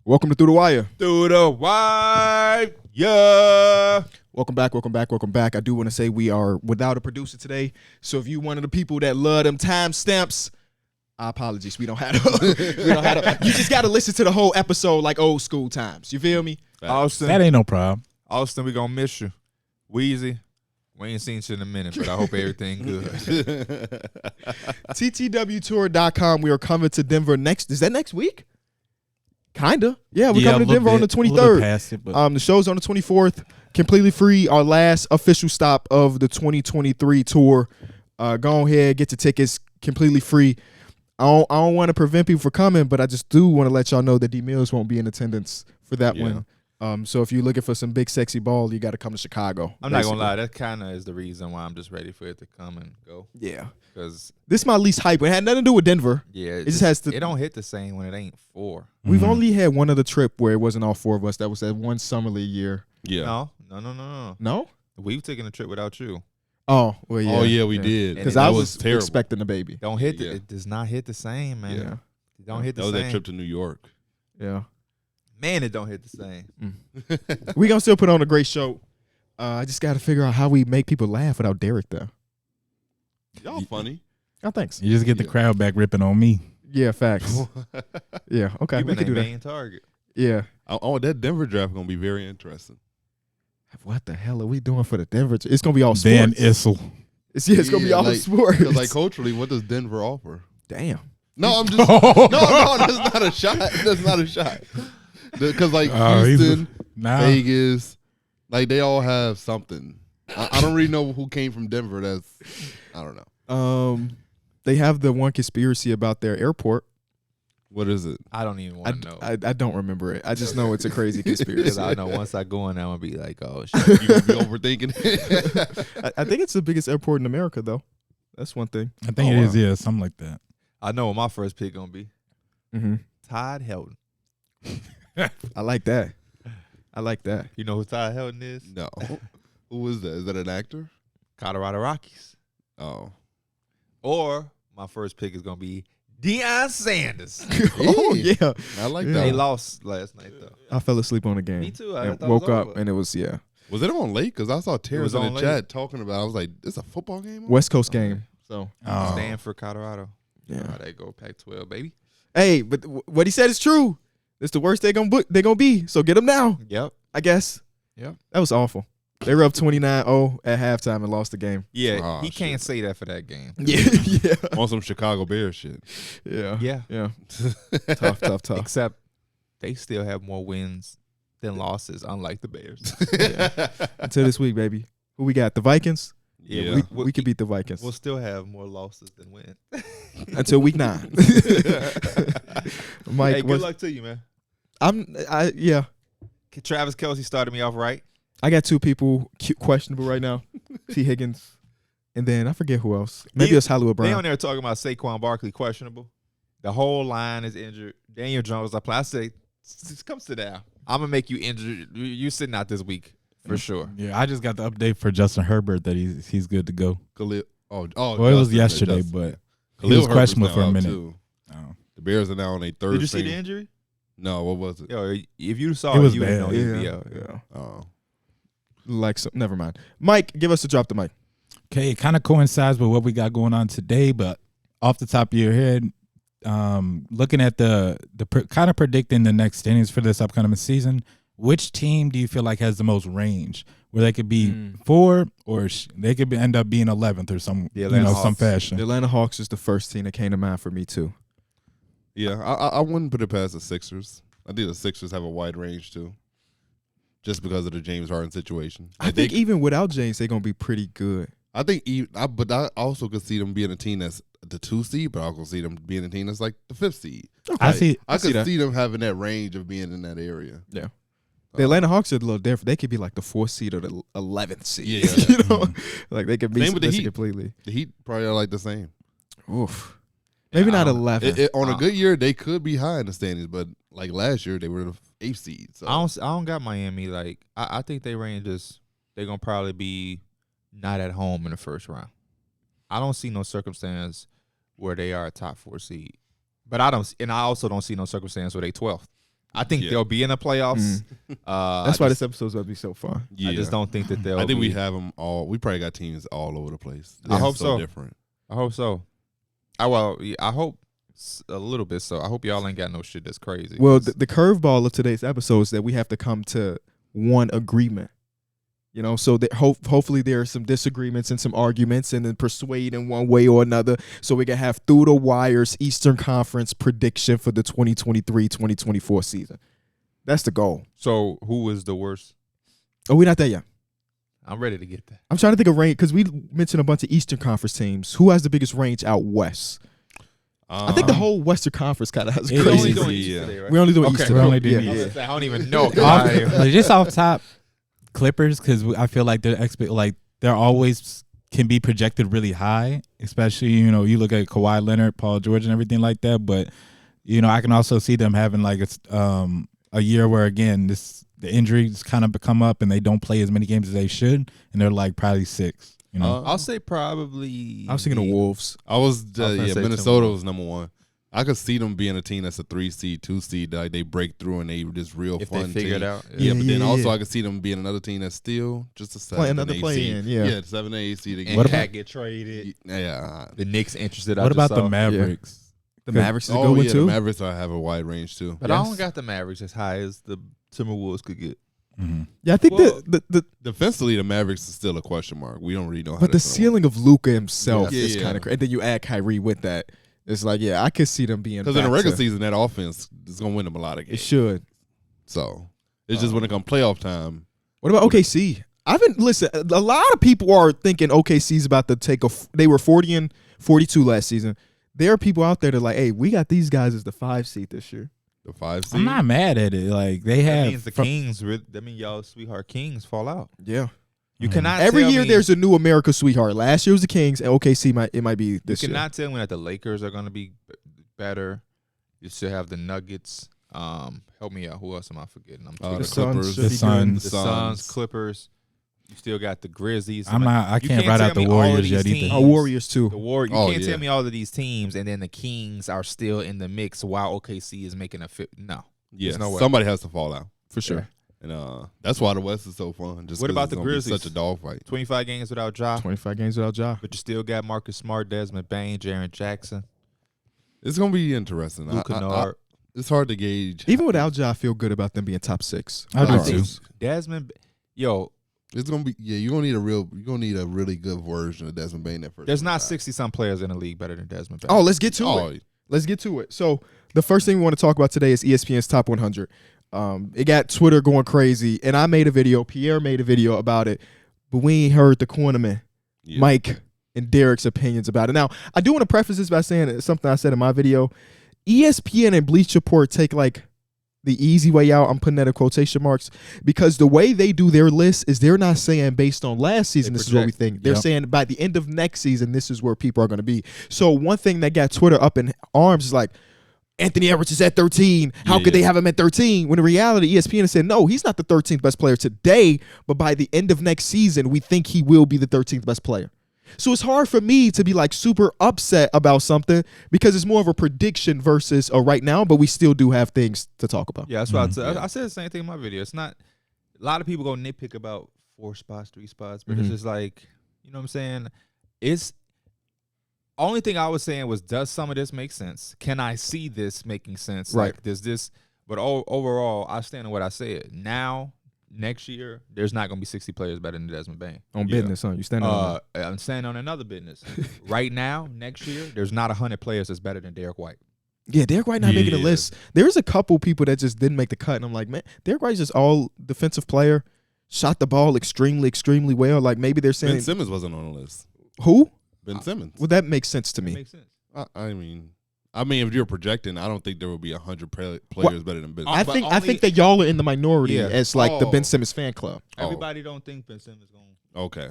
Welcome to Through the Wire. Through the wire, yeah. Welcome back. I do want to say we are without a producer today. So if you one of the people that love them timestamps, apologies. We don't have to. You just got to listen to the whole episode like old school times. You feel me? Austin, That ain't no problem. Austin, we gonna miss you. Wheezy, we ain't seen you in a minute, but I hope everything good. TTWtour.com. We are coming to Denver next. Is that next week? Kinda. Yeah, we're coming to Denver on the 23rd. The show's on the 24th. Completely free. Our last official stop of the 2023 tour. Go ahead, get your tickets. Completely free. I don't want to prevent people from coming, but I just do want to let y'all know that D Mills won't be in attendance for that one. So if you're looking for some big sexy ball, you got to come to Chicago. I'm not gonna lie, that kind of is the reason why I'm just ready for it to come and go. Yeah, because this is my least hype. It had nothing to do with Denver. Yeah, it just has to. It don't hit the same when it ain't four. We've only had one other trip where it wasn't all four of us. That was that one summer league year. Yeah. No. We've taken a trip without you. Oh well, yeah. Oh yeah, we did. Because I was expecting a baby. Don't hit. It does not hit the same, man. Yeah. It don't hit the same. That was that trip to New York. Yeah. Man, it don't hit the same. We gonna still put on a great show. I just got to figure out how we make people laugh without Darrick though. Y'all funny. Oh, thanks. You just get the crowd back ripping on me. Yeah, facts. Yeah, okay. We can do main that. Target. Yeah. Oh, that Denver draft gonna be very interesting. What the hell are we doing for the Denver? It's gonna be all sports. Dan Issel. It's gonna be all sports. Because like culturally, what does Denver offer? Damn. No, I'm just no. That's not a shot. That's not a shot. Because like Houston, Vegas, like they all have something. I don't really know who came from Denver. I don't know. They have the one conspiracy about their airport. What is it? I don't even want to know. I don't remember it. I just know it's a crazy conspiracy. Because I know once I go in there, I'm going to be like, oh, shit. You going to be overthinking it? I think it's the biggest airport in America, though. That's one thing. I think it is, yeah, something like that. I know what my first pick going to be. Mm-hmm. Todd Helton. I like that. You know who Todd Helton is? No. Who is that? Is that an actor? Colorado Rockies. Oh. Or my first pick is going to be Deion Sanders. Oh, yeah. I like Yeah. that. They lost last night, though. I fell asleep on the game. Me too. I And thought it woke was up over. and it was, yeah. Was it on late? Because I saw Terrence in on the late. chat talking about it. I was like, it's a football game on? West Coast game. So, Stanford, Colorado. yeah. How they go Pac-12, baby. Hey, but what he said is true. It's the worst they're gonna be. So get them now, Yep. I guess. Yep. That was awful. They were up 29-0 at halftime and lost the game. Yeah, Oh, he shit. can't say that for that game. Yeah, yeah, On some Chicago Bears shit. yeah, Yeah. yeah. Tough. Except they still have more wins than losses, unlike the Bears. Until this week, baby. Who we got? The Vikings. Yeah. We could beat the Vikings We'll still have more losses than wins. until week 9. Mike, Hey, good luck to you, man. Yeah. Travis Kelce started me off right. I got 2 people questionable right now. T. Higgins, and then I forget who else. Maybe it's Hollywood They on Brown. there talking about Saquon Barkley questionable. The whole line is injured. Daniel Jones, I play. I say, come sit down. I'm gonna make you injured. You sitting out this week for sure. Yeah, I just got the update for Justin Herbert that he's good to go. Khalil. Oh, Well, it was yesterday, but he was Herbert's questionable now for a out, minute. too. Oh. The Bears are now on a third. Did you see the injury? No, what was it? Yo, if you saw It it, was you would bad. know he'd be out. Yeah. Oh. Like, so, never mind. Mike, give us a drop the mic. Okay, it kind of coincides with what we got going on today, but off the top of your head, looking at the kind of predicting the next standings for this upcoming season, which team do you feel like has the most range, where they could be 4 or they could end up being 11th or some some fashion? The Atlanta Hawks is the first team that came to mind for me too. Yeah, I wouldn't put it past the Sixers. I think the Sixers have a wide range too, just because of the James Harden situation. I think even without James, they're gonna be pretty good. I think, but I also could see them being a team that's the 2 seed, but I also see them being a team that's like the 5th seed. Okay. I could that. see them having that range of being in that area. Yeah. The Atlanta Hawks are a little different. They could be like the 4th seed or the 11th seed. Yeah. You know, like they could be Same with the Heat. completely. The Heat probably are like the same. Oof. Maybe not 11. On a good year, they could be high in the standings, but like last year, they were the 8th seed. So. I don't got Miami. Like I think they ranges. They're gonna probably be not at home in the first round. I don't see no circumstance where they are a top 4 seed. But I also don't see no circumstance where they 12th. I think they'll be in the playoffs. That's why this episode's going to be so fun. Yeah. I just don't think that they'll. I think we have them all. We probably got teams all over the place. I hope so. Different. I hope so. I hope a little bit so. I hope y'all ain't got no shit that's crazy. Well, the curveball of today's episode is that we have to come to one agreement. You know, so that hopefully there are some disagreements and some arguments and then persuade in one way or another so we can have through the wires Eastern Conference prediction for the 2023-2024 season. That's the goal. So who is the worst? Oh, we're not there yet. I'm ready to get that. I'm trying to think of range because we mentioned a bunch of Eastern Conference teams. Who has the biggest range out west? I think the whole Western Conference kind of has crazy. We're only doing East today, right? We're only doing Eastern. We're only doing East. I don't even know. Just off top, Clippers, because I feel like they're always can be projected really high, especially, you know, you look at Kawhi Leonard, Paul George, and everything like that. But, you know, I can also see them having like a year where, again, the injuries kind of come up and they don't play as many games as they should, and they're like probably 6. You know, I'll say probably. I was thinking of Wolves. Minnesota was number 1. I could see them being a team that's a 3 seed, 2 seed. Like they break through and they just real if fun. They figure it out. Yeah, but then also I could see them being another team that's still just a 7 and 8 seed. Yeah, 7 and 8 seed again. What about get traded? Yeah, the Knicks interested. What about the Mavericks? Yeah. The Mavericks is a good one too. The Mavericks I have a wide range too. But I don't got the Mavericks as high as the Timberwolves could get. Mm-hmm. Yeah, I think the defensively the Mavericks is still a question mark. We don't really know how. But the ceiling of Luka himself is kind of crazy. And then you add Kyrie with that. It's like, yeah, I could see them being. Because in the regular season, that offense is going to win them a lot of games. It should. So it's just when it comes playoff time. What about OKC? Listen, a lot of people are thinking OKC's about to take they were 40 and 42 last season. There are people out there that are like, hey, we got these guys as the 5 seed this year. The 5 seed? I'm not mad at it. Like, they have. That means the Kings, that means y'all sweetheart Kings fall out. Yeah. You cannot every tell year me, there's a new America sweetheart. Last year was the Kings, and OKC might be this year. You cannot tell me that the Lakers are going to be better. You still have the Nuggets. Help me out. Who else am I forgetting? The Clippers, the Suns, Clippers. You still got the Grizzlies. I can't write out the Warriors yet either. Warriors too. You can't tell me all of these teams, and then the Kings are still in the mix while OKC is making a fit. No. Yeah, no way. Somebody has to fall out for sure. Yeah. And that's why the West is so fun. Just what about the Grizzlies? Such a dogfight. 25 games without Ja. 25 games without Ja. But you still got Marcus Smart, Desmond Bane, Jaren Jackson. It's gonna be interesting. It's hard to gauge. Even without Ja, I feel good about them being top 6. I do too. Desmond, it's gonna be you're gonna need a really good version of Desmond Bane that first. There's not 60-some players in the league better than Desmond Bane. Oh, let's get to it. Let's get to it. So the first thing we want to talk about today is ESPN's Top 100. It got Twitter going crazy, and I made a video. Pierre made a video about it, but we ain't heard the cornerman, Mike and Darrick's opinions about it. Now, I do want to preface this by saying something I said in my video. ESPN and Bleacher Report take like the easy way out. I'm putting that in quotation marks because the way they do their list is they're not saying based on last season this is what we think. They're saying by the end of next season this is where people are going to be. So one thing that got Twitter up in arms is like, Anthony Edwards is at 13. How could they have him at 13? When in reality, ESPN has said, no, he's not the 13th best player today, but by the end of next season, we think he will be the 13th best player. So it's hard for me to be like super upset about something because it's more of a prediction versus a right now, but we still do have things to talk about. Yeah, that's what I said the same thing in my video. It's not a lot of people go nitpick about 4 spots, 3 spots, but it's just like, you know what I'm saying? It's only thing I was saying was, does some of this make sense? Can I see this making sense? Right. Like, does this? But overall, I stand on what I said. Now, next year, there's not going to be 60 players better than Desmond Bane. On business, huh? You standing on that? I'm standing on another business. Right now, next year, there's not 100 players that's better than Darrick White. Yeah, Darrick White not making the list. There's a couple people that just didn't make the cut, and I'm like, man, Darrick White's just all defensive player, shot the ball extremely, extremely well. Like maybe they're saying Ben Simmons wasn't on the list. Who? Ben Simmons. Well, that makes sense to me. Makes sense. I mean, if you're projecting, I don't think there will be 100 players better than Ben Simmons. I think that y'all are in the minority as like the Ben Simmons fan club. Everybody don't think Ben Simmons going. Okay.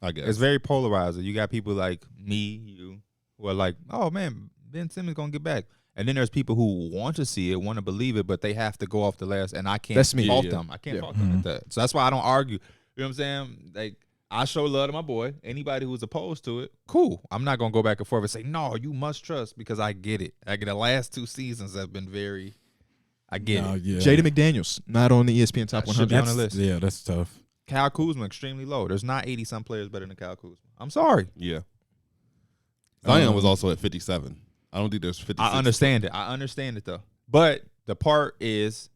I guess it's very polarizing. You got people like me, you, who are like, oh man, Ben Simmons gonna get back. And then there's people who want to see it, want to believe it, but they have to go off the last, and I can't fault them. I can't fault them at that. So that's why I don't argue. You know what I'm saying? Like, I show love to my boy. Anybody who's opposed to it, cool. I'm not going to go back and forth and say, no, you must trust, because I get it. Like, the last 2 seasons have been very I get it. Yeah. Jaden McDaniels, not on the ESPN top 100. On the list. Yeah, that's tough. Kyle Kuzma, extremely low. There's not 80-some players better than Kyle Kuzma. I'm sorry. Yeah. Zion was also at 57. I don't think there's 56. I understand it, though. But the part is,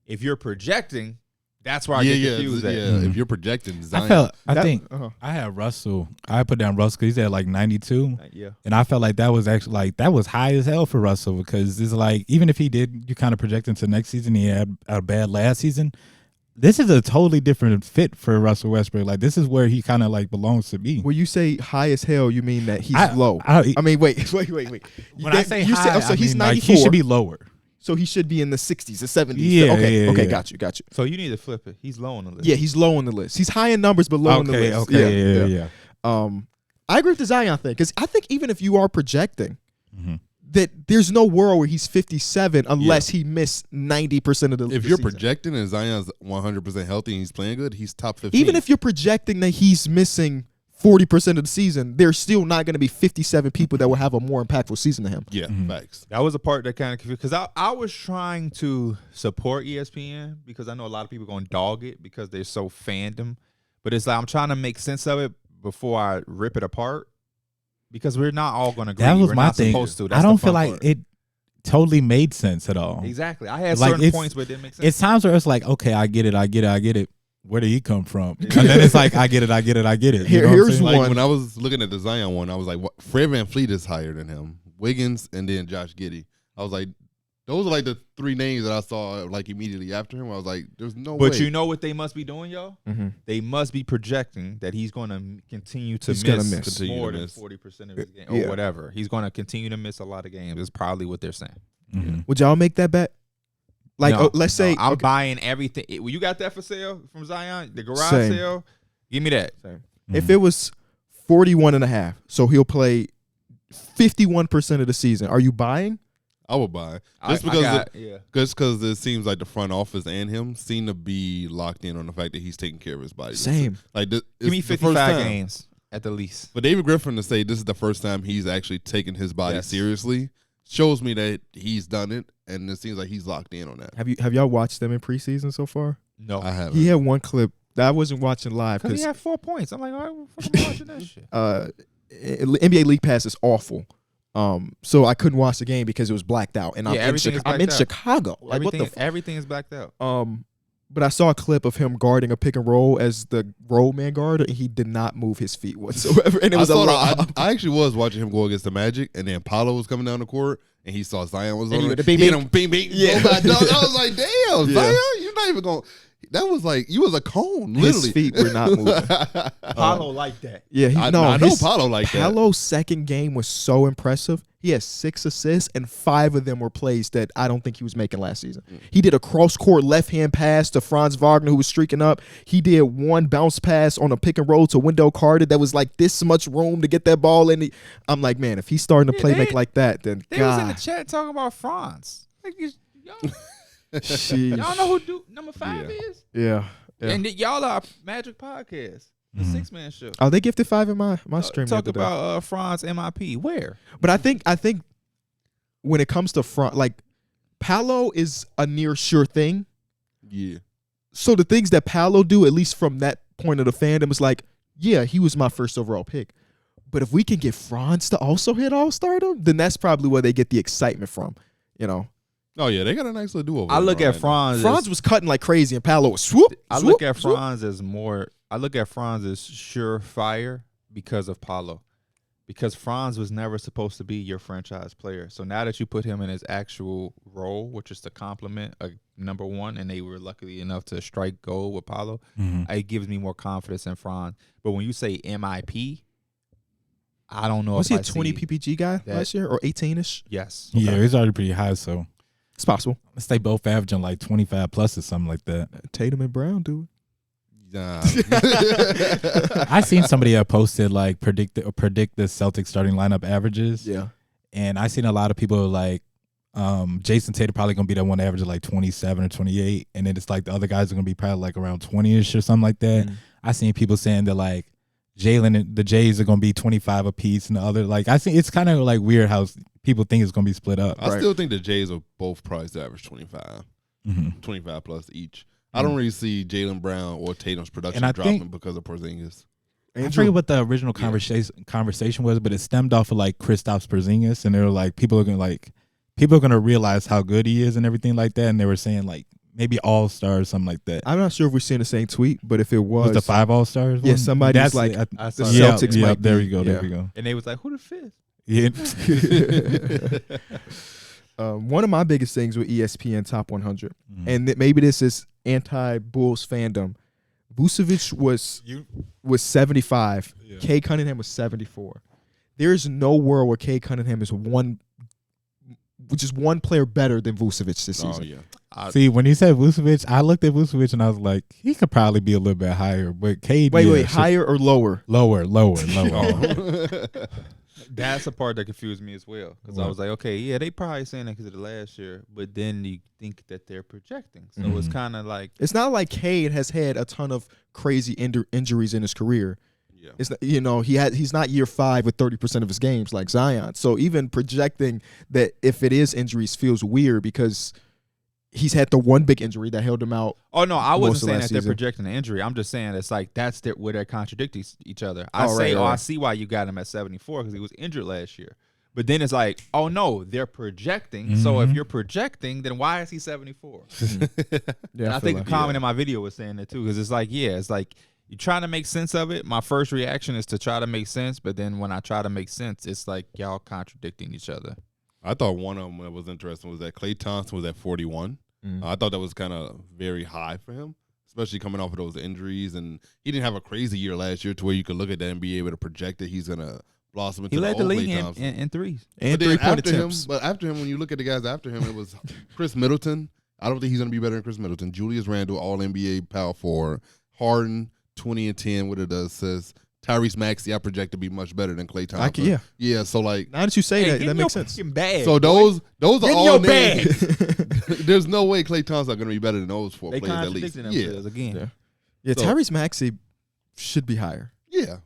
if you're projecting, that's where I get confused at. Yeah, if you're projecting Zion. I had Russell. I put down Russell because he's at like 92. Yeah. And I felt like that was actually like, that was high as hell for Russell because it's like, even if he did, you kind of project into next season, he had a bad last season. This is a totally different fit for Russell Westbrook. Like, this is where he kind of like belongs to be. When you say high as hell, you mean that he's low. I mean, wait. When I say high, so he's 94. Like, he should be lower. So he should be in the 60s, the 70s. Yeah, okay, yeah. got you. So you need to flip it. He's low on the list. Yeah, he's low on the list. He's high in numbers, but low on the list. Okay, yeah. I agree with the Zion thing because I think even if you are projecting, that there's no world where he's 57 unless he missed 90% of the If you're projecting and Zion's 100% healthy and he's playing good, he's top 15. Even if you're projecting that he's missing 40% of the season, there's still not going to be 57 people that will have a more impactful season than him. Yeah, facts. That was a part that kind of confused because I was trying to support ESPN because I know a lot of people going to dog it because they're so fandom. But it's like I'm trying to make sense of it before I rip it apart because we're not all going to agree. That was we're my not thing. Supposed to. I don't feel like it totally made sense at all. Exactly. I had like, certain points, but it didn't make sense. It's times where it's like, okay, I get it. Where did he come from? And then it's like, I get it. Here's like one. When I was looking at the Zion one, I was like, Fred VanVleet is higher than him. Wiggins and then Josh Giddey. I was like, those are like the three names that I saw like immediately after him. I was like, there's no way. But you know what they must be doing, y'all? They must be projecting that he's going to continue to miss more than 40% of his game or whatever. He's going to continue to miss a lot of games. Is probably what they're saying. Would y'all make that bet? Like, let's say I'm buying everything. You got that for sale from Zion? The garage sale? Give me that. If it was 41.5, so he'll play 51% of the season, are you buying? I would buy just because it seems like the front office and him seem to be locked in on the fact that he's taking care of his body. Same. Give me 55 games at the least. But David Griffin to say this is the first time he's actually taken his body seriously shows me that he's done it, and it seems like he's locked in on that. Have y'all watched them in preseason so far? No, I haven't. He had one clip that I wasn't watching live because he had 4 points. I'm like, all right, I'm watching that shit. NBA League Pass is awful. So I couldn't watch the game because it was blacked out, and I'm in Chicago. Like, everything is blacked out. But I saw a clip of him guarding a pick and roll as the roll man guard, and he did not move his feet whatsoever. And it was a lot. I actually was watching him go against the Magic, and then Paolo was coming down the court, and he saw Zion was on it. Bing. Yeah. I was like, damn, Zion, you're not even going. That was like, you was a cone, literally. His feet were not moving. Paolo liked that. Yeah, I know Paolo liked that. Paolo's second game was so impressive. He had 6 assists, and 5 of them were plays that I don't think he was making last season. He did a cross-court left-hand pass to Franz Wagner, who was streaking up. He did one bounce pass on a pick and roll to Wendell Carter that was like this much room to get that ball in. I'm like, man, if he's starting to make like that, then they was in the chat talking about Franz. Like, y'all know who number 5 is? Yeah. And y'all are Magic Podcast. The 6-man show. Oh, they gifted 5 in my stream. Talk about Franz MIP. Where? But I think when it comes to front, like, Paolo is a near sure thing. Yeah. So the things that Paolo do, at least from that point of the fandom, is like, yeah, he was my first overall pick. But if we can get Franz to also hit All-Stardom, then that's probably where they get the excitement from, you know. Oh, yeah, they got a nice little do-over. I look at Franz. Franz was cutting like crazy, and Paolo was swoop. I look at Franz as surefire because of Paolo. Because Franz was never supposed to be your franchise player. So now that you put him in his actual role, which is to complement a number one, and they were lucky enough to strike gold with Paolo, it gives me more confidence in Franz. But when you say MIP, I don't know. Was he a 20 PPG guy last year or 18-ish? Yes. Okay. Yeah, he's already pretty high, so it's possible. Let's say both averaging like 25 plus or something like that. Tatum and Brown do it. Nah. I seen somebody posted like predict the Celtics starting lineup averages. Yeah. And I seen a lot of people like Jason Tatum probably gonna be that one average of like 27 or 28, and then it's like the other guys are gonna be probably like around 20ish or something like that. I seen people saying that like Jalen and the Jays are going to be 25 apiece, and the other I think it's kind of weird how people think it's going to be split up. I still think the Jays are both priced to average 25, 25 plus each. I don't really see Jaylen Brown or Tatum's production dropping because of Porzingis. I forget what the original conversation was, but it stemmed off of Kristaps Porzingis, and they were people are gonna realize how good he is and everything like that, and they were saying maybe All-Star or something like that. I'm not sure if we're seeing the same tweet, but if it was the 5 All-Stars, yeah, somebody was the Celtics. Yeah, there we go, there we go. And they was who the fifth? Yeah. One of my biggest things with ESPN Top 100, and maybe this is anti-Bulls fandom. Vucevic was 75. Yeah. Kay Cunningham was 74. There's no world where Kay Cunningham is one player better than Vucevic this season. Yeah. See, when you said Vucevic, I looked at Vucevic and I was like, he could probably be a little bit higher. But KD, wait, higher or lower? Lower. That's the part that confused me as well, because I was like, okay, yeah, they probably saying that because of the last year, but then you think that they're projecting. So it's kind of it's not like Cade has had a ton of crazy injuries in his career. Yeah. It's he's not year 5 with 30% of his games like Zion. So even projecting that if it is injuries feels weird because he's had the one big injury that held him out. Oh no, I wasn't saying that they're projecting the injury. I'm just saying it's that's where they contradict each other. I see why you got him at 74 because he was injured last year. But then it's oh no, they're projecting. So if you're projecting, then why is he 74? Yeah, I think a comment in my video was saying that too, because it's you're trying to make sense of it. My first reaction is to try to make sense, but then when I try to make sense, it's y'all contradicting each other. I thought one of them that was interesting was that Klay Thompson was at 41. I thought that was kind of very high for him, especially coming off of those injuries. And he didn't have a crazy year last year to where you could look at the NBA able to project that he's going to blossom into he led the league in threes. And 3-point attempts. But after him, when you look at the guys after him, it was Chris Middleton. I don't think he's going to be better than Chris Middleton. Julius Randle, All-NBA power forward. Harden, 20 and 10, what it does says. Tyrese Maxey, I project to be much better than Klay Thompson. Yeah. So now that you say that makes sense. Bag, so those are all names. There's no way Klay Thompson's going to be better than those 4 players at least. Again. Yeah. Tyrese Maxey should be higher. Yeah.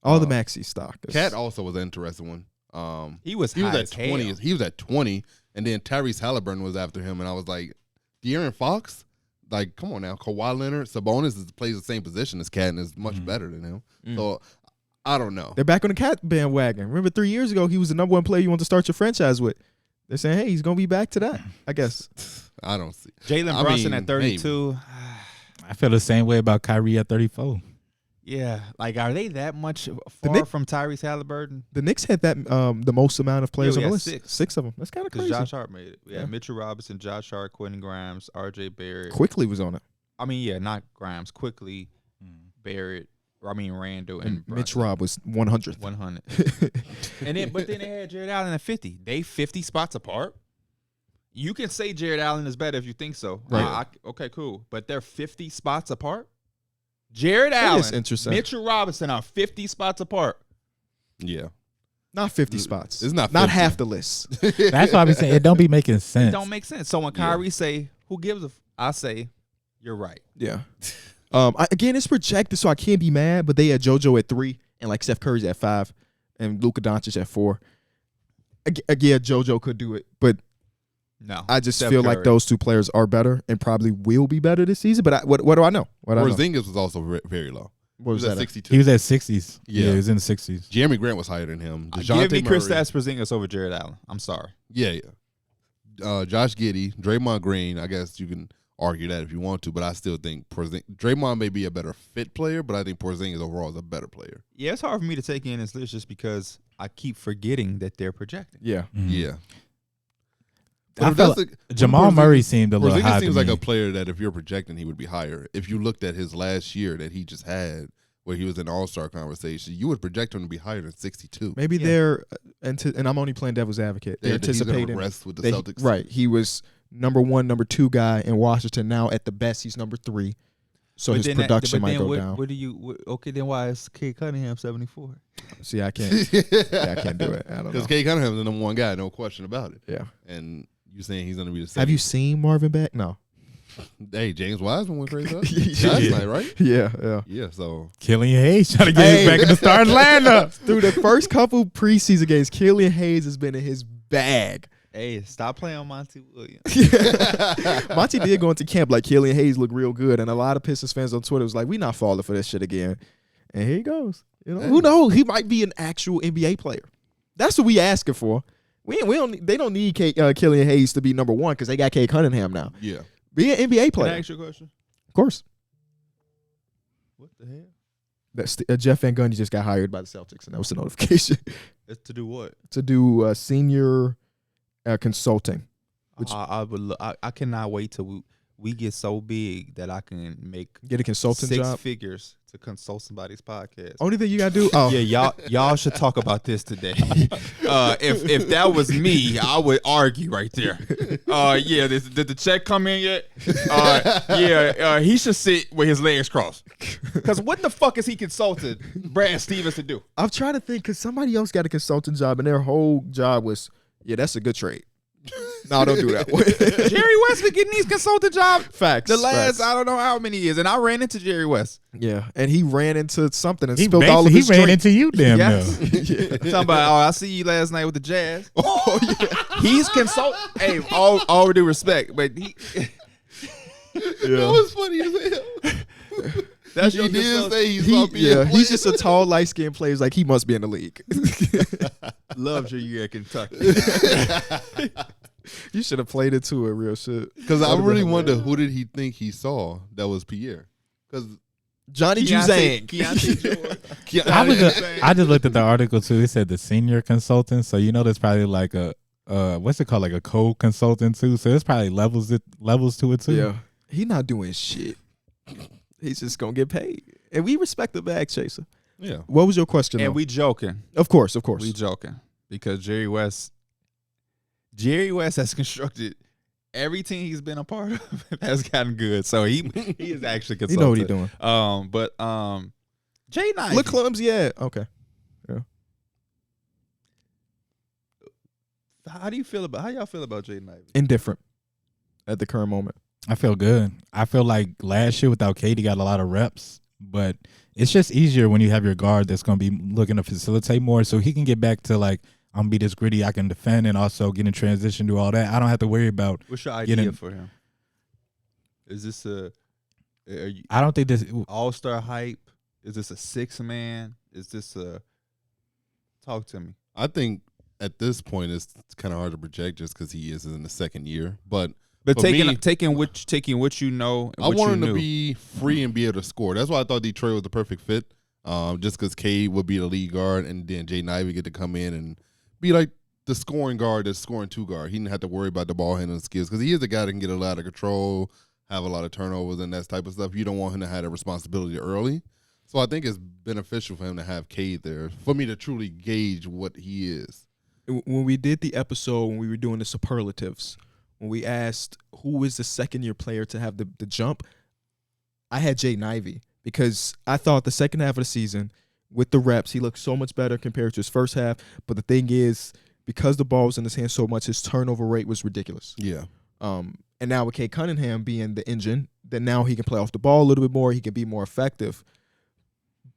All the Maxey stock. Cat also was an interesting one. He was at 20. He was at 20, and then Tyrese Halliburton was after him, and I was like, De'Aaron Fox. Come on now. Kawhi Leonard, Sabonis plays the same position as Cat and is much better than him. So, I don't know. They're back on the Cat bandwagon. Remember 3 years ago, he was the number 1 player you want to start your franchise with. They're saying, hey, he's going to be back to that, I guess. I don't see. Jalen Brunson at 32. I feel the same way about Kyrie at 34. Yeah. Are they that much far from Tyrese Halliburton? The Knicks had that the most amount of players on the list. 6 of them. That's kind of crazy. Josh Hart made it. Yeah, Mitchell Robinson, Josh Hart, Quentin Grimes, R.J. Barrett. Quickly was on it. I mean, not Grimes. Quickly, Barrett. Randall and Mitch Rob was 100th. 100. But then they had Jared Allen at 50. They 50 spots apart. You can say Jared Allen is better if you think so. Right. Okay, cool. But they're 50 spots apart. Jared Allen, Mitchell Robinson are 50 spots apart. Yeah. Not 50 spots. It's not 50. Not half the list. That's why I be saying it don't be making sense. It don't make sense. So when Kyrie say, who gives a I say, you're right. Yeah. Again, it's projected, so I can't be mad, but they had JoJo at 3 and Steph Curry's at 5 and Luka Doncic at 4. Again, JoJo could do it, but no, I just feel like those 2 players are better and probably will be better this season. But what do I know? Porzingis was also very low. What was that? 62. He was at 60s. Yeah, he was in the 60s. Jeremy Grant was higher than him. Give me Kristaps Porzingis over Jared Allen. I'm sorry. Yeah. Josh Giddey, Draymond Green. I guess you can argue that if you want to, but I still think Draymond may be a better fit player, but I think Porzingis overall is a better player. Yeah, it's hard for me to take in this list just because I keep forgetting that they're projecting. Yeah. Yeah. I felt Jamal Murray seemed a little high. Porzingis seems like a player that if you're projecting, he would be higher. If you looked at his last year that he just had, where he was in All-Star conversation, you would project him to be higher than 62. Maybe they're, and I'm only playing devil's advocate. They're anticipating rest with the Celtics. Right. He was number 1, number 2 guy in Washington. Now at the best, he's number 3. So his production might go down. Okay, then why is Kay Cunningham 74? See, I can't do it. I don't know. Because Kay Cunningham's the number 1 guy, no question about it. Yeah. And you're saying he's going to be the same. Have you seen Marvin back? No. Hey, James Wiseman went crazy last night, right? Yeah. So Killian Hayes trying to get his back in the starting lineup. Through the first couple preseason games, Killian Hayes has been in his bag. Hey, stop playing on Monty Williams. Monty did go into camp like Killian Hayes looked real good, and a lot of Pistons fans on Twitter was like, "We not falling for this shit again." And here he goes. Who knows? He might be an actual NBA player. That's what we asking for. We don't. They don't need Killian Hayes to be number one because they got Cade Cunningham now. Yeah, be an NBA player. Can I ask you a question? Of course. What the hell? That's Jeff Van Gundy just got hired by the Celtics, and that was the notification. It's to do what? To do senior consulting. Which I cannot wait till we get so big that I can get a consultant six job. Figures to consult somebody's podcast. Only thing you gotta do. Oh yeah, y'all should talk about this today. If that was me, I would argue right there. Yeah, did the check come in yet? He should sit with his legs crossed. Because what the fuck is he consulted Brad Stevens to do? I'm trying to think because somebody else got a consultant job and their whole job was, that's a good trade. No, don't do that. Jerry West been getting these consultant jobs. Facts. The last facts. I don't know how many years, and I ran into Jerry West. Yeah, and he ran into something and spilled all of his drink. He ran into you, damn. Yes. Talking about, I see you last night with the Jazz. Oh yeah, he's consult. Hey, all due respect, but he. That was funny as hell. That's he did say he's just a tall, light-skinned player. He's like, he must be in the league. Loves you at Kentucky. You should have played it too, a real shit. Because I really wonder who did he think he saw that was Pierre? Because Johnny Juzang. I just looked at the article too. It said the senior consultant. So there's probably like a what's it called, like a co-consultant too. So there's probably levels to it too. Yeah, he not doing shit. He's just gonna get paid, and we respect the bag chaser. Yeah. What was your question? And we joking. Of course. We joking because Jerry West has constructed everything he's been a part of has gotten good. So he is actually consulted. You know what he's doing. But Jay Knight. Look clumsy, yeah. Okay. Yeah. How y'all feel about Jay Knight? Indifferent at the current moment. I feel good. I feel like last year without Cade, he got a lot of reps, but it's just easier when you have your guard that's going to be looking to facilitate more, so he can get back to like, I'm going to be this gritty, I can defend and also get in transition, do all that. I don't have to worry about. What's your idea for him? Is this I don't think this all-star hype? Is this a six-man? Is this talk to me? I think at this point it's kind of hard to project just because he is in the second year, But taking what you know. I want him to be free and be able to score. That's why I thought Detroit was the perfect fit. Just because Cade would be the lead guard, and then Jay Knight would get to come in and be like the scoring guard, the scoring two guard. He didn't have to worry about the ball handling skills because he is a guy that can get a lot of control, have a lot of turnovers and that type of stuff. You don't want him to have that responsibility early. So I think it's beneficial for him to have Cade there for me to truly gauge what he is. When we did the episode, when we were doing the superlatives, when we asked who is the second-year player to have the jump, I had Jay Knivey because I thought the second half of the season, with the reps, he looked so much better compared to his first half. But the thing is, because the ball was in his hand so much, his turnover rate was ridiculous. Yeah. And now with Cade Cunningham being the engine, then now he can play off the ball a little bit more. He can be more effective.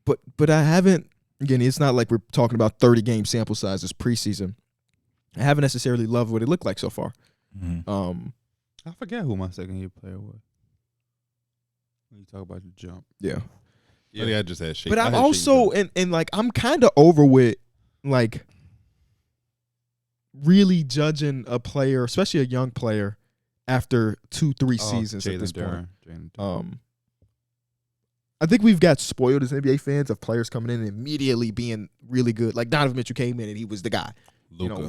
But I haven't, again, it's not like we're talking about 30-game sample sizes preseason. I haven't necessarily loved what it looked like so far. Mm-hmm. I forget who my second year player was. When you talk about the jump, yeah. I just had Shake. But I'm also and like I'm kind of over with like really judging a player, especially a young player, after 2-3 seasons at this point. I think we've got spoiled as NBA fans of players coming in and immediately being really good. Like Donovan Mitchell came in and he was the guy. Luka.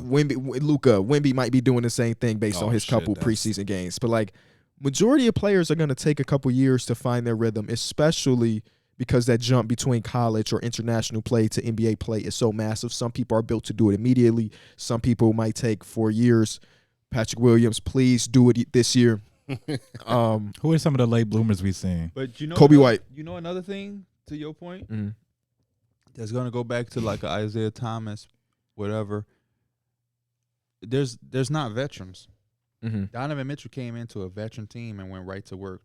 Wemby might be doing the same thing based on his couple preseason games. But like majority of players are going to take a couple years to find their rhythm, especially because that jump between college or international play to NBA play is so massive. Some people are built to do it immediately. Some people might take 4 years. Patrick Williams, please do it this year. Who are some of the late bloomers we've seen? But Kobe White. You know another thing to your point? Mm-hmm. That's going to go back to like a Isaiah Thomas, whatever. There's not veterans. Donovan Mitchell came into a veteran team and went right to work.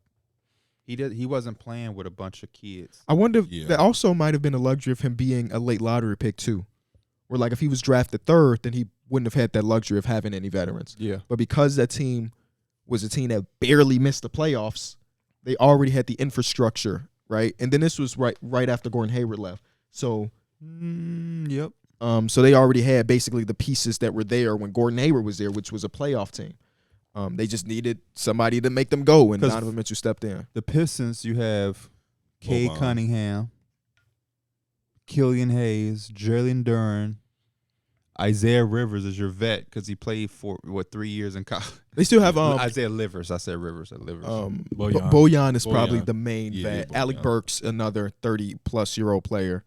He wasn't playing with a bunch of kids. I wonder if that also might have been a luxury of him being a late lottery pick too. Where like if he was drafted 3rd, then he wouldn't have had that luxury of having any veterans. Yeah. But because that team was a team that barely missed the playoffs, they already had the infrastructure, right? And then this was right after Gordon Hayward left. So yep. So they already had basically the pieces that were there when Gordon Hayward was there, which was a playoff team. They just needed somebody to make them go, and Donovan Mitchell stepped in. The Pistons, you have Cade Cunningham, Killian Hayes, Jalen Duren, Isaiah Rivers is your vet because he played for 3 years in college. They still have Isaiah Livers. I said Rivers. Bojan is probably the main vet. Alec Burks, another 30-plus-year-old player.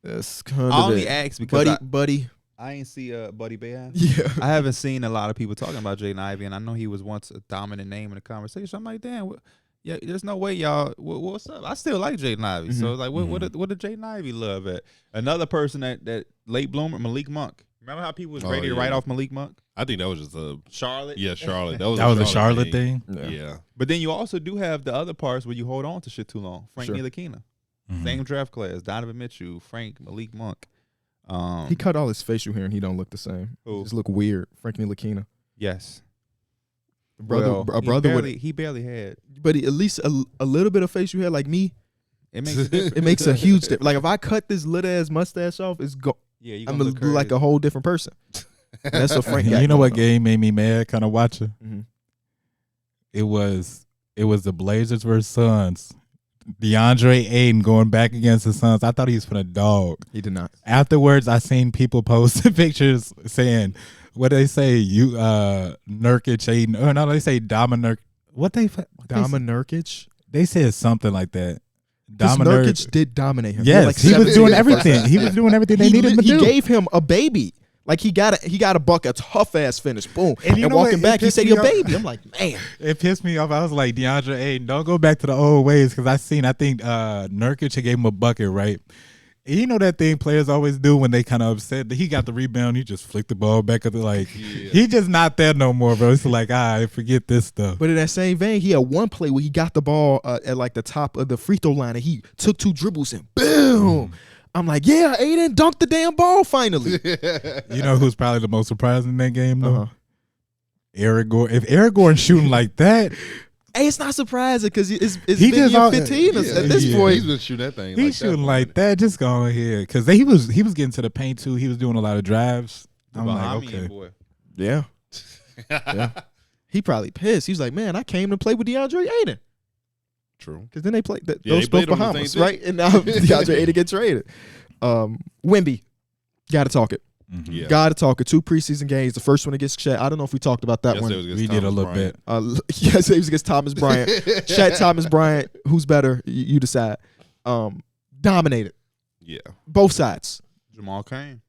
That's kind of I only asked because Buddy. I ain't see Buddy Bojan. Yeah, I haven't seen a lot of people talking about Jaden Ivey, and I know he was once a dominant name in the conversation. I'm like, damn, there's no way y'all. What's up? I still like Jaden Ivey, so like, what did Jaden Ivey love at? Another person that late bloomer, Malik Monk. Remember how people was ready to write off Malik Monk? I think that was just a Charlotte. Yeah, Charlotte. That was a Charlotte thing. Yeah. But then you also do have the other parts where you hold on to shit too long. Frank Ntilikina. Same draft class. Donovan Mitchell, Frank, Malik Monk. He cut all his facial hair and he don't look the same. He just look weird. Frank Ntilikina. Yes. He barely had. But at least a little bit of facial hair like me. It makes a difference. It makes a huge difference. Like if I cut this little ass mustache off, I'm gonna look like a whole different person. That's what Frank. You know what game made me mad? Kind of watching. Mm-hmm. It was the Blazers versus Suns. DeAndre Ayton going back against the Suns. I thought he was for the dog. He did not. Afterwards, I seen people post pictures saying, "What they say? You Nurkic Ayton? Or no, they say Nurkic. Dama Nurkic? They said something like that. Nurkic did dominate him. Yes, he was doing everything. He was doing everything they needed him to do. He gave him a baby. Like he got a buck, a tough ass finish, boom, and walking back, he said, "Your baby." I'm like, man, it pissed me off. I was like, DeAndre Ayton, don't go back to the old ways because I think Nurkic gave him a bucket, right? And you know that thing players always do when they kind of upset that he got the rebound, he just flicked the ball back at he just not there no more, bro. It's like, forget this stuff. But in that same vein, he had one play where he got the ball at like the top of the free throw line and he took 2 dribbles and boom. I'm like, yeah, Aiden dunked the damn ball finally. You know who's probably the most surprising in that game, though? Eric Gordon. If Eric Gordon's shooting like that, hey, it's not surprising because it's been year 15 at this point. He's been shooting that thing. He's shooting like that. Just go ahead because he was getting to the paint too. He was doing a lot of drives. I'm like, okay, boy. Yeah. He probably pissed. He was like, man, I came to play with DeAndre Ayton. True. Because then they played those both Bahamas, right? And now DeAndre Ayton gets traded. Wemby, got to talk it. Mm-hmm. Yeah. Got to talk it. 2 preseason games. The first one against Shaq. I don't know if we talked about that one. We did a little bit. Yes, it was against Thomas Bryant. Shaq, Thomas Bryant. Who's better? You decide. Dominated. Yeah. Both sides. Jamal Cain.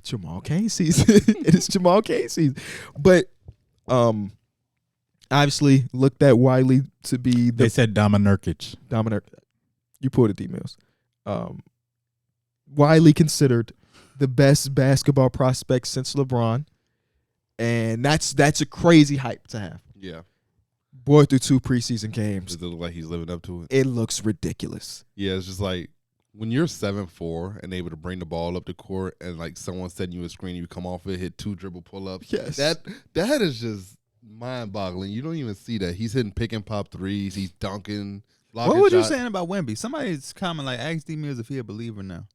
Jamal Cain season. It is Jamal Cain season. But obviously looked at widely to be they said Nurkic. You pulled the emails. Widely considered the best basketball prospect since LeBron. And that's a crazy hype to have. Yeah. Boy, through 2 preseason games. Does it look like he's living up to it? It looks ridiculous. Yeah, it's just like when you're 7'4" and able to bring the ball up the court and like someone setting you a screen, you come off it, hit 2 dribble pull-ups. Yes. That is just mind-boggling. You don't even see that. He's hitting pick and pop threes. He's dunking. What were you saying about Wemby? Somebody's comment like, ask D Mills if he a believer now.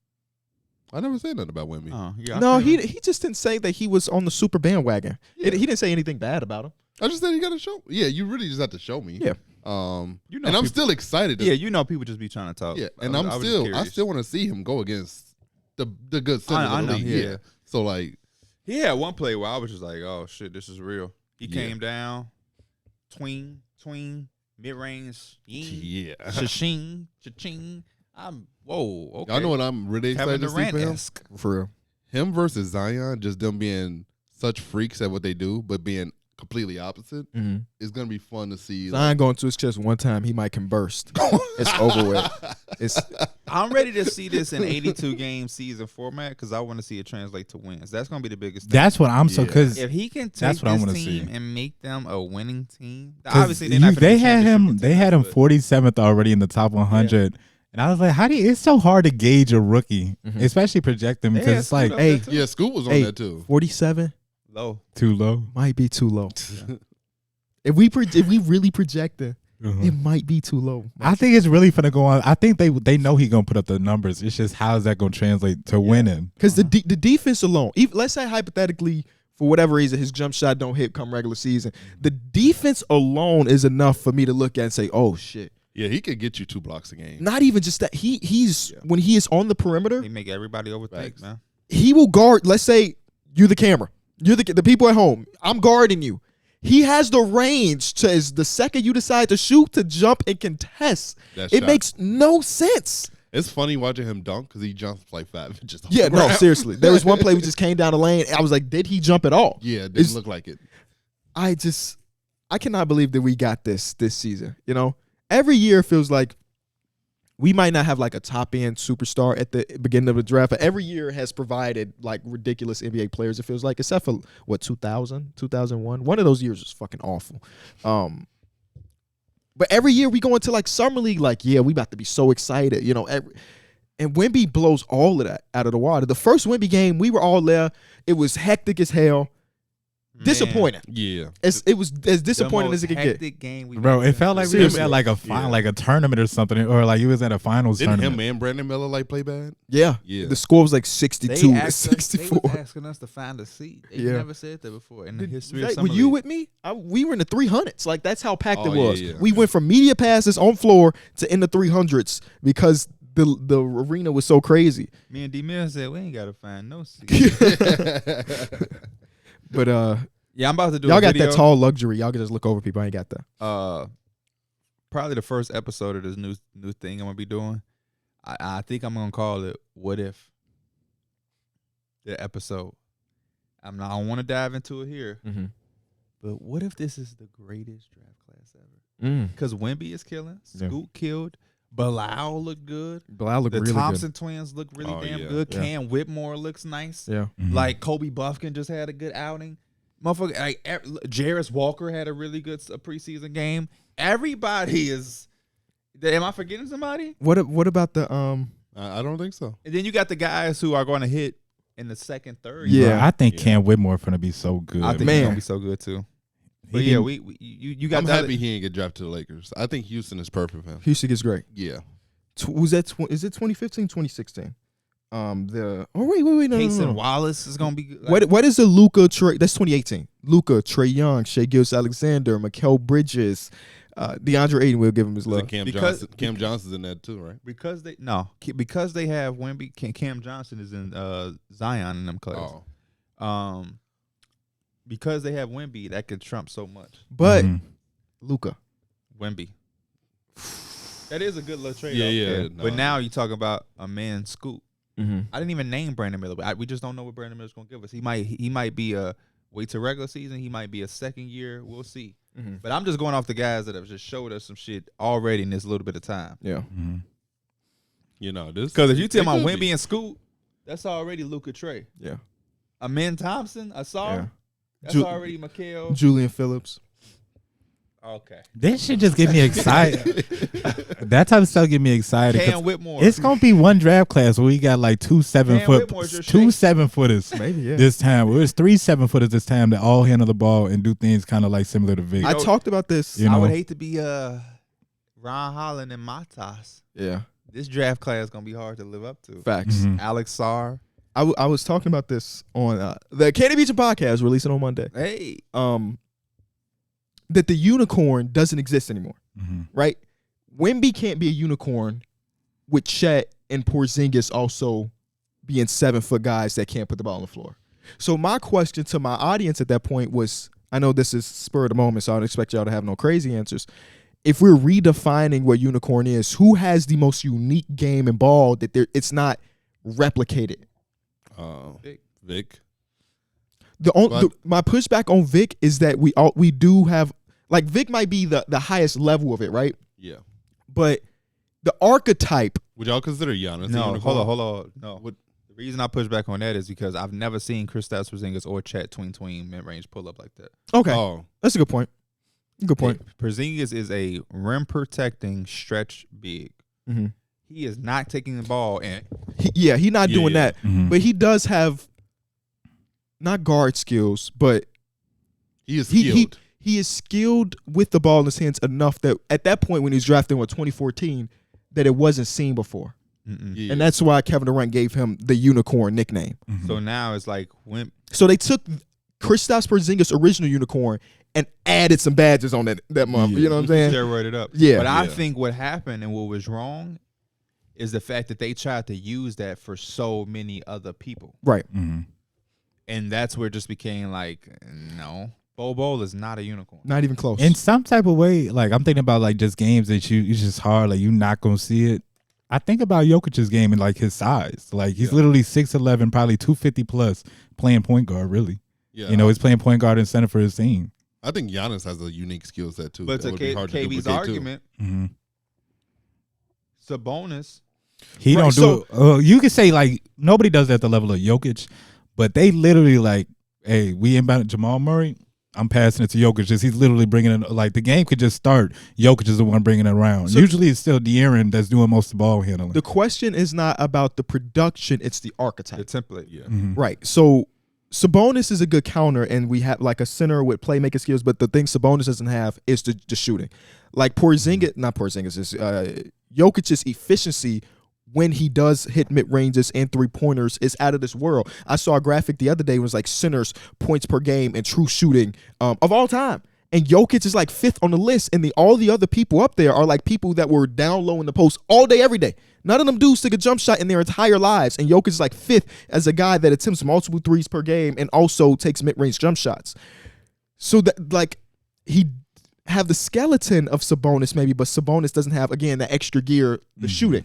I never said nothing about Wemby. No, he just didn't say that he was on the super bandwagon. Yeah. He didn't say anything bad about him. I just said you got to show. Yeah, you really just have to show me. Yeah. And I'm still excited. People just be trying to talk. Yeah, and I still want to see him go against the good center of the league. Yeah. So like, he had one play where I was just like, oh shit, this is real. He came down, tween, mid range, cha-ching. Whoa. Okay. Y'all know what I'm really excited to see for him? For real. Him versus Zion, just them being such freaks at what they do, but being completely opposite. Mm-hmm. It's gonna be fun to see. Zion going to his chest one time, he might can burst. It's over with. I'm ready to see this in 82 game season format because I want to see it translate to wins. That's gonna be the biggest thing. That's what I'm because if he can take this team and make them a winning team, obviously they had him 47th already in the top 100. Yeah. And I was like, it's so hard to gauge a rookie, especially project them because it's like, Scoot was on that too. 47, too low, might be too low. Yeah. If we really project it, it might be too low. I think it's really gonna go on. I think they know he's gonna put up the numbers. It's just how is that gonna translate to winning? Because the defense alone, let's say hypothetically, for whatever reason, his jump shot don't hit come regular season, the defense alone is enough for me to look at and say, oh shit. Yeah, he could get you 2 blocks a game. Not even just that. He's when he is on the perimeter, he make everybody overthink, man. He will guard. Let's say you're the camera, you're the people at home. I'm guarding you. He has the range to the second you decide to shoot to jump and contest. It makes no sense. It's funny watching him dunk because he jumps like 5 inches. Yeah, no, seriously. There was one play we just came down the lane. I was like, did he jump at all? Yeah, it didn't look like it. I cannot believe that we got this season. You know. Every year it feels like we might not have like a top-end superstar at the beginning of the draft, but every year has provided like ridiculous NBA players, it feels like, except for, 2000, 2001. One of those years was fucking awful. But every year we go into like Summer League like, yeah, we about to be so excited. You know, and Wemby blows all of that out of the water. The first Wemby game, we were all there. It was hectic as hell. Disappointing. Yeah. It was as disappointing as it could get. Game bro, it felt like we were at like a like a tournament or something, or like he was at a finals tournament. Didn't him and Brandon Miller like play bad? Yeah. The score was like 62 to 64. They was asking us to find a seat. They never said that before in the history of Summer League. Were you with me? We were in the 300s. Like that's how packed it was. Yeah. We went from media passes on floor to in the 300s because the arena was so crazy. Me and D-Mill said we ain't gotta find no seat. But yeah, I'm about to do. Y'all got that tall luxury. Y'all can just look over people. I ain't got that. Probably the first episode of this new thing I'm gonna be doing. I think I'm gonna call it "What If." The episode. I don't want to dive into it here, but what if this is the greatest draft class ever? Because Wemby is killing. Scoot killed. Bilal looked good. Bilal looked really good. The Thompson twins look really damn good. Yeah. Cam Whitmore looks nice. Yeah. Like Kobe Buffkin just had a good outing. Motherfucker, like Jarris Walker had a really good preseason game. Everybody is. Am I forgetting somebody? What about the I don't think so. And then you got the guys who are going to hit in the second, third. Yeah, I think Cam Whitmore going to be so good. I think he's going to be so good too. But yeah, you got. I'm happy he didn't get drafted to the Lakers. I think Houston is perfect for him. Houston is great. Yeah. Was that? Is it 2015, 2016? Wait, no. Cason Wallace is gonna be. Like, what is the Luka trade? That's 2018. Luka, Trae Young, Shai Gilgeous-Alexander, Mikal Bridges, DeAndre Ayton. We'll give him his love. Cam Johnson's in that too, right? Because they have Wemby. Cam Johnson is in Zion in them clubs. Oh. Because they have Wemby, that could trump so much. But Luka, Wemby. That is a good little trade. Yeah. No. But now you talk about a man Scoot. I didn't even name Brandon Miller. But we just don't know what Brandon Miller's going to give us. He might be a wait till regular season. He might be a second year. We'll see. But I'm just going off the guys that have just showed us some shit already in this little bit of time. Yeah. You know this because if you tell my Wemby and Scoot, that's already Luka Trae. Yeah. Amen Thompson, Asar. Yeah. That's already Mikal. Julian Phillips. Okay. This should just get me excited. That type of stuff get me excited. Cam Whitmore. It's gonna be one draft class where we got like two 7-footers maybe this time. Well, it's 3 7-footers this time that all handle the ball and do things kind of like similar to Vic. I talked about this. I would hate to be Ron Holland and Matas. Yeah. This draft class is gonna be hard to live up to. Facts. Alex Sarr. I was talking about this on the Candy Beach podcast releasing on Monday. Hey. That the unicorn doesn't exist anymore, right? Wemby can't be a unicorn with Chet and Porzingis also being 7-foot guys that can't put the ball on the floor. So my question to my audience at that point was, I know this is spur of the moment, so I don't expect y'all to have no crazy answers. If we're redefining what unicorn is, who has the most unique game and ball that it's not replicated? Vic. My pushback on Vic is that we do have, like, Vic might be the highest level of it, right? Yeah. But the archetype Would y'all consider Giannis? No, hold on. No. The reason I push back on that is because I've never seen Kristaps Porzingis or Chet tween mid-range pull up like that. Okay, that's a good point. Good point. Porzingis is a rim protecting stretch big. Mm-hmm. He is not taking the ball and he's not doing that. Mm-hmm. But he does have not guard skills, but he is skilled. He is skilled with the ball in his hands enough that at that point when he was drafted in 2014, that it wasn't seen before. Yeah. And that's why Kevin Durant gave him the unicorn nickname. Mm-hmm. So now it's like so they took Kristaps Porzingis' original unicorn and added some badges on that month. Yeah. You know what I'm saying? Steroided up. Yeah. But I think what happened and what was wrong is the fact that they tried to use that for so many other people. Right. Mm-hmm. And that's where it just became like, no. Bol is not a unicorn. Not even close. In some type of way, like I'm thinking about like just games that it's just hard, like you're not gonna see it. I think about Jokic's game and like his size. Like he's literally 6'11", probably 250 plus, playing point guard, really. Yeah. You know, he's playing point guard and center for his team. I think Giannis has a unique skill set too. But to KB's argument, Sabonis, he don't do it. You could say like nobody does that at the level of Jokic, but they literally like, hey, we inbound Jamal Murray. I'm passing it to Jokic. He's literally bringing it. Like the game could just start. Jokic is the one bringing it around. So usually it's still De'Aaron that's doing most of the ball handling. The question is not about the production; it's the archetype, the template. Yeah, right. So Sabonis is a good counter, and we have like a center with playmaking skills. But the thing Sabonis doesn't have is the shooting. Like Jokic's efficiency when he does hit mid-ranges and three-pointers is out of this world. I saw a graphic the other day. It was like centers, points per game, and true shooting of all time. And Jokic is like 5th on the list, and all the other people up there are like people that were down low in the post all day, every day. None of them dudes took a jump shot in their entire lives, and Jokic is like 5th as a guy that attempts multiple threes per game and also takes mid-range jump shots. So that like he have the skeleton of Sabonis maybe, but Sabonis doesn't have, again, that extra gear, the shooting.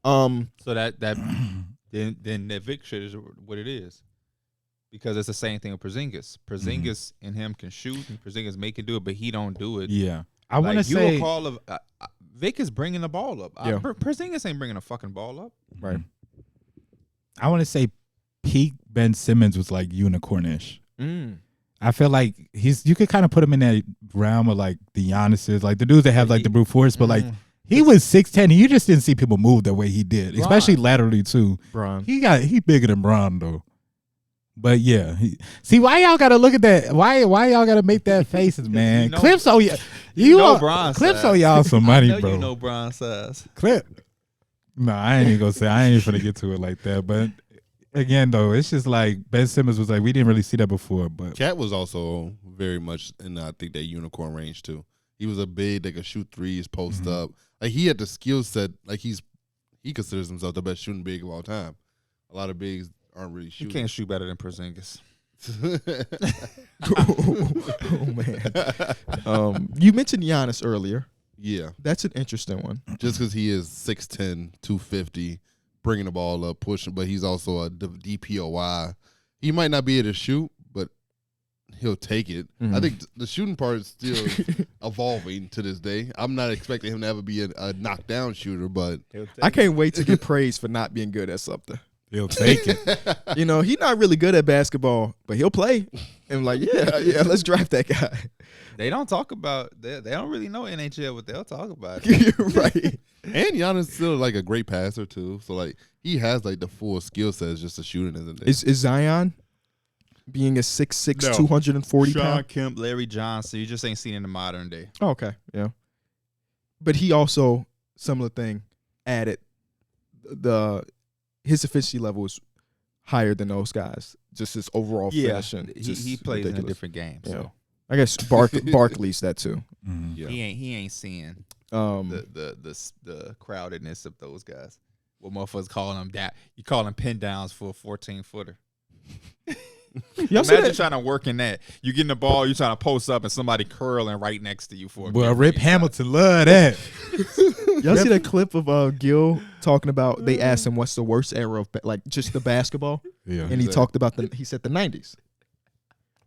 So that then that Vic shit is what it is, because it's the same thing with Porzingis. Porzingis and him can shoot, and Porzingis can do it, but he don't do it. Yeah, I want to say Vic is bringing the ball up. Yeah. Porzingis ain't bringing the fucking ball up. Right. I want to say peak Ben Simmons was like unicornish. I feel like you could kind of put him in that realm of like the Giannis's, like the dudes that have like the brute force, but like. He was 6'10", and you just didn't see people move the way he did, especially laterally too. Bron. He bigger than Bron though. But yeah, see why y'all gotta look at that? Why y'all gotta make that faces, man? Clips on Clips on y'all some money, bro. You know Bron size. Clip. No, I ain't even gonna say. I ain't even gonna get to it like that. But again, though, it's just like Ben Simmons was like, we didn't really see that before. But Cat was also very much in I think that unicorn range too. He was a big that could shoot threes, post up. Like he had the skill set. Like he considers himself the best shooting big of all time. A lot of bigs aren't really shooting. He can't shoot better than Porzingis. Oh man. You mentioned Giannis earlier. Yeah, that's an interesting one. Just because he is 6'10", 250, bringing the ball up, pushing, but he's also a DPOY. He might not be able to shoot, but he'll take it. I think the shooting part is still evolving to this day. I'm not expecting him to ever be a knockdown shooter, but I can't wait to get praised for not being good at something. He'll take it. You know, he's not really good at basketball, but he'll play. And I'm like, yeah, let's draft that guy. They don't talk about they don't really know NHL, but they'll talk about it. Right. And Giannis is still like a great passer too. So like he has like the full skill set as just a shooting, isn't it? Is Zion being a 6'6", 240 Sean pound? Kemp, Larry Johnson, you just ain't seen in the modern day. Oh, okay, yeah. But he also, similar thing, added his efficiency level is higher than those guys. Just his overall finishing. He plays ridiculous. In a different game. So yeah. I guess Barkley's that too. Yeah. He ain't seeing the crowdedness of those guys. What motherfuckers calling them that? You call them pin downs for a 14-footer. Imagine trying to work in that. You getting the ball, you trying to post up, and somebody curling right next to you for a Well, Rip Hamilton love that. Y'all see that clip of Gil talking about, they asked him what's the worst era of like just the basketball? Yeah. And he talked about he said the 90s.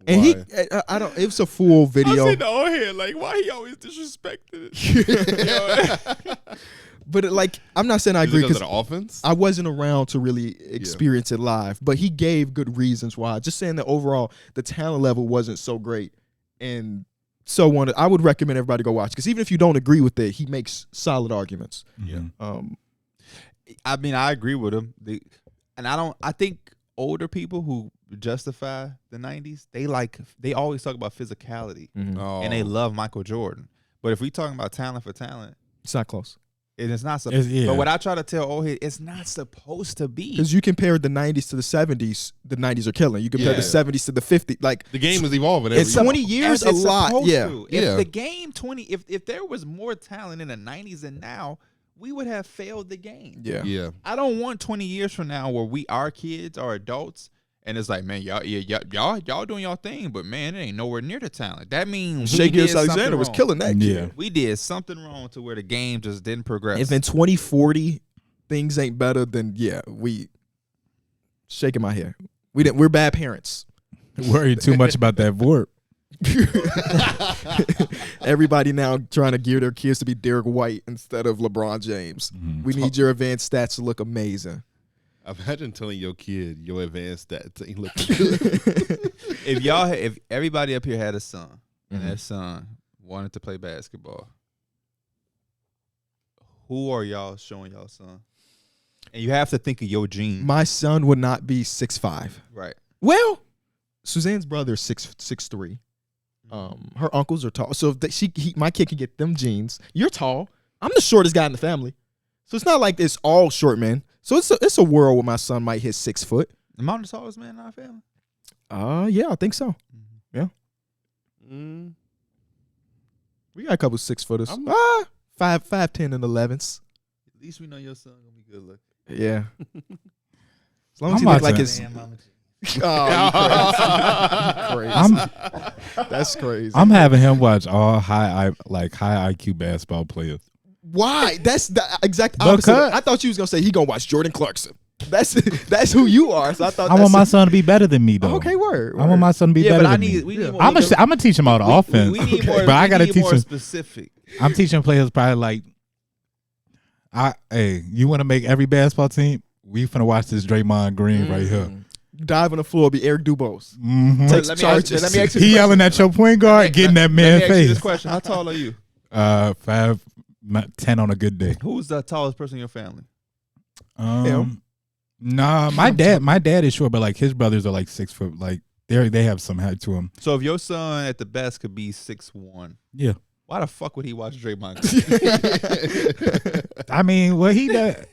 And it was a full video. I'm sitting on here like, why he always disrespected it? But I'm not saying I agree because of the offense. I wasn't around to really experience it live, but he gave good reasons why. Just saying that overall the talent level wasn't so great, and so I would recommend everybody go watch, because even if you don't agree with it, he makes solid arguments. Yeah. I mean, I agree with him. I think older people who justify the 90s, they always talk about physicality, and they love Michael Jordan. But if we talking about talent for talent, it's not close. It's not supposed. But what I try to tell old head, it's not supposed to be. Because you compare the 90s to the 70s, the 90s are killing. You compare the 70s to the 50s, the game is evolving. It's 20 years a lot. Yeah. If the game if there was more talent in the 90s than now, we would have failed the game. Yeah. I don't want 20 years from now where our kids are adults and it's like, man, y'all doing y'all thing, but man, it ain't nowhere near the talent. That means Shaky Alexander was killing that kid. Yeah. We did something wrong to where the game just didn't progress. If in 2040 things ain't better, then we shaking my hair. We're bad parents. Worry too much about that VORP. Everybody now trying to gear their kids to be Darrick White instead of LeBron James. We need your advanced stats to look amazing. Imagine telling your kid your advanced stats ain't looking good. If everybody up here had a son and that son wanted to play basketball, who are y'all showing y'all son? And you have to think of your genes. My son would not be 6'5". Right. Well, Suzanne's brother is 6'3". Her uncles are tall, so if my kid can get them genes. You're tall. I'm the shortest guy in the family, so it's not like it's all short men. So it's a world where my son might hit 6 foot. Am I the tallest man in our family? Yeah, I think so. Yeah. We got a couple 6-footers. 5'10" and 11s. At least we know your son gonna be good looking. Yeah. As long as he look like his. Oh, crazy. That's crazy. I'm having him watch all high IQ basketball players. Why? That's the exact opposite. I thought you was gonna say he gonna watch Jordan Clarkson. That's who you are. So I want my son to be better than me, though. Okay, word. I want my son to be better than me. I'm gonna teach him all the offense, but I gotta teach him specific. I'm teaching players probably hey, you want to make every basketball team? We finna watch this Draymond Green right here. Dive on the floor, be Eric Dubose. Takes charges. Let me ask you he yelling at your point guard, getting that man face. Let me ask you this question: how tall are you? 5'10" on a good day. Who's the tallest person in your family? Him? Nah, my dad is short, but his brothers are 6 foot. They have some height to them. So if your son at the best could be 6'1", yeah, why the fuck would he watch Draymond? I mean, well, he does.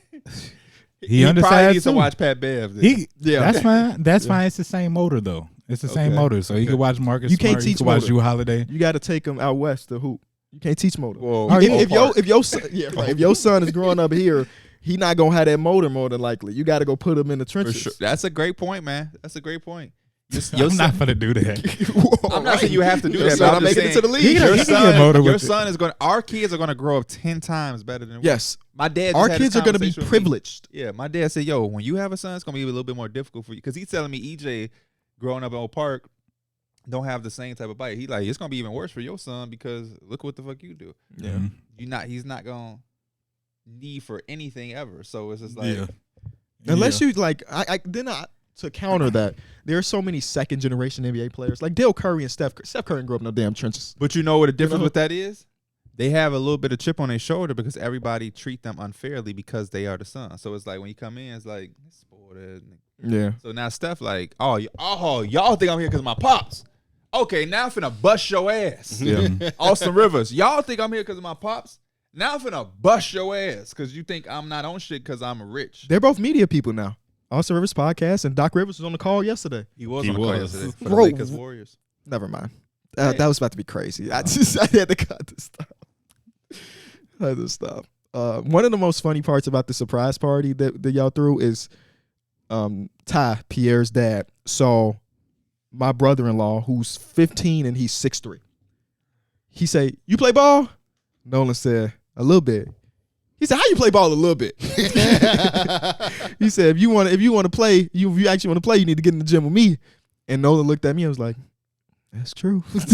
He probably needs to watch Pat Bev. That's fine. That's fine. It's the same motor though. It's the same motor, so he can watch Marcus. You can't Smart, teach you can watch Drew Holiday. You got to take him out west to hoop. You can't teach motor. Whoa, if your son is growing up here, he not gonna have that motor more than likely. You got to go put him in the trenches. Sure. That's a great point, man. That's a great point. I'm not gonna do that. I'm not saying you have to do that. But I'm making it to the league. Your son is going. Our kids are going to grow up 10 times better than we. Yes. My dad. Our kids are going to be privileged. Yeah, my dad said, "Yo, when you have a son, it's going to be a little bit more difficult for you." Because he's telling me EJ, growing up in Oak Park, don't have the same type of bite. He it's going to be even worse for your son because look what the fuck you do. Yeah. He's not going to need for anything ever. So it's just unless you to counter that, there are so many second generation NBA players like Dale Curry and Steph. Steph Curry grew up in no damn trenches. But you know what the difference with that is? They have a little bit of chip on their shoulder because everybody treat them unfairly because they are the son. So it's like when you come in, it's like spoiled. Yeah. So now Steph y'all think I'm here because of my pops. Okay, now I'm finna bust your ass. Yeah. Austin Rivers, y'all think I'm here because of my pops? Now I'm finna bust your ass because you think I'm not on shit because I'm rich. They're both media people now. Austin Rivers podcast, and Doc Rivers was on the call yesterday. He was on the call yesterday for the Bro, Lakers Warriors. Never mind. That was about to be crazy. I had to cut this stuff. I had to stop. One of the most funny parts about the surprise party that y'all threw is Ty, Pierre's dad, saw my brother-in-law, who's 15 and he's 6'3". He say, "You play ball?" Nolan said, "A little bit." He said, "How you play ball a little bit?" He said, if you want to play, you actually want to play, you need to get in the gym with me. And Nolan looked at me and was like, "That's true." This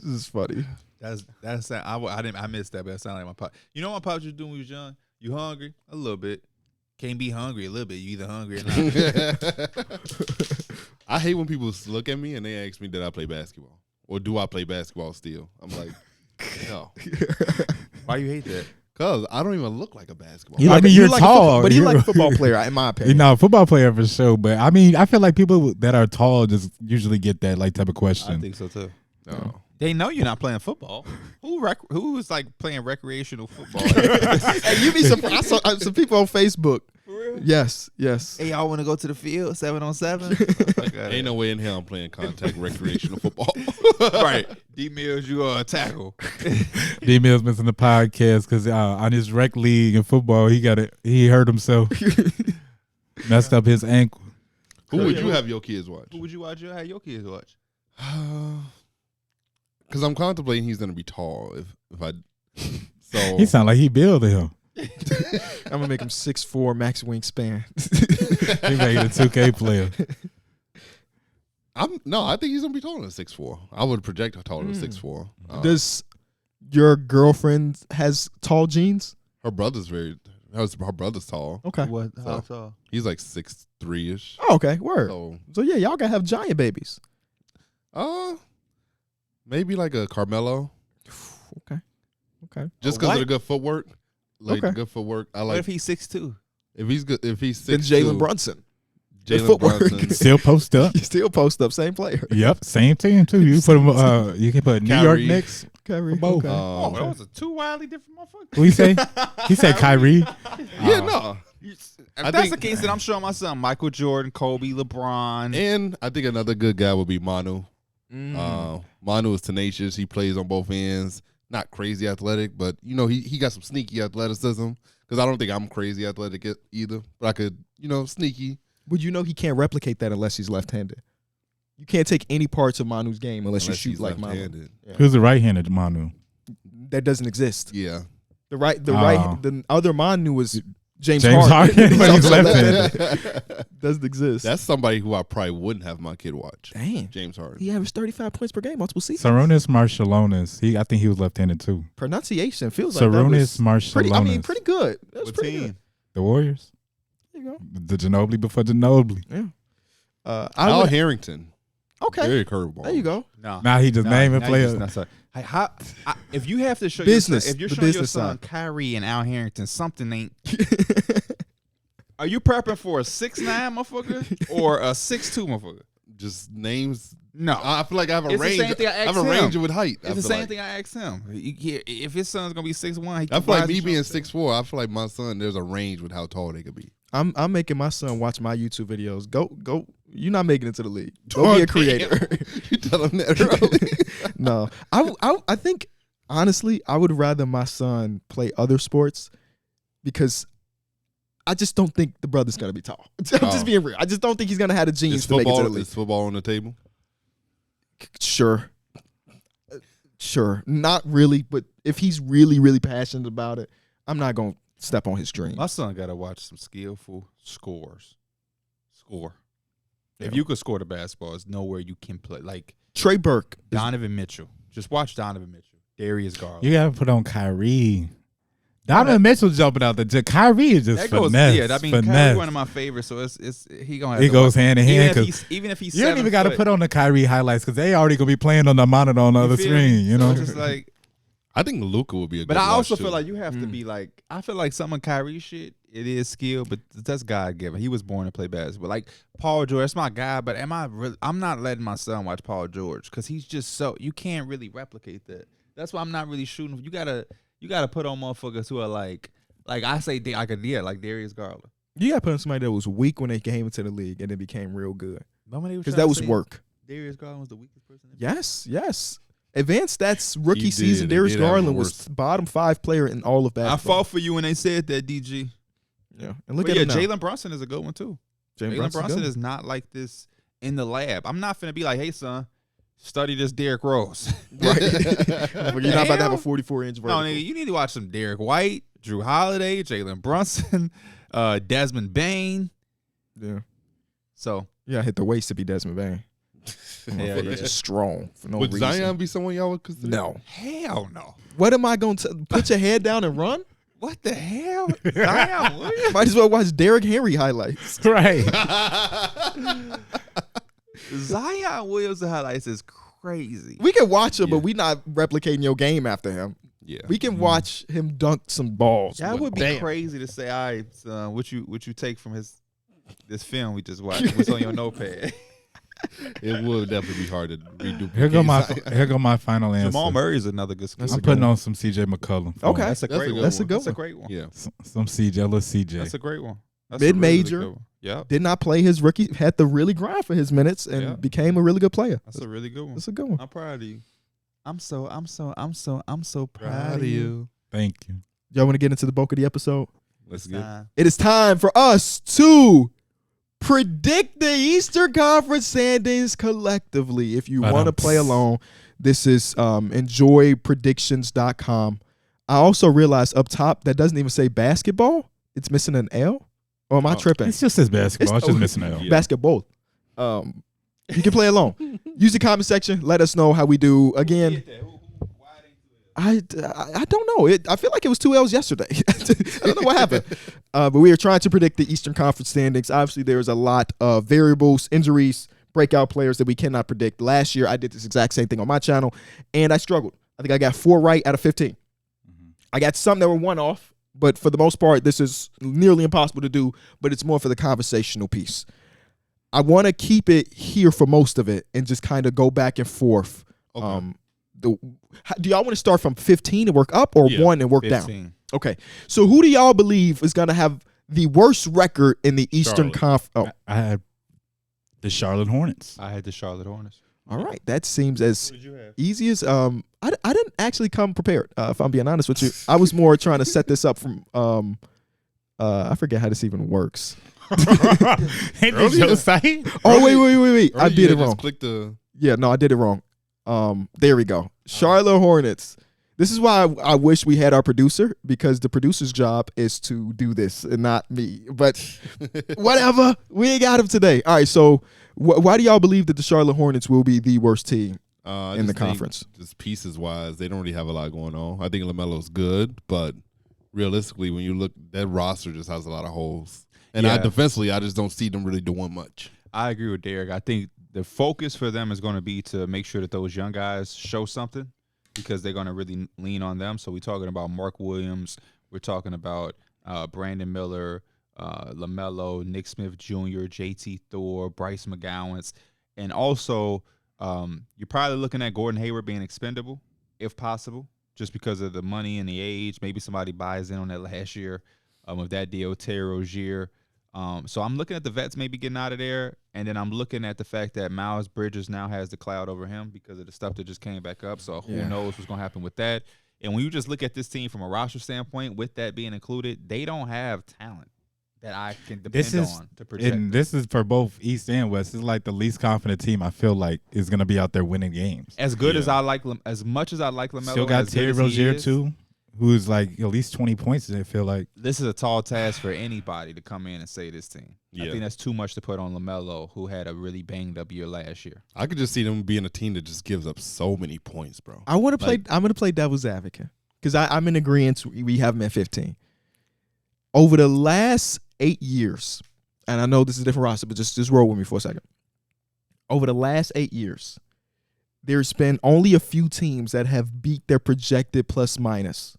is funny. I missed that, but it sounded like my pop. You know what my pops was doing when he was young? You hungry? A little bit. Can't be hungry a little bit. You either hungry or not. I hate when people look at me and they ask me, did I play basketball? Or do I play basketball still? I'm like, no. Why you hate that? Because I don't even look like a basketball. You're tall. But he's like a football player, in my opinion. No, football player for sure. But I mean, I feel like people that are tall just usually get that like type of question. I think so too. No. They know you're not playing football. Who is like playing recreational football? Hey, you be surprised. I saw some people on Facebook. For real? Yes. Hey, y'all want to go to the field 7-on-7? Ain't no way in hell I'm playing contact recreational football. Right. D Mills, you are a tackle. D Mills missing the podcast because on his rec league in football, he hurt himself, messed up his ankle. Who would you have your kids watch? Who would you have your kids watch? Because I'm contemplating he's gonna be tall if I. So he sound like he building him. I'm gonna make him 6'4", max wingspan. He made a 2K player. I think he's gonna be taller than 6'4". I would project taller than 6'4". Does your girlfriend has tall jeans? Her brother's tall. Okay. How tall? He's like 6'3" Oh, okay. Word. So yeah, y'all gotta have giant babies. Maybe like a Carmelo. Okay. Just because of the good footwork. Like the good footwork. I like. What if he's 6'2"? If he's good, if he's 6'2", then Jalen Brunson. Jalen Brunson still post up. You still post up, same player. Yep, same team too. You put him. You can put New York Knicks. Kyrie. Both. That was a two wildly different motherfucker. What he say? He said Kyrie. Yeah, no. If that's the case, then I'm showing my son Michael Jordan, Kobe, LeBron, and I think another good guy would be Manu. Manu is tenacious. He plays on both ends. Not crazy athletic, but he got some sneaky athleticism. Because I don't think I'm crazy athletic either, but I could sneaky. But he can't replicate that unless he's left-handed. You can't take any parts of Manu's game unless you shoot like Manu. Yeah. Who's the right-handed Manu? That doesn't exist. Yeah. The other Manu was James Harden. But he's left-handed. Doesn't exist. That's somebody who I probably wouldn't have my kid watch. Damn. James Harden. He averaged 35 points per game multiple seasons. Sarunas Marciulionis. I think he was left-handed too. Pronunciation feels like Sarunas Marciulionis. Pretty good. That was pretty good. The Warriors. There you go. The Ginobili before Ginobili. Yeah. Al Harrington. Okay. Very curveball. There you go. Now he just naming players. If you have to show business, if you're showing your son Kyrie and Al Harrington, something ain't. Are you prepping for a 6'9" motherfucker or a 6'2" motherfucker? Just names. No, I feel like I have a range. I have a range with height. It's the same thing I asked him. If his son's gonna be 6'1", I feel like me being 6'4", I feel like my son. There's a range with how tall they could be. I'm making my son watch my YouTube videos. Go. You're not making it to the league. Go be a creator. You tell him that early. No, I think honestly, I would rather my son play other sports because I just don't think the brother's gonna be tall. I'm just being real. I just don't think he's gonna have the genes to make it to the league. Is football on the table? Sure. Not really, but if he's really, really passionate about it, I'm not gonna step on his dream. My son gotta watch some skillful score. If you could score the basketball, there's nowhere you can play. Like Trey Burke, Donovan Mitchell. Just watch Donovan Mitchell. Darius Garland. You gotta put on Kyrie. Donovan Mitchell jumping out the Kyrie is just finesse. Kyrie's one of my favorites, so he gonna have it goes hand in hand. Even if he's you don't even got to put on the Kyrie highlights because they already gonna be playing on the monitor on the other screen. So it's just like, I think Luka would be a good But I also too. feel like you have to be like, I feel like some of Kyrie shit, it is skill, but that's God given. He was born to play basketball. Like Paul George, that's my guy, but I'm not letting my son watch Paul George because he's just you can't really replicate that. That's why I'm not really shooting. You gotta put on motherfuckers who are like I say, like Darius Garland. You gotta put on somebody that was weak when they came into the league and then became real good. Because that was work. Darius Garland was the weakest person. Yes. Advanced stats rookie season. Darius Garland was bottom 5 player in all of basketball. I fought for you when they said that, DG. Yeah, and look at him now. Jalen Brunson is a good one too. Jalen Brunson is not like this in the lab. I'm not finna be like, hey son, study this Derrick Rose. Right. You're not about to have a 44-inch vertical. No, nigga, you need to watch some Derrick White, Drew Holiday, Jalen Brunson, Desmond Bain. Yeah. So you gotta hit the waist to be Desmond Bain. Yeah, just strong for no reason. Would Zion be someone y'all would consider? No. Hell no. What am I going to put your head down and run? What the hell? Zion Williams? Might as well watch Derrick Henry highlights. Right. Zion Williams highlights is crazy. We can watch him, but we not replicating your game after him. Yeah. We can watch him dunk some balls. That would be crazy to say, all right, son, what you take from this film we just watched? What's on your notepad? It would definitely be hard to redo. Here go my final answer. Jamal Murray is another good score. I'm putting on some CJ McCollum. Okay. That's a great one. That's a good one. That's a great one. Yeah. Some CJ, little CJ. That's a great one. Mid-major. Really yeah. Did not play his rookie. Had to really grind for his minutes and became a really good player. That's a really good one. That's a good one. I'm proud of you. I'm so proud of you. Thank you. Y'all want to get into the bulk of the episode? Let's get it. Is time for us to predict the Eastern Conference standings collectively. If you want to play along, this is enjoypredictions.com. I also realized up top that doesn't even say basketball. It's missing an L. Or am I tripping? It just says basketball. It's just missing an L. Yeah. Basketball. You can play along. Use the comment section. Let us know how we do. Again, I don't know. I feel like it was 2 L's yesterday. I don't know what happened. But we are trying to predict the Eastern Conference standings. Obviously, there's a lot of variables, injuries, breakout players that we cannot predict. Last year, I did this exact same thing on my channel, and I struggled. I think I got 4 right out of 15. I got some that were one off, but for the most part, this is nearly impossible to do, but it's more for the conversational piece. I want to keep it here for most of it and just kind of go back and forth. Okay. Do y'all want to start from 15 and work up or 1 and work 15 down? Okay. So who do y'all believe is going to have the worst record in the Eastern Conference? Oh. I had the Charlotte Hornets. I had the Charlotte Hornets. All right. That seems as easy as I didn't actually come prepared, if I'm being honest with you. I was more trying to set this up from I forget how this even works. Ain't this your site? Oh, wait. I did it wrong. Click the I did it wrong. There we go. Charlotte Hornets. This is why I wish we had our producer, because the producer's job is to do this and not me. But whatever, we ain't got him today. All right, so why do y'all believe that the Charlotte Hornets will be the worst team in the conference? Just pieces-wise, they don't really have a lot going on. I think LaMelo's good, but realistically, when you look, that roster just has a lot of holes. And defensively, I just don't see them really doing much. I agree with Darrick. I think the focus for them is going to be to make sure that those young guys show something, because they're going to really lean on them. So we're talking about Mark Williams. We're talking about Brandon Miller, LaMelo, Nick Smith Jr., JT Thor, Bryce McGowan. And also, you're probably looking at Gordon Hayward being expendable, if possible, just because of the money and the age. Maybe somebody buys in on that last year of that deal, Terry Rozier. So I'm looking at the vets maybe getting out of there, and then I'm looking at the fact that Miles Bridges now has the cloud over him because of the stuff that just came back up. So who knows what's going to happen with that. And when you just look at this team from a roster standpoint, with that being included, they don't have talent that I can depend on to protect. And this is for both East and West. It's like the least confident team I feel like is going to be out there winning games. As good as I like, as much as I like LaMelo, still got Terry Rozier too, who's like at least 20 points. I feel like this is a tall task for anybody to come in and say this team. I think that's too much to put on LaMelo, who had a really banged up year last year. I could just see them being a team that just gives up so many points, bro. I want to play. I'm going to play devil's advocate because I'm in agreement. We have them at 15. Over the last 8 years, and I know this is a different roster, but just roll with me for a second. Over the last 8 years, there's been only a few teams that have beat their projected plus minus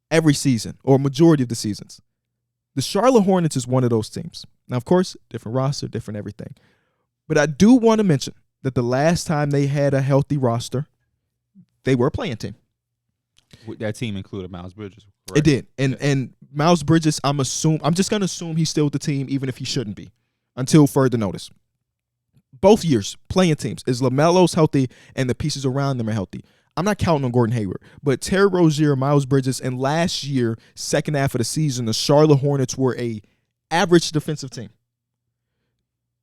every season or majority of the seasons. The Charlotte Hornets is one of those teams. Now, of course, different roster, different everything. But I do want to mention that the last time they had a healthy roster, they were a playing team. That team included Miles Bridges, correct? It did. And Miles Bridges, I'm just going to assume he's still with the team, even if he shouldn't be, until further notice. Both years, playing teams, is LaMelo's healthy and the pieces around them are healthy. I'm not counting on Gordon Hayward, but Terry Rozier, Miles Bridges, and last year, second half of the season, the Charlotte Hornets were a average defensive team.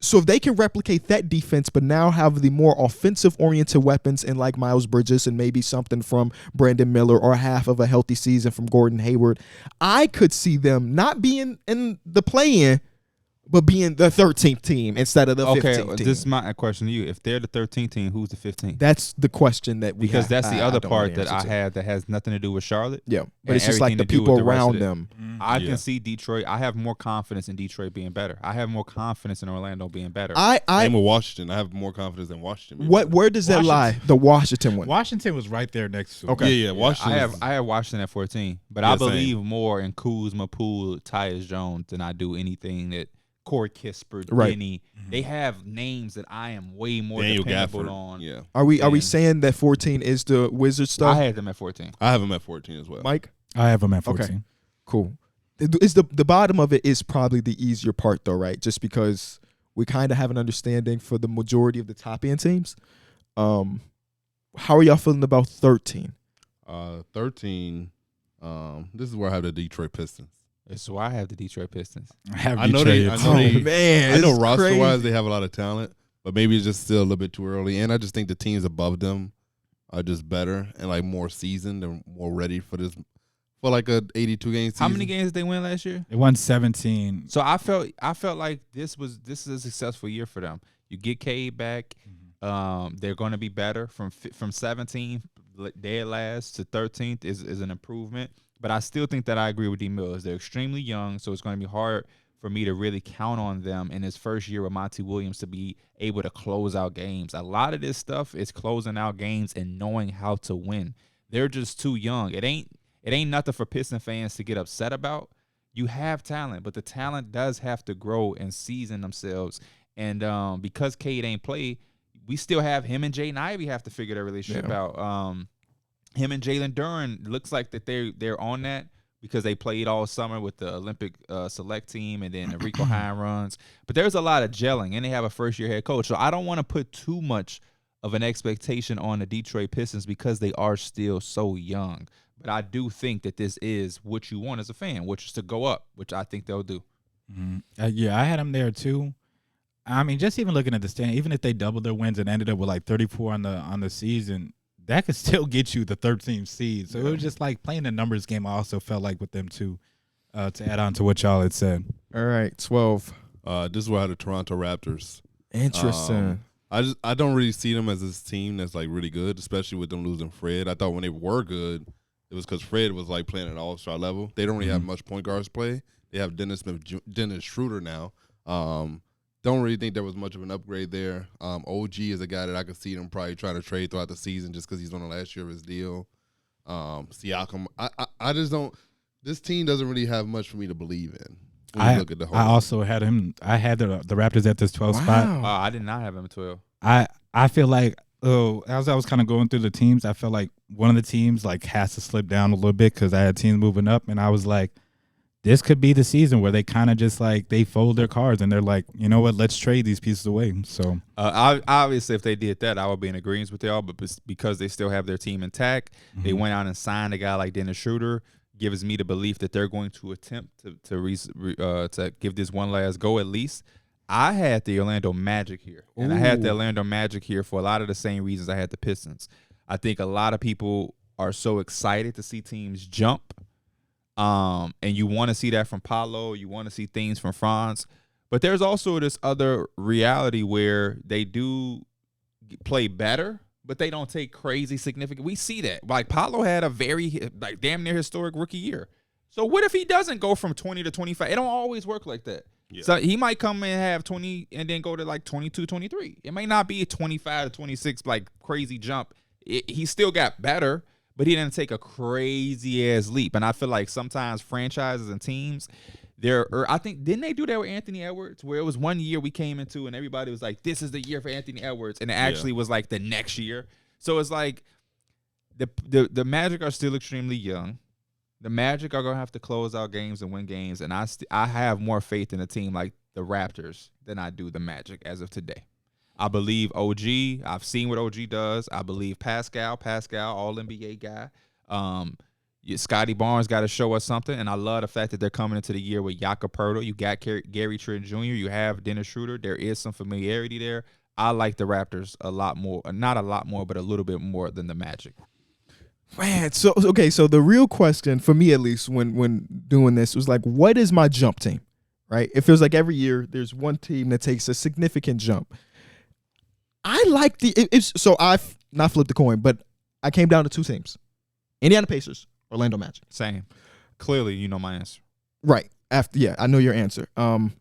So if they can replicate that defense, but now have the more offensive-oriented weapons in like Miles Bridges and maybe something from Brandon Miller or half of a healthy season from Gordon Hayward, I could see them not being in the play-in, but being the 13th team instead of the 15th team. Okay, this is my question to you. If they're the 13th team, who's the 15th? That's the question that we because have. that's the other part that I had that has nothing to do with Charlotte. Yeah, but it's just like the people around them. I can see Detroit. I have more confidence in Detroit being better. I have more confidence in Orlando being better. Same with Washington. I have more confidence in Washington. Where does that lie? The Washington one. Washington was right there next to. Okay. Yeah. Washington. I have Washington at 14, but I believe more in Kuzma, Poole, Tyus Jones than I do anything that Corey Kispert, Denny. They have names that I am way more dependable on. Yeah. Are we saying that 14 is the Wizards stuff? I had them at 14. I have them at 14 as well. Mike? I have them at 14. Okay. Cool. Is the bottom of it is probably the easier part though, right? Just because we kind of have an understanding for the majority of the top end teams. How are y'all feeling about 13? 13. This is where I have the Detroit Pistons. So I have the Detroit Pistons. I know roster wise they have a lot of talent, but maybe it's just still a little bit too early. And I just think the teams above them are just better and like more seasoned and more ready for this, for like a 82 game season. How many games did they win last year? They won 17. So I felt like this is a successful year for them. You get Cade back. They're going to be better from 17th dead last to 13th is an improvement. But I still think that I agree with D Mills. They're extremely young, so it's going to be hard for me to really count on them in his first year with Monty Williams to be able to close out games. A lot of this stuff is closing out games and knowing how to win. They're just too young. It ain't nothing for Piston fans to get upset about. You have talent, but the talent does have to grow and season themselves. And because Cade ain't played, we still have him and Jaden Ivey have to figure their relationship out. Him and Jalen Duren looks like that they're on that because they played all summer with the Olympic select team and then the Rico Hine runs. But there's a lot of gelling, and they have a first-year head coach. So I don't want to put too much of an expectation on the Detroit Pistons because they are still so young. But I do think that this is what you want as a fan, which is to go up, which I think they'll do. Yeah, I had them there too. I mean, just even looking at the stand, even if they doubled their wins and ended up with like 34 on the season, that could still get you the 13th seed. So it was just like playing the numbers game. I also felt like with them too, to add on to what y'all had said. All right, 12. This is where I had the Toronto Raptors. Interesting. I don't really see them as this team that's like really good, especially with them losing Fred. I thought when they were good, it was because Fred was like playing at all-star level. They don't really have much point guards play. They have Dennis Schroeder now. Don't really think there was much of an upgrade there. OG is a guy that I could see them probably trying to trade throughout the season just because he's on the last year of his deal. Siakam, I just don't. This team doesn't really have much for me to believe in. Look at the whole. I also had him. I had the Raptors at this 12th spot. I did not have him at 12. I feel like as I was kind of going through the teams, I felt like one of the teams like has to slip down a little bit because I had teams moving up, and I was like, this could be the season where they kind of just like they fold their cards and they're like, you know what, let's trade these pieces away. So obviously, if they did that, I would be in agreement with y'all. But because they still have their team intact, they went out and signed a guy like Dennis Schroeder. Gives me the belief that they're going to attempt to give this one last go at least. I had the Orlando Magic here, and I had the Orlando Magic here for a lot of the same reasons I had the Pistons. I think a lot of people are so excited to see teams jump. And you want to see that from Paolo. You want to see things from Franz. But there's also this other reality where they do play better, but they don't take crazy significant. We see that. Like, Paolo had a very, like, damn near historic rookie year. So what if he doesn't go from 20 to 25? It don't always work like that. Yeah. So he might come and have 20 and then go to, like, 22, 23. It may not be a 25 to 26, like, crazy jump. He still got better, but he didn't take a crazy-ass leap. And I feel like sometimes franchises and teams, I think, didn't they do that with Anthony Edwards, where it was one year we came into and everybody was like, this is the year for Anthony Edwards, and it actually was like the next year. So it's like the Magic are still extremely young. The Magic are going to have to close out games and win games, and I have more faith in a team like the Raptors than I do the Magic as of today. I believe OG. I've seen what OG does. I believe Pascal, all-NBA guy. Scotty Barnes got to show us something, and I love the fact that they're coming into the year with Jakob Poeltl. You got Gary Trent Jr. You have Dennis Schroeder. There is some familiarity there. I like the Raptors a lot more. Not a lot more, but a little bit more than the Magic. Man, so the real question, for me at least, when doing this, was like, what is my jump team? right? It feels like every year there's one team that takes a significant jump. I like so I've not flipped the coin, but I came down to two teams. Indiana Pacers, Orlando Magic. Same. Clearly, you know my answer. Right. I know your answer. I'm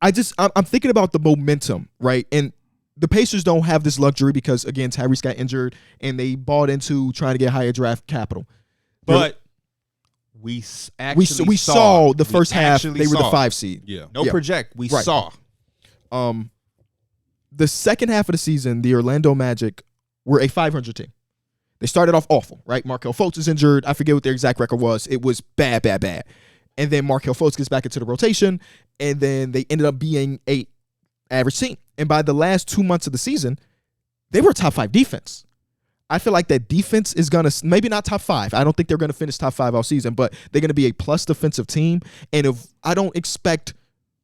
thinking about the momentum, right? And the Pacers don't have this luxury because, again, Tyrese got injured and they bought into trying to get higher draft capital. But we saw the first half they were the 5 seed. Yeah. Project. We saw. The second half of the season, the Orlando Magic were a 500 team. They started off awful, right? Markelle Fultz is injured. I forget what their exact record was. It was bad. And then Markelle Fultz gets back into the rotation, and then they ended up being a average team. And by the last 2 months of the season, they were a top 5 defense. I feel like that defense is going to, maybe not top 5. I don't think they're going to finish top 5 all season, but they're going to be a plus defensive team. And if I don't expect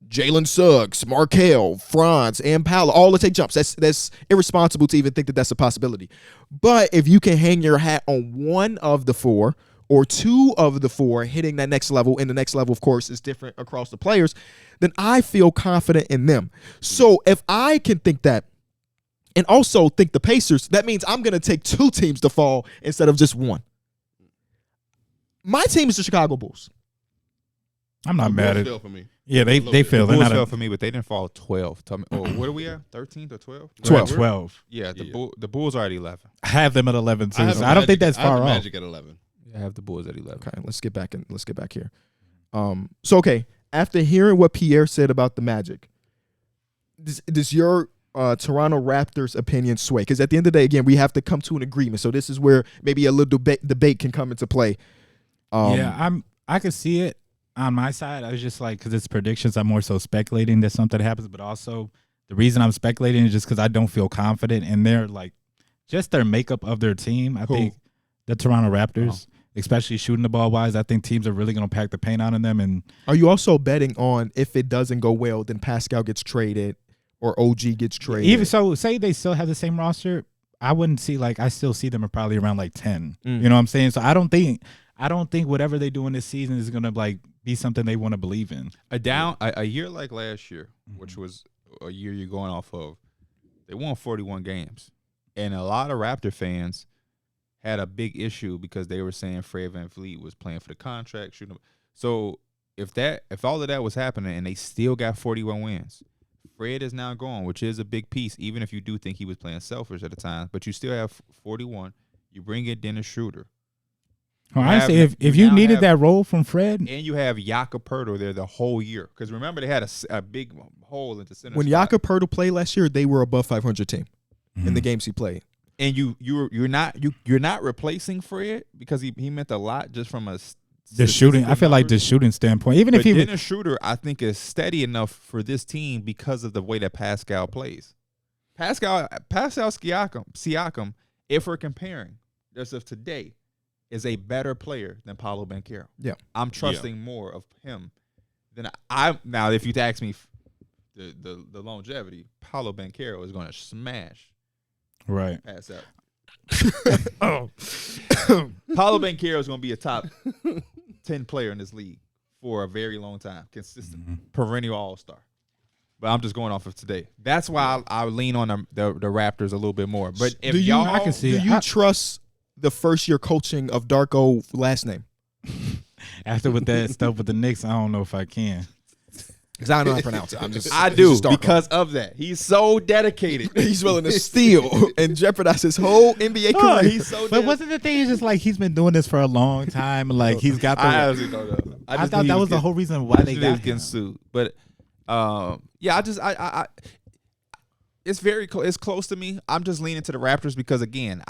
Jalen Suggs, Markelle, Franz, and Paolo all to take jumps. That's irresponsible to even think that that's a possibility. But if you can hang your hat on one of the 4 or 2 of the 4 hitting that next level, and the next level, of course, is different across the players, then I feel confident in them. So if I can think that and also think the Pacers, that means I'm going to take 2 teams to fall instead of just one. My team is the Chicago Bulls. I'm not mad at it. For me. Yeah, they feel. The Bulls fell for me, but they didn't fall 12. Tell me, what are we at? 13th or 12? 12. Yeah, the Bulls are at 11. I have them at 11 too. I don't think that's far off. Magic at 11. I have the Bulls at 11. Okay, let's get back here. Okay, after hearing what Pierre said about the Magic, does your Toronto Raptors opinion sway? Because at the end of the day, again, we have to come to an agreement. So this is where maybe a little debate can come into play. I could see it. On my side, I was just like, because it's predictions, I'm more so speculating that something happens. But also, the reason I'm speculating is just because I don't feel confident in their, like, just their makeup of their team. I think the Toronto Raptors, especially shooting the ball wise, I think teams are really going to pack the paint on them. And are you also betting on if it doesn't go well, then Pascal gets traded or OG gets traded? Even so, say they still have the same roster, I wouldn't see, like, I still see them probably around like 10. You know what I'm saying? So I don't think whatever they do in this season is going to, like, be something they want to believe in. A year like last year, which was a year you're going off of, they won 41 games. And a lot of Raptor fans had a big issue because they were saying Fred VanVleet was playing for the contract. So if all of that was happening and they still got 41 wins, Fred is now gone, which is a big piece, even if you do think he was playing selfish at the time. But you still have 41. You bring in Dennis Schroeder. Well, honestly, if you needed that role from Fred. And you have Jakob Poeltl there the whole year. Because remember, they had a big hole in the center. When Jakob Poeltl played last year, they were above 500 team in the games he played. And you're not replacing Fred because he meant a lot just from the shooting. I feel like the shooting standpoint. Even if Dennis Schroeder, I think, is steady enough for this team because of the way that Pascal plays. Pascal Siakam, if we're comparing as of today, is a better player than Paolo Banchero. Yeah. I'm trusting more of him than I. Now, if you ask me the longevity, Paolo Banchero is going to smash. Right. Pass out. Paolo Banchero is going to be a top 10 player in this league for a very long time. Consistent, perennial all-star. But I'm just going off of today. That's why I lean on the Raptors a little bit more. But if I can see do you trust the first-year coaching of Darko last name? After with that stuff with the Knicks, I don't know if I can. Because I don't know how to pronounce it. I do because of that. He's so dedicated. He's willing to steal and jeopardize his whole NBA career. He's so but wasn't the thing just like he's been doing this for a long time? Like he's got the. I honestly don't know. I thought that was the whole reason why they got getting sued. But it's close to me. I'm just leaning to the Raptors because again,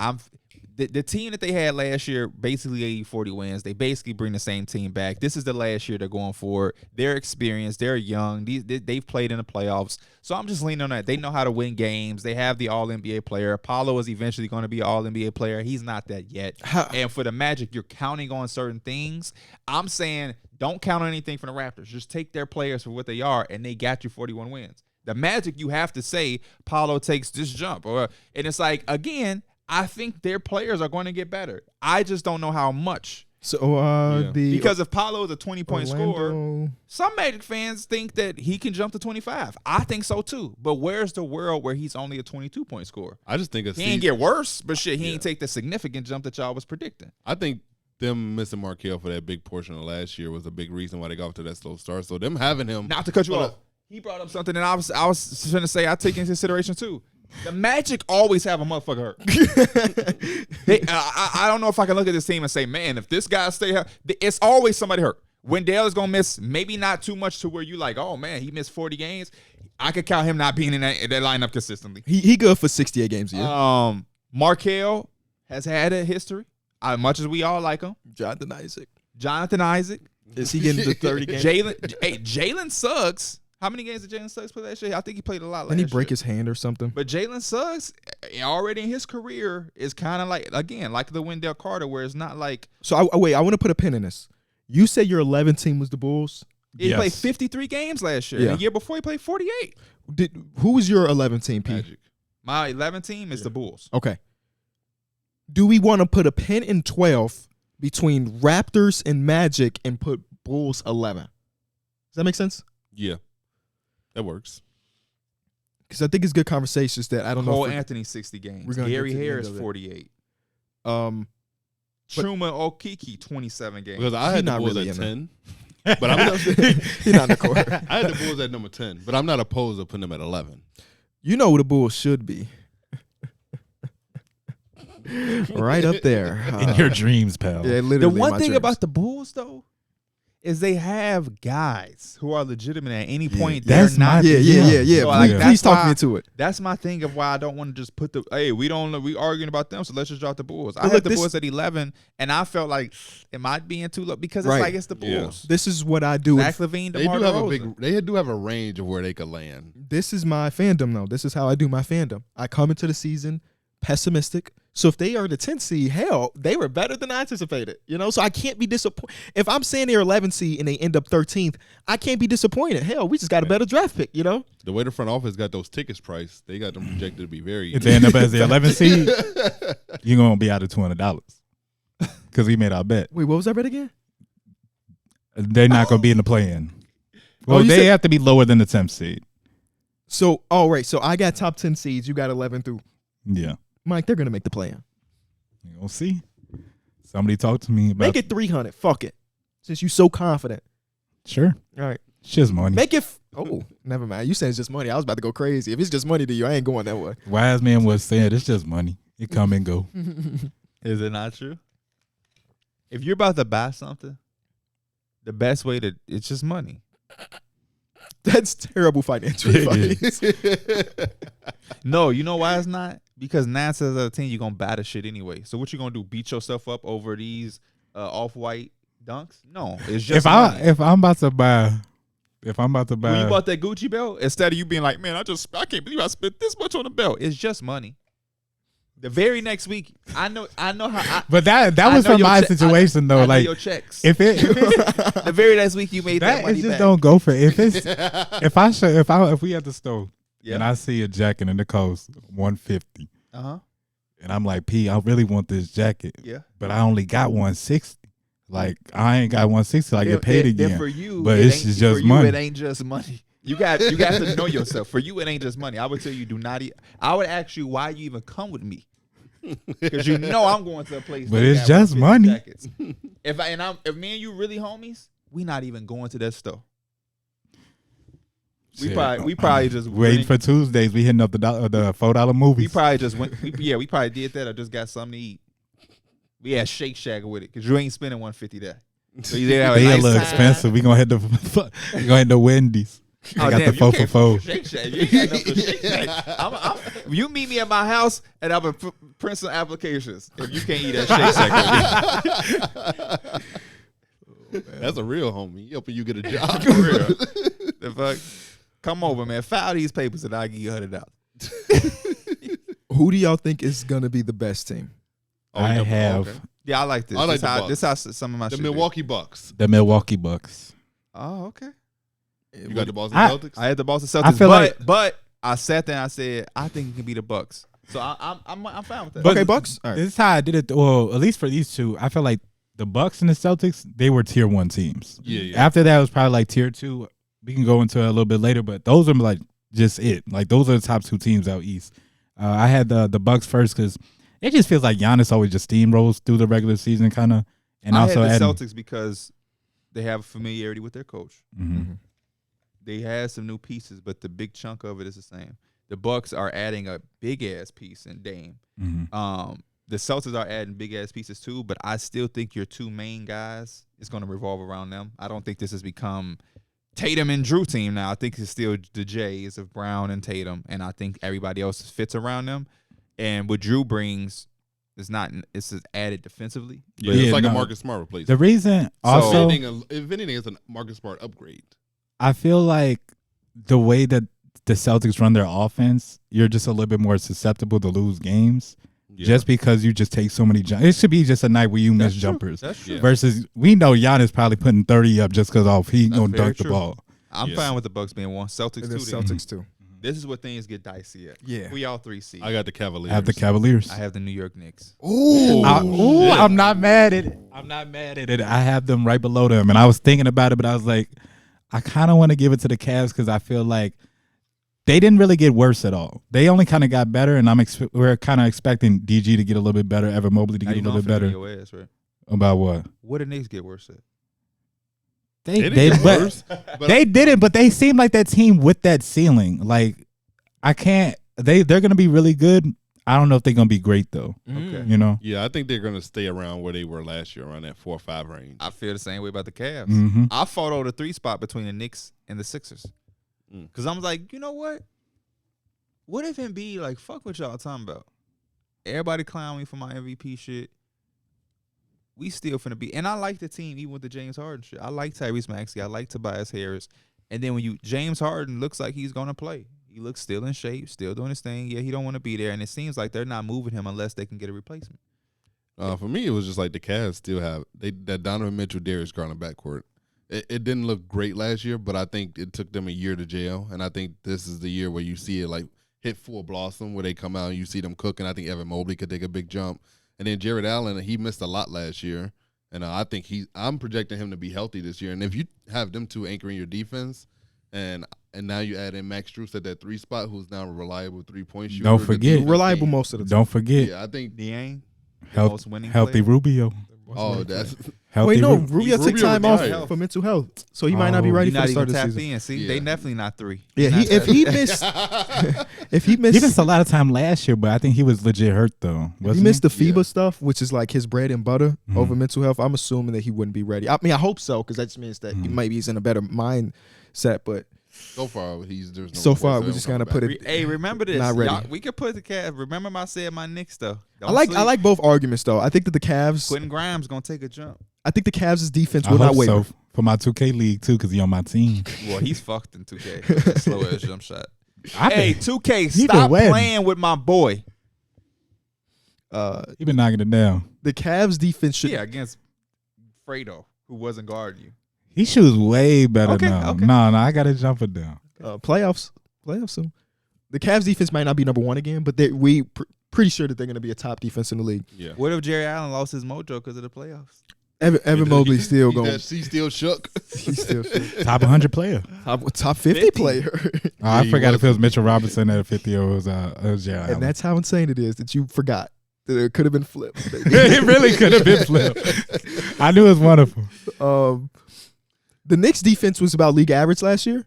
the team that they had last year, basically 40 wins. They basically bring the same team back. This is the last year they're going for it. They're experienced. They're young. They've played in the playoffs. So I'm just leaning on that. They know how to win games. They have the All-NBA player. Paulo is eventually going to be an All-NBA player. He's not that yet. And for the Magic, you're counting on certain things. I'm saying don't count on anything from the Raptors. Just take their players for what they are, and they got you 41 wins. The Magic, you have to say Paulo takes this jump. And it's like, again, I think their players are going to get better. I just don't know how much. So because if Paolo is a 20-point scorer, some Magic fans think that he can jump to 25. I think so too. But where's the world where he's only a 22-point scorer? I just think he ain't get worse, but shit, he ain't take the significant jump that y'all was predicting. I think them missing Markelle for that big portion of last year was a big reason why they got off to that slow start. So them having him, not to cut you off, he brought up something that I was trying to say I take into consideration too. The Magic always have a motherfucker hurt. I don't know if I can look at this team and say, man, if this guy stay hurt, it's always somebody hurt. Wendell is going to miss, maybe not too much to where you like, oh, man, he missed 40 games. I could count him not being in that lineup consistently. He good for 68 games a year. Markelle has had a history, as much as we all like him. Jonathan Isaac. Is he getting to 30 games? Jalen Suggs. How many games did Jalen Suggs play last year? I think he played a lot last year. Didn't he break his hand or something? But Jalen Suggs, already in his career, is kind of like, again, like the Wendell Carter, where it's not like. So, I want to put a pin in this. You said your 11 team was the Bulls? He played 53 games last year. Yeah. The year before, he played 48. Who was your 11 team, P? Magic. My 11 team is the Bulls. Okay. Do we want to put a pin in 12 between Raptors and Magic and put Bulls 11? Does that make sense? Yeah. That worworks. Because I think it's good conversations that I don't know. Cole Anthony 60 games. Gary Harris 48. Truma Okeke 27 games. Because I had the Bulls at 10. But I'm not. He's not in the court. I had the Bulls at number 10, but I'm not opposed to putting them at 11. You know who the Bulls should be. Right up there. In your dreams, pal. Yeah, literally. The one thing about the Bulls, though, is they have guys who are legitimate at any point. Yeah, they're not. So please talk me into it. That's my thing of why I don't want to just put the. Hey, we arguing about them, so let's just drop the Bulls. I had the Bulls at 11, and I felt like, am I being too low? Because it's like it's the Bulls. Yeah. This is what I do. Zach LaVine, they do have a range of where they could land. This is my fandom, though. This is how I do my fandom. I come into the season pessimistic. So if they are the 10th seed, hell, they were better than I anticipated. So I can't be disappointed. If I'm saying they're 11th seed and they end up 13th, I can't be disappointed. Hell, we just got a better draft pick, The way the front office got those tickets priced, they got them projected to be very. If they end up as the 11th seed, you're going to be out of $200 because we made our bet. Wait, what was that bet again? They're not going to be in the play-in. Well, they have to be lower than the 10th seed. So, right. So I got top 10 seeds. You got 11 through. Yeah. Mike, they're going to make the play-in. You'll see. Somebody talk to me about. Make it 300. Fuck it. Since you're so confident. Sure. All right. It's just money. Make it. Never mind. You said it's just money. I was about to go crazy. If it's just money to you, I ain't going that way. Wise man was saying it's just money. It come and go. Is it not true? If you're about to buy something, the best way it's just money. That's terrible financial advice. No, you know why it's not? Because 9 times out of 10, you're going to buy the shit anyway. So what you going to do, beat yourself up over these off-white dunks? No, it's just money. If I'm about to buy. When you bought that Gucci belt, instead of you being like, man, I can't believe I spent this much on the belt. It's just money. The very next week, I know how. But that was from my situation though. Like your checks. If the very next week you made that money just back. Don't go for it. If we at the store and I see a jacket and it costs $150, and I'm like, P, I really want this jacket, but I only got $160. Like I ain't got $160, I get paid again. And for you, but it's just money. It ain't just money. You got to know yourself. For you, it ain't just money. I would tell you, do not. I would ask you why you even come with me. Because I'm going to a place. But it's just money. Jackets. If me and you really homies, we not even going to that store. We probably just waiting for Tuesdays. We hitting up the $4 movies. We probably just went. We probably did that or just got something to eat. We had Shake Shack with it because you ain't spending $150 there. So you have a little expensive. We gonna hit the Wendy's. I got the 4 for 4. Shake Shack. You ain't got enough for Shake Shack. You meet me at my house and I'm gonna print some applications if you can't eat at Shake Shack. That's a real homie. He helping you get a job. For real. The fuck? Come over, man. File these papers and I'll give you $100. Who do y'all think is gonna be the best team? I have. Okay. Yeah, I like this. I like this how some of my the shit Milwaukee Bucks. The Milwaukee Bucks. Oh, okay. You got the Boston Celtics? I had the Boston Celtics, but I sat there and I said, I think it can be the Bucks. So I'm fine with that. Okay, Bucks? All right. This is how I did it. Well, at least for these two, I feel like the Bucks and the Celtics, they were tier 1 teams. Yeah. After that, it was probably like tier 2. We can go into it a little bit later, but those are like just it. Like those are the top 2 teams out east. I had the Bucks first because it just feels like Giannis always just steamrolls through the regular season, kind of. And I also had the Celtics because they have familiarity with their coach. Mm-hmm. They had some new pieces, but the big chunk of it is the same. The Bucks are adding a big ass piece in Dame. Mm-hmm. The Celtics are adding big ass pieces too, but I still think your 2 main guys is going to revolve around them. I don't think this has become Tatum and Drew team now. I think it's still the Jays of Brown and Tatum, and I think everybody else fits around them. And what Drew brings is it's just added defensively. Yeah, it's like a Marcus Smart replacement. The reason also, if anything, it's a Marcus Smart upgrade. I feel like the way that the Celtics run their offense, you're just a little bit more susceptible to lose games. Yeah. Just because you just take so many jumps. It should be just a night where you miss jumpers. That's true. Versus, we know Giannis probably putting 30 up just because he going to dunk the ball. I'm fine with the Bucks being 1. Celtics 2. Celtics 2. This is where things get dicey at. Yeah. We all 3 see. I got the Cavaliers. I have the Cavaliers. I have the New York Knicks. I'm not mad at it. I have them right below them. And I was thinking about it, but I was like, I kind of want to give it to the Cavs because I feel like they didn't really get worse at all. They only kind of got better, and we're kind of expecting DG to get a little bit better, Evan Mobley to get a little bit better. Your ass, right? About what? What did Knicks get worse at? They didn't, but they seem like that team with that ceiling. Like, they're going to be really good. I don't know if they're going to be great, though. Okay. You know? Yeah, I think they're going to stay around where they were last year, around that 4 or 5 range. I feel the same way about the Cavs. Mm-hmm. I fought over the 3 spot between the Knicks and the Sixers. Because I'm like, you know what? What if Embiid, like, fuck what y'all talking about? Everybody clown me for my MVP shit. We still finna be. And I like the team even with the James Harden shit. I like Tyrese Maxey. I like Tobias Harris. And then when James Harden looks like he's going to play. He looks still in shape, still doing his thing. Yeah, he don't want to be there. And it seems like they're not moving him unless they can get a replacement. For me, it was just like the Cavs still have that Donovan Mitchell, Darius Garland backcourt. It didn't look great last year, but I think it took them a year to gel. And I think this is the year where you see it like hit full blossom, where they come out and you see them cooking. I think Evan Mobley could take a big jump. And then Jared Allen, he missed a lot last year. And I think I'm projecting him to be healthy this year. And if you have them 2 anchoring your defense, and now you add in Max Strus at that 3 spot, who's now a reliable 3-point shooter. Don't forget. Reliable most of the time. Don't forget. Yeah, I think Dieng, most winning healthy player. Rubio. Oh, that's healthy. Wait, no, Rubio took time off for mental health, so he might not be ready for the start of the season. See, they definitely not 3. Yeah, if he missed, he missed a lot of time last year, but I think he was legit hurt though. If he missed the FIBA stuff, which is like his bread and butter over mental health, I'm assuming that he wouldn't be ready. I mean, I hope so, because that just means that maybe he's in a better mindset, but. So far, there's no. So far, we just gotta put it. Hey, remember this? Not ready. We could put the Cavs. Remember I said my Knicks though. I like both arguments though. I think that the Cavs. Quentin Grimes gonna take a jump. I think the Cavs' defense will not waver. So for my 2K league too, because he's on my team. Well, he's fucked in 2K. Slow ass jump shot. Hey, 2K, stop playing with my boy. He been knocking it down. The Cavs' defense should. Yeah, against Fredo, who wasn't guarding you. He shoots way better now. Okay. No, I got to jump it down. Playoffs soon. The Cavs defense might not be number 1 again, but pretty sure that they're going to be a top defense in the league. Yeah. What if Jerry Allen lost his mojo because of the playoffs? Evan Mobley still going. He still shook. He still shook. Top 100 player. Top 50 player. I forgot if it was Mitchell Robinson at 50 or it was Jerry Allen. And that's how insane it is that you forgot that it could have been flipped. It really could have been flipped. I knew it was wonderful. The Knicks defense was about league average last year.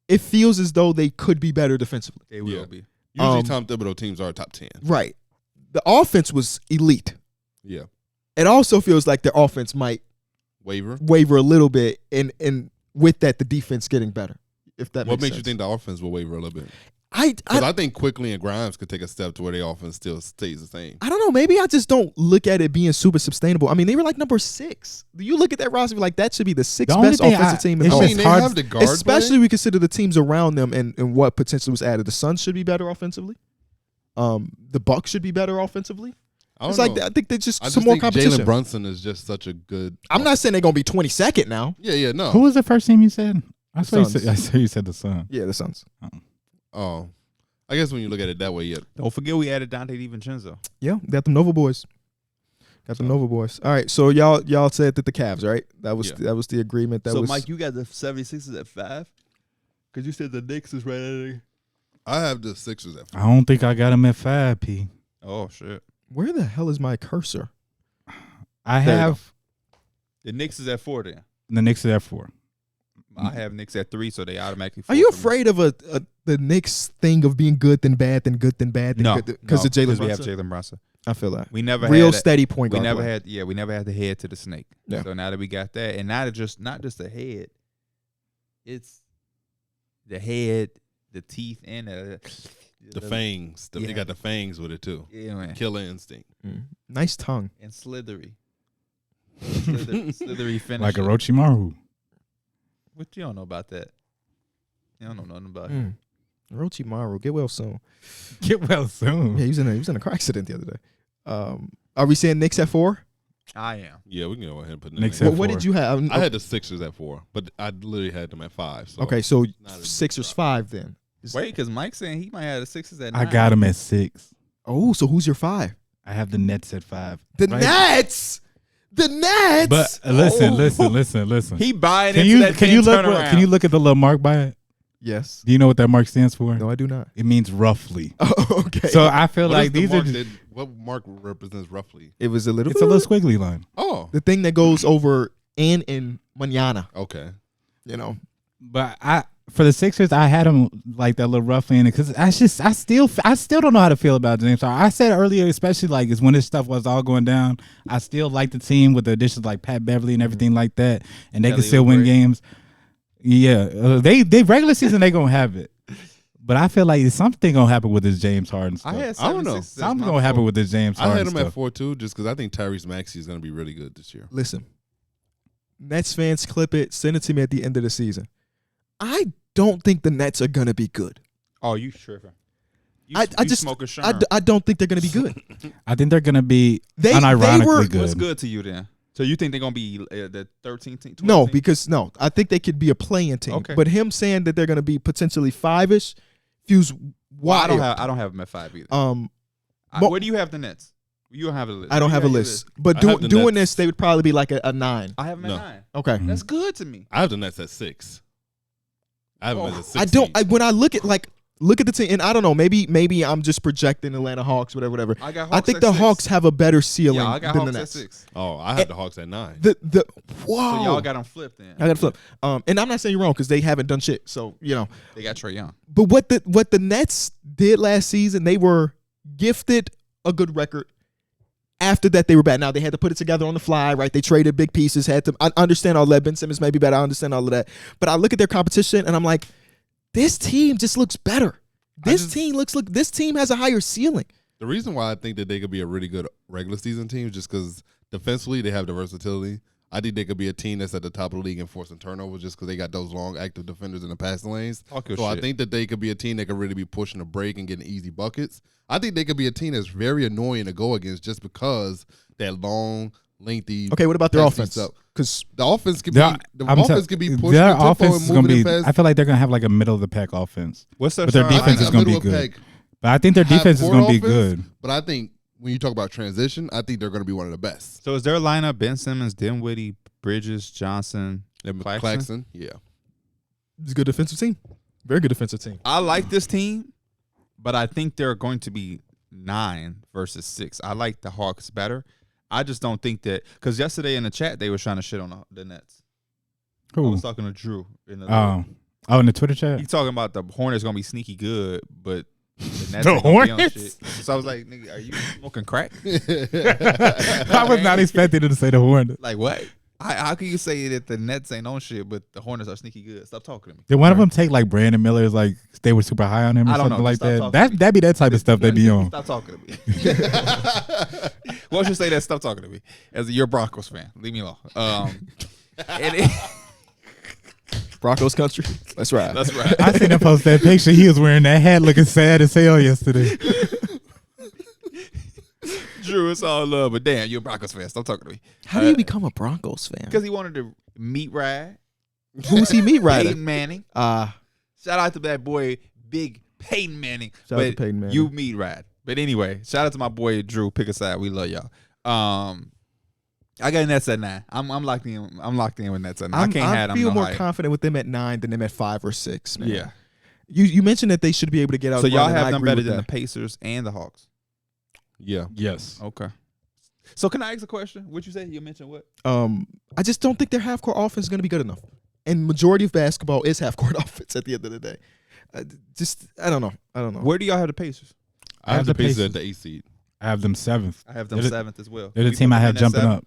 It feels as though they could be better defensively. They will be. Usually Tom Thibodeau teams are top 10. Right. The offense was elite. Yeah. It also feels like their offense might waver a little bit, and with that, the defense getting better. If that what makes sense. You think the offense will waver a little bit? I think Quickly and Grimes could take a step to where their offense still stays the same. I don't know. Maybe I just don't look at it being super sustainable. I mean, they were like number 6. You look at that roster, like that should be the 6th best offensive team in the league. They have the guard especially we consider the teams around them and what potentially was added. The Suns should be better offensively. The Bucks should be better offensively. I think they're just some more competition. Jalen Brunson is just such a good. I'm not saying they're gonna be 22nd now. Yeah, no. Who was the first team you said? I saw you said the Suns. Yeah, the Suns. Oh. I guess when you look at it that way, yeah. Don't forget we added Dante DiVincenzo. Yeah, they got the Nova boys. Got the Nova boys. All right, so y'all said that the Cavs, right? That was the agreement. So Mike, you got the 76ers at 5? Because you said the Knicks is right at it. I have the Sixers at 4. I don't think I got them at 5, P. Oh shit. Where the hell is my cursor? I have the Knicks is at 4 then. The Knicks is at 4. I have Knicks at 3, so they automatically. Are you afraid of the Knicks thing of being good then bad then good then bad? No, because of Jalen Brunson. We have Jalen Brunson. I feel that we never real had steady point guard. We never had the head to the snake. Yeah. So now that we got that, and now it's not just the head, it's the head, the teeth, and the fangs. They got the fangs with it too. Yeah, man. Killer instinct. Nice tongue and slithery. Slithery finish. Like Orochimaru. What you don't know about that? You don't know nothing about him. Orochimaru, get well soon. Get well soon. Yeah, he was in a car accident the other day. Are we saying Knicks at 4? I am. Yeah, we can go ahead and put Knicks at 4. What did you have? I had the Sixers at 4, but I literally had them at 5. So okay, so Sixers 5 then. Wait, because Mike's saying he might have the Sixers at 9. I got them at 6. Oh, so who's your 5? I have the Nets at 5. The Nets. The Nets. But listen. He buying can into you, that can you look? Can you look at the little mark by it? Yes. Do you know what that mark stands for? No, I do not. It means roughly. Oh, okay. So I feel like these are. What mark represents roughly? It was a little. It's a little squiggly line. Oh, the thing that goes over and in mañana. Okay. You know. But for the Sixers, I had them like that little rough in it because I still don't know how to feel about James Harden. I said earlier, especially like is when this stuff was all going down, I still like the team with the additions like Pat Beverly and everything like that, and they can still win games. Yeah, they regular season they gonna have it, but I feel like something gonna happen with this James Harden stuff. I don't know. Something gonna happen with this James Harden. I had him stuff. at 4 too, just because I think Tyrese Maxey is gonna be really good this year. Listen, Nets fans, clip it, send it to me at the end of the season. I don't think the Nets are gonna be good. Oh, you tripping? I don't think they're gonna be good. I think they're gonna be unironically good. What's good to you then? So you think they're gonna be the 13th team? No, because I think they could be a play-in team. Okay. But him saying that they're gonna be potentially 5-ish feels wild. I don't have them at 5 either. Where do you have the Nets? You don't have a list. I don't have a list. But doing this, they would probably be like a 9. I have them at 9. Okay, that's good to me. I have the Nets at 6. I have them as a 6. I don't. When I look at the team, and I don't know, maybe I'm just projecting Atlanta Hawks, whatever. I think the Hawks have a better ceiling than the Nets. At 6. Oh, I have the Hawks at 9. Wow. So y'all got them flipped then. I got to flip. And I'm not saying you're wrong because they haven't done shit. So they got Trae Young. But what the Nets did last season, they were gifted a good record. After that, they were bad. Now, they had to put it together on the fly, right? They traded big pieces. I understand all that. Ben Simmons may be better. I understand all of that. But I look at their competition, and I'm like, this team just looks better. This team has a higher ceiling. The reason why I think that they could be a really good regular season team is just because defensively they have the versatility. I think they could be a team that's at the top of the league in forcing turnovers just because they got those long active defenders in the passing lanes. I think that they could be a team that could really be pushing the break and getting easy buckets. I think they could be a team that's very annoying to go against just because that long, lengthy. Okay, what about their offense? Because the offense can be pushing their the tempo offense and moving fast. I feel like they're gonna have like a middle of the pack offense. But their defense is gonna be good. But I think their defense is gonna be good. But I think when you talk about transition, I think they're gonna be one of the best. So is their lineup Ben Simmons, Dinwiddie, Bridges, Johnson, Claxton? Yeah, it's a good defensive team. Very good defensive team. I like this team, but I think they're going to be 9 versus 6. I like the Hawks better. I just don't think that because yesterday in the chat they were trying to shit on the Nets. Who? I was talking to Drew in the in the Twitter chat. He's talking about the Hornets gonna be sneaky good, but the Nets the Hornets. So I was like, nigga, are you smoking crack? I was not expecting him to say the Hornets. Like what? How can you say that the Nets ain't on shit, but the Hornets are sneaky good? Stop talking to me. Did one of them take like Brandon Miller's like they were super high on him or something like that? That'd be that type of stuff they be on. Stop talking to me. Why don't you say that? Stop talking to me. As you're a Broncos fan, leave me alone. Broncos country. That's right. That's right. I seen him post that picture. He was wearing that hat, looking sad as hell yesterday. Drew, it's all love, but damn, you're a Broncos fan. Stop talking to me. How do you become a Broncos fan? Because he wanted to meet ride. Who's he meet riding? Peyton Manning. Shout out to that boy, big Peyton Manning. Shout out to Peyton Manning. You meet ride. But anyway, shout out to my boy Drew. Pick a side. We love y'all. I got Nets at 9. I'm locked in. I'm locked in with Nets at 9. I can't have them. I feel more confident with them at 9 than them at 5 or 6. Man. Yeah. You mentioned that they should be able to get out. So y'all have them better than the Pacers and the Hawks. Yeah. Yes. Okay. So can I ask a question? What you say? You mentioned what? I just don't think their half-court offense is going to be good enough. And majority of basketball is half-court offense at the end of the day. I don't know. Where do y'all have the Pacers? I have the Pacers at the 8th seed. I have them 7th. I have them 7th as well. They're the team I have jumping up.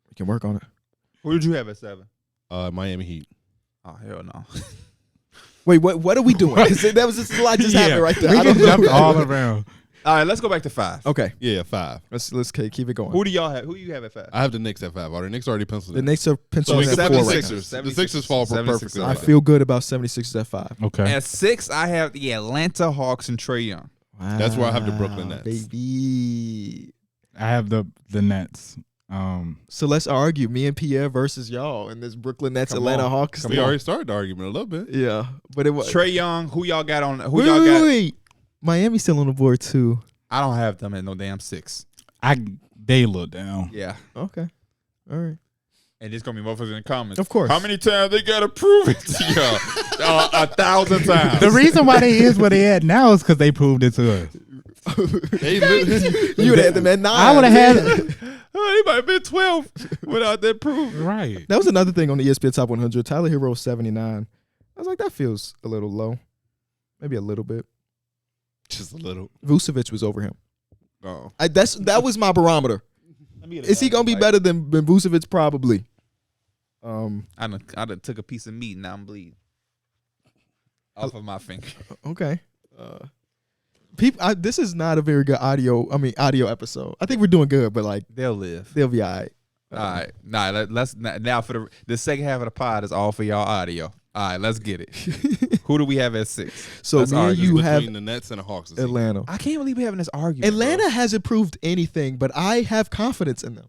We can work on it. Who did you have at 7? Miami Heat. Oh, hell no. Wait, what are we doing? That was just a lot just happened right there. We can jump all around. All right, let's go back to 5. Okay. Yeah, 5. Let's keep it going. Who do y'all have? Who you have at 5? I have the Knicks at 5. The Knicks already penciled The in. Knicks are penciled in at 4 right now. The Sixers fall perfectly. I feel good about 76ers at 5. Okay. At 6, I have the Atlanta Hawks and Trae Young. Wow, that's where I have the Brooklyn Nets. Baby. I have the Nets. So let's argue me and Pierre versus y'all in this Brooklyn Nets Atlanta Hawks. We already started the argument a little bit. Yeah, but it was Trae Young. Who y'all got on? Wait. Miami's still on the board too. I don't have them at no damn 6. They look down. Yeah. Okay. All right. And there's gonna be motherfuckers in the comments. Of course. How many times they gotta prove it to y'all? 1,000 times. The reason why they is where they at now is because they proved it to us. You would have had them at 9. I would have had. They might have been 12 without that proof. Right. That was another thing on the ESPN Top 100. Tyler Hero 79. I was like, that feels a little low. Maybe a little bit. Just a little. Vucevic was over him. Oh. That was my barometer. Is he gonna be better than Vucevic? Probably. I done took a piece of meat and now I'm bleeding off of my finger. Okay. People, this is not a very good audio episode. I think we're doing good, but like They'll live. they'll be all right. All right. Nah, let's now for the second half of the pod is all for y'all audio. All right, let's get it. Who do we have at 6? So me and you have the Nets and the Hawks. Atlanta. I can't believe we're having this argument. Atlanta bro. hasn't proved anything, but I have confidence in them.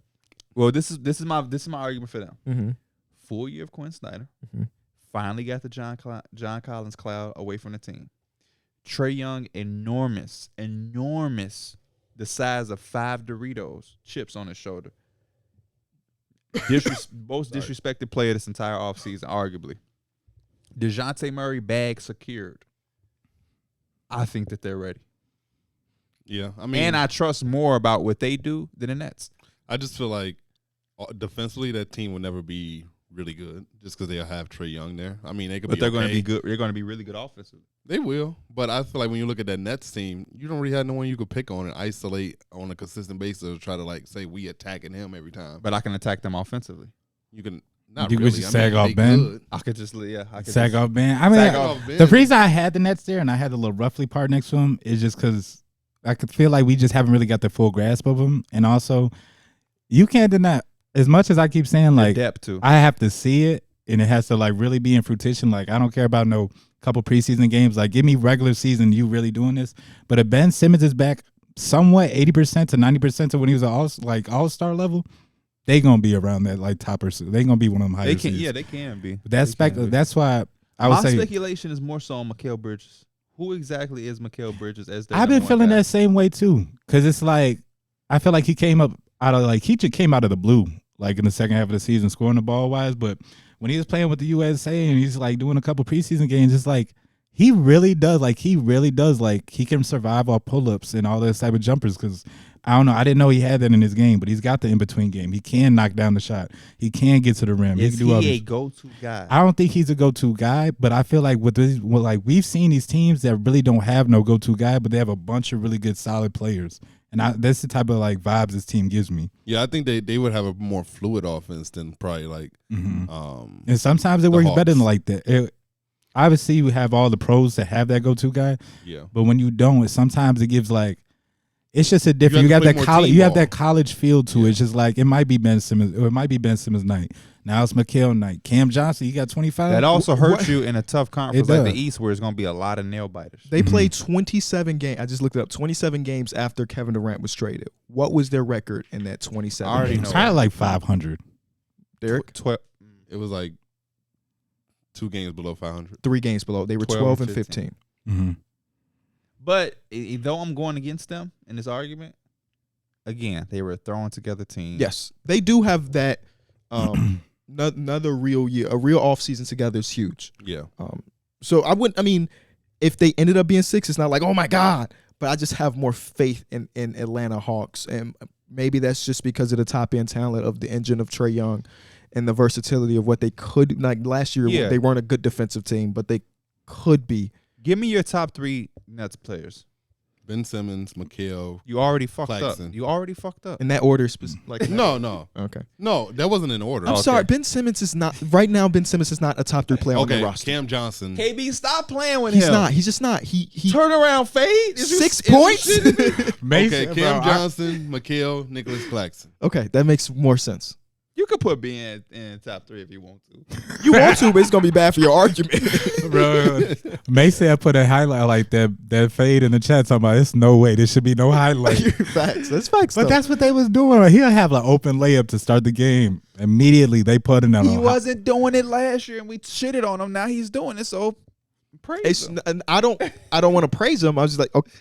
Well, this is my argument for them. Mm-hmm. Full year of Quinn Snyder. Mm-hmm. Finally got the John Collins cloud away from the team. Trae Young, enormous, the size of 5 Doritos chips on his shoulder. Most disrespected player this entire offseason, arguably. DeJounte Murray, bag secured. I think that they're ready. Yeah, I mean, and I trust more about what they do than the Nets. I just feel like defensively that team will never be really good just because they'll have Trae Young there. I mean, they could, but be they're okay. going to be good. They're going to be really good offensively. They will, but I feel like when you look at that Nets team, you don't really have no one you could pick on and isolate on a consistent basis or try to like say we attacking him every time. But I can attack them offensively. You can not You really. could just sag off Ben. Good. I could just sag off Ben. I mean, the reason I had the Nets there and I had the little roughly part next to him is just because I could feel like we just haven't really got the full grasp of them, and also you can't deny as much as I keep saying like depth too. I have to see it. And it has to like really be in fruition. Like I don't care about no couple preseason games. Like give me regular season. You really doing this? But if Ben Simmons is back somewhat 80% to 90% to when he was all-star level, they gonna be around that like top or they gonna be one of them higher. They can, seeds. yeah, they can be. That's why I would say speculation is more so on Mikal Bridges. Who exactly is Mikal Bridges? I've been feeling that same way too, because it's like I feel like he came up out of like he just came out of the blue, like in the second half of the season, scoring the ball wise, but. When he was playing with the USA and he's like doing a couple preseason games, it's like he really does like he can survive off pull-ups and all those type of jumpers. Because I don't know, I didn't know he had that in his game, but he's got the in-between game. He can knock down the shot. He can get to the rim. Is he can do he a go-to guy? I don't think he's a go-to guy, but I feel like we've seen these teams that really don't have no go-to guy, but they have a bunch of really good solid players. And that's the type of like vibes this team gives me. Yeah, I think they would have a more fluid offense than probably like. Mm-hmm. And sometimes it works better than like that. Obviously, you have all the pros that have that go-to guy. Yeah. But when you don't, sometimes it gives like it's just a different. You got that college. You have that college feel to it. It's just like it might be Ben Simmons or it might be Ben Simmons night. Now it's Mikal night. Cam Johnson, you got 25. That also hurts you in a tough conference like the East, where it's going to be a lot of nail biters. They played 27 games. I just looked it up. 27 games after Kevin Durant was traded. What was their record in that 27 games? Probably like 500. Derrick? It was like 2 games below 500. 3 games below. They were 12 and 15. Mm-hmm. But though I'm going against them in this argument, again, they were a thrown together team. Yes, they do have that. Another real year, a real offseason together is huge. Yeah. So I mean, if they ended up being 6, it's not like, oh my God. But I just have more faith in Atlanta Hawks, and maybe that's just because of the top end talent of the engine of Trae Young, and the versatility of what they could. Like last year, they weren't a good defensive team, but they could be. Give me your top 3 Nets players. Ben Simmons, Mikal. You already fucked Claxton. up. You already fucked up. In that order, like No. Okay. No, that wasn't in order. I'm sorry. Ben Simmons is not right now. Ben Simmons is not a top 3 player on the roster. Cam Johnson. KB, stop playing with He's him. not. He's just not. He turn around fade. 6 points. Okay, Cam Johnson, Mikal, Nicholas Claxton. Okay, that makes more sense. You could put Ben in top 3 if you want to. You want to, but it's gonna be bad for your argument. Bro, Macy, I put a highlight like that fade in the chat talking about there's no way there should be no highlight. Facts. That's facts. But that's what they was doing. He'll have an open layup to start the game. Immediately they put it on. He wasn't doing it last year, and we shitted on him. Now he's doing it, so praise him. I don't want to praise him. I was just like, okay.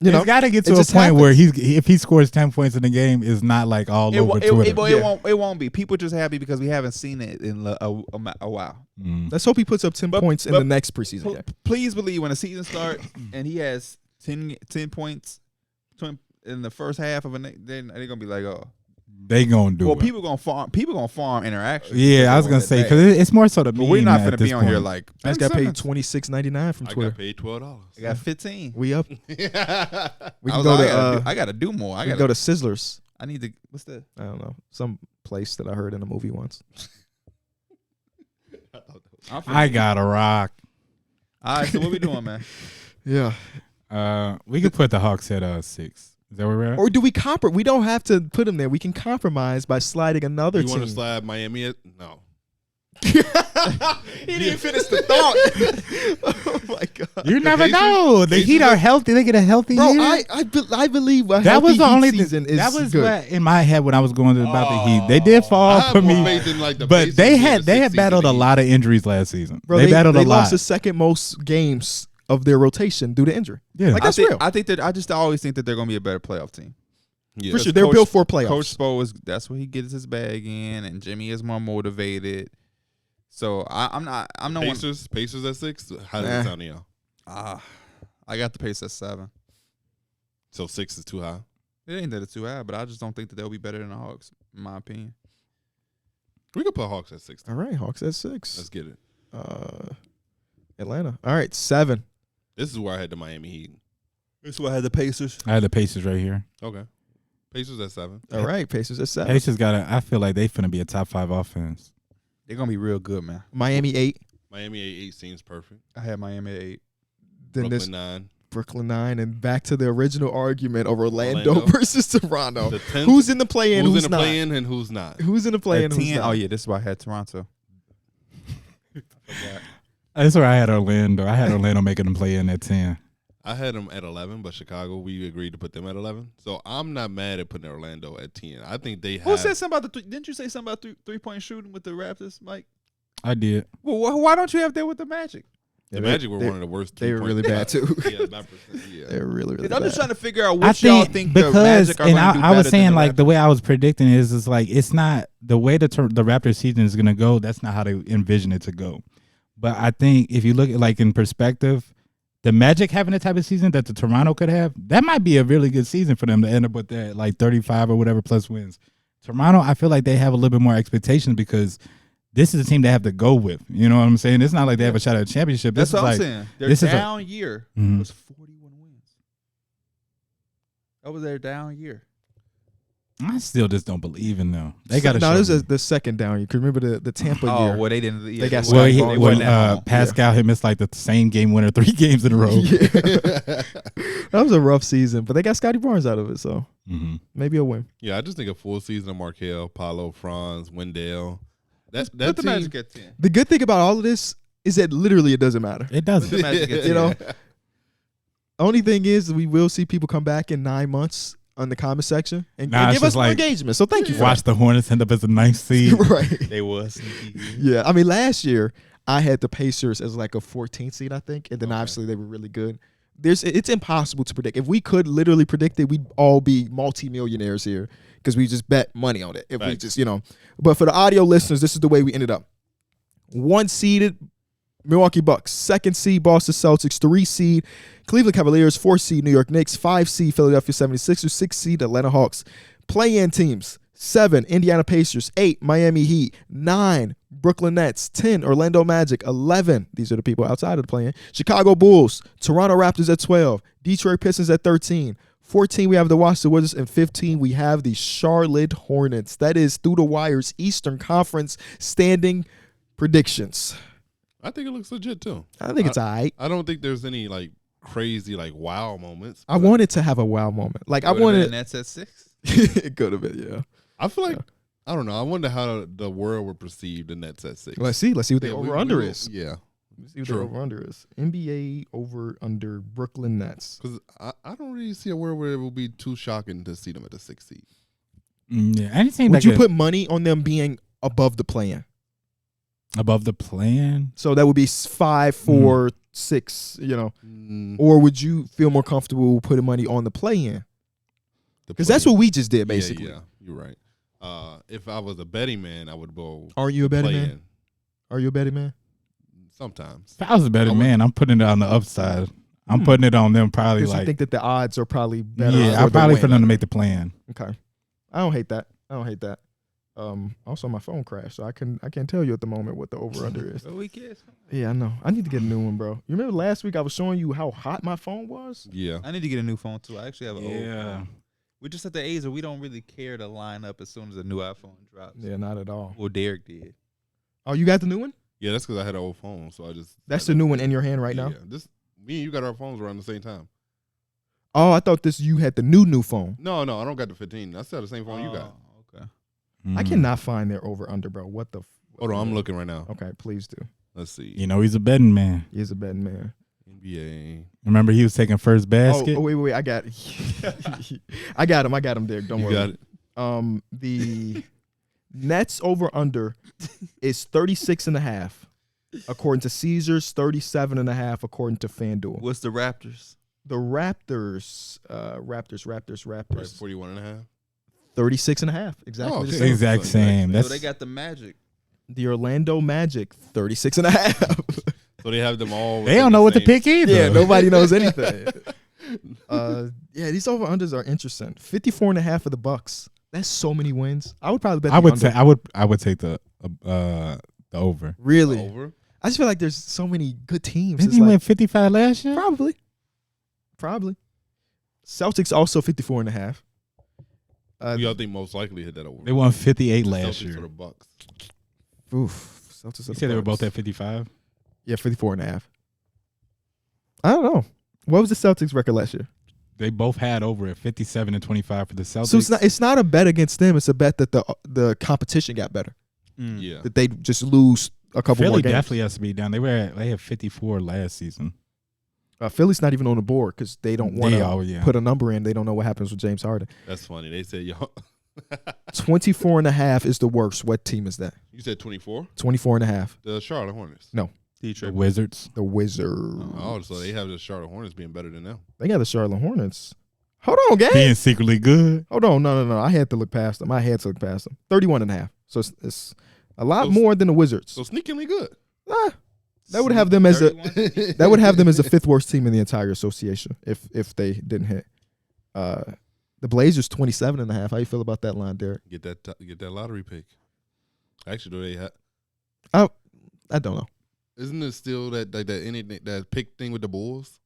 He's got to get to a point where if he scores 10 points in the game, it's not like all over Twitter. It won't be. People just happy because we haven't seen it in a while. Let's hope he puts up 10 points in the next preseason game. Please believe when the season starts and he has 10 points in the first half of then they're gonna be like, oh. They gonna do it. People gonna farm interaction. Yeah, I was gonna say because it's more so the. But we're not gonna be on here like. I just got paid $26.99 from Twitter. I got paid $12. I got 15. We up. We can go to. I gotta do more. I gotta go to Sizzlers. I need to. What's that? I don't know. Some place that I heard in a movie once. I got a rock. All right, so what we doing, man? Yeah. We could put the Hawks at 6. Is that where we're at? Or do we compromise? We don't have to put them there. We can compromise by sliding another team. You want to slide Miami at? No. He didn't finish the thought. Oh, my God. You never know. The Heat are healthy. They get a healthy year. I believe a that was the only season is that was good. What in my head when I was going about the Heat. They did fall for me. But they had battled a lot of injuries last season. Bro, they battled a lot. They lost the second most games of their rotation due to injury. Yeah, like that's real. I think that I always think that they're gonna be a better playoff team. Yeah. For sure, they're built for playoffs. Coach Spo that's where he gets his bag in, and Jimmy is more motivated. So I'm not Pacers. Pacers at 6. How does it sound to y'all? I got the Pacers at 7. So 6 is too high. It ain't that it's too high, but I just don't think that they'll be better than the Hawks, in my opinion. We could put Hawks at 6. All right, Hawks at 6. Let's get it. Atlanta. All right, 7. This is where I had the Miami Heat. This is where I had the Pacers. I had the Pacers right here. Okay. Pacers at 7. All right, Pacers at 7. Pacers I feel like they finna be a top 5 offense. They're gonna be real good, man. Miami 8. Miami 8 seems perfect. I had Miami at 8. Then Brooklyn 9. Brooklyn 9, and back to the original argument of Orlando versus Toronto. Who's in the play-in? Who's in the play-in and who's not? Who's in the play-in? Who's not? Oh yeah, this is why I had Toronto. That's where I had Orlando. I had Orlando making them play in at 10. I had them at 11, but Chicago, we agreed to put them at 11. So I'm not mad at putting Orlando at 10. I think they have. Who said something about didn't you say something about three-point shooting with the Raptors, Mike? I did. Well, why don't you have that with the Magic? The Magic were one of the worst. They were really bad too. Yeah. They were really bad. I'm just trying to figure out what y'all think the Magic are going to do better. I was saying like the way I was predicting is like it's not the way the Raptors season is going to go. That's not how they envision it to go. But I think if you look at like in perspective, the Magic having the type of season that the Toronto could have, that might be a really good season for them to end up with that like 35 or whatever plus wins. Toronto, I feel like they have a little bit more expectations because this is a team they have to go with. You know what I'm saying? It's not like they have a shot at a championship. That's what I'm saying. Their down year was 41 wins. That was their down year. I still just don't believe in them. They got to show. No, this is the second down year. Because remember the Tampa year. Oh, well, they didn't. They got Pascal had missed like the same game winner 3 games in a row. Yeah. That was a rough season, but they got Scotty Barnes out of it, so maybe a win. Yeah, I just think a full season of Markelle, Paolo, Franz, Wendell. That put the Magic at 10. The good thing about all of this is that literally it doesn't matter. It doesn't. The Magic at 10. You know. Only thing is we will see people come back in 9 months on the comment section and give us more engagement. So thank you for watch the Hornets end up as a 9th seed. Right. They was. Yeah. I mean, last year I had the Pacers as like a 14th seed, I think. And then obviously they were really good. it's impossible to predict. If we could literally predict it, we'd all be multimillionaires here because we just bet money on it. If we just, But for the audio listeners, this is the way we ended up. 1 seeded Milwaukee Bucks, 2nd seed Boston Celtics, 3 seed Cleveland Cavaliers, 4 seed New York Knicks, 5 seed Philadelphia 76ers, 6 seed Atlanta Hawks. Play-in teams: 7 Indiana Pacers, 8 Miami Heat, 9 Brooklyn Nets, 10 Orlando Magic, 11 these are the people outside of the play-in, Chicago Bulls, Toronto Raptors at 12, Detroit Pistons at 13, 14 we have the Washington Wizards, and 15 we have the Charlotte Hornets. That is through the wires Eastern Conference standing predictions. I think it looks legit too. I think it's all right. I don't think there's any crazy wow moments. I wanted to have a wow moment. I wanted Nets at 6. It could have been, yeah. I feel like I don't know. I wonder how the world would perceive the Nets at 6. Let's see what the over under is. Yeah. Let's see what the over under is. NBA over under Brooklyn Nets. Because I don't really see a world where it will be too shocking to see them at the 6th seed. Yeah, anything. Would you put money on them being above the play-in? Above the play-in? So that would be 5, 4, 6, Or would you feel more comfortable putting money on the play-in? Because that's what we just did, basically. Yeah, you're right. If I was a betting man, I would go. Are you a betting man? Are you a betting man? Sometimes. If I was a betting man, I'm putting it on the upside. I'm putting it on them probably you think that the odds are probably better. Yeah, I'm probably for them to make the plan. Okay. I don't hate that. Also, my phone crashed, so I can't tell you at the moment what the over-under is. Yeah, I know. I need to get a new one, bro. You remember last week I was showing you how hot my phone was? Yeah. I need to get a new phone, too. I actually have an old Yeah. phone. We're just at the age where we don't really care to line up as soon as a new iPhone drops. Yeah, not at all. Well, Darrick did. Oh, you got the new one? Yeah, that's because I had an old phone, so I just. That's the new one in your hand right now? Yeah. Me and you got our phones around the same time. Oh, I thought you had the new phone. No, I don't got the 15. I still have the same phone you got. Okay. I cannot find their over-under, bro. What the Hold on, I'm looking right now. Okay, please do. Let's see. He's a betting man. He is a betting man. NBA. Remember he was taking first basket? Oh wait. I got it. I got him, Derek. Don't worry. You got it. The Nets over-under is 36.5. According to Caesars, 37.5 according to FanDuel. What's the Raptors? The Raptors. Raptors. Right, 41.5. 36.5. Exactly. Oh, the okay. same. Exact same. So they got the Magic. The Orlando Magic, 36.5. So they have them all. They don't know what to pick either. Yeah, nobody knows anything. These over-unders are interesting. 54.5 of the Bucks. That's so many wins. I would probably bet. I would take the over. Really? Over? I just feel like there's so many good teams. Didn't he win 55 last year? Probably. Celtics also 54.5. Y'all think most likely hit that over? They won 58 last Celtics year. or the Bucks? Oof. Celtics. You said they were both at 55? Yeah, 54.5. I don't know. What was the Celtics record last year? They both had over at 57 and 25 for the Celtics. So it's not a bet against them. It's a bet that the competition got better. Yeah. That they just lose a couple more games. Philly definitely has to be down. They had 54 last season. Philly's not even on the board because they don't want to put a number in. They don't know what happens with James Harden. That's funny. They said y'all. 24.5 is the worst. What team is that? You said 24? 24.5. The Charlotte Hornets. No. The Wizards. The Wizards. Oh, so they have the Charlotte Hornets being better than them. They got the Charlotte Hornets. Hold on, gang. Being secretly good. Hold on. No. I had to look past them. 31.5. So it's a lot more than the Wizards. So sneakingly good. That would have them as a fifth worst team in the entire association if they didn't hit. The Blazers 27.5. How you feel about that line, Derek? Get that lottery pick. Actually, do they have? I don't know. Isn't it still that pick thing with the Bulls?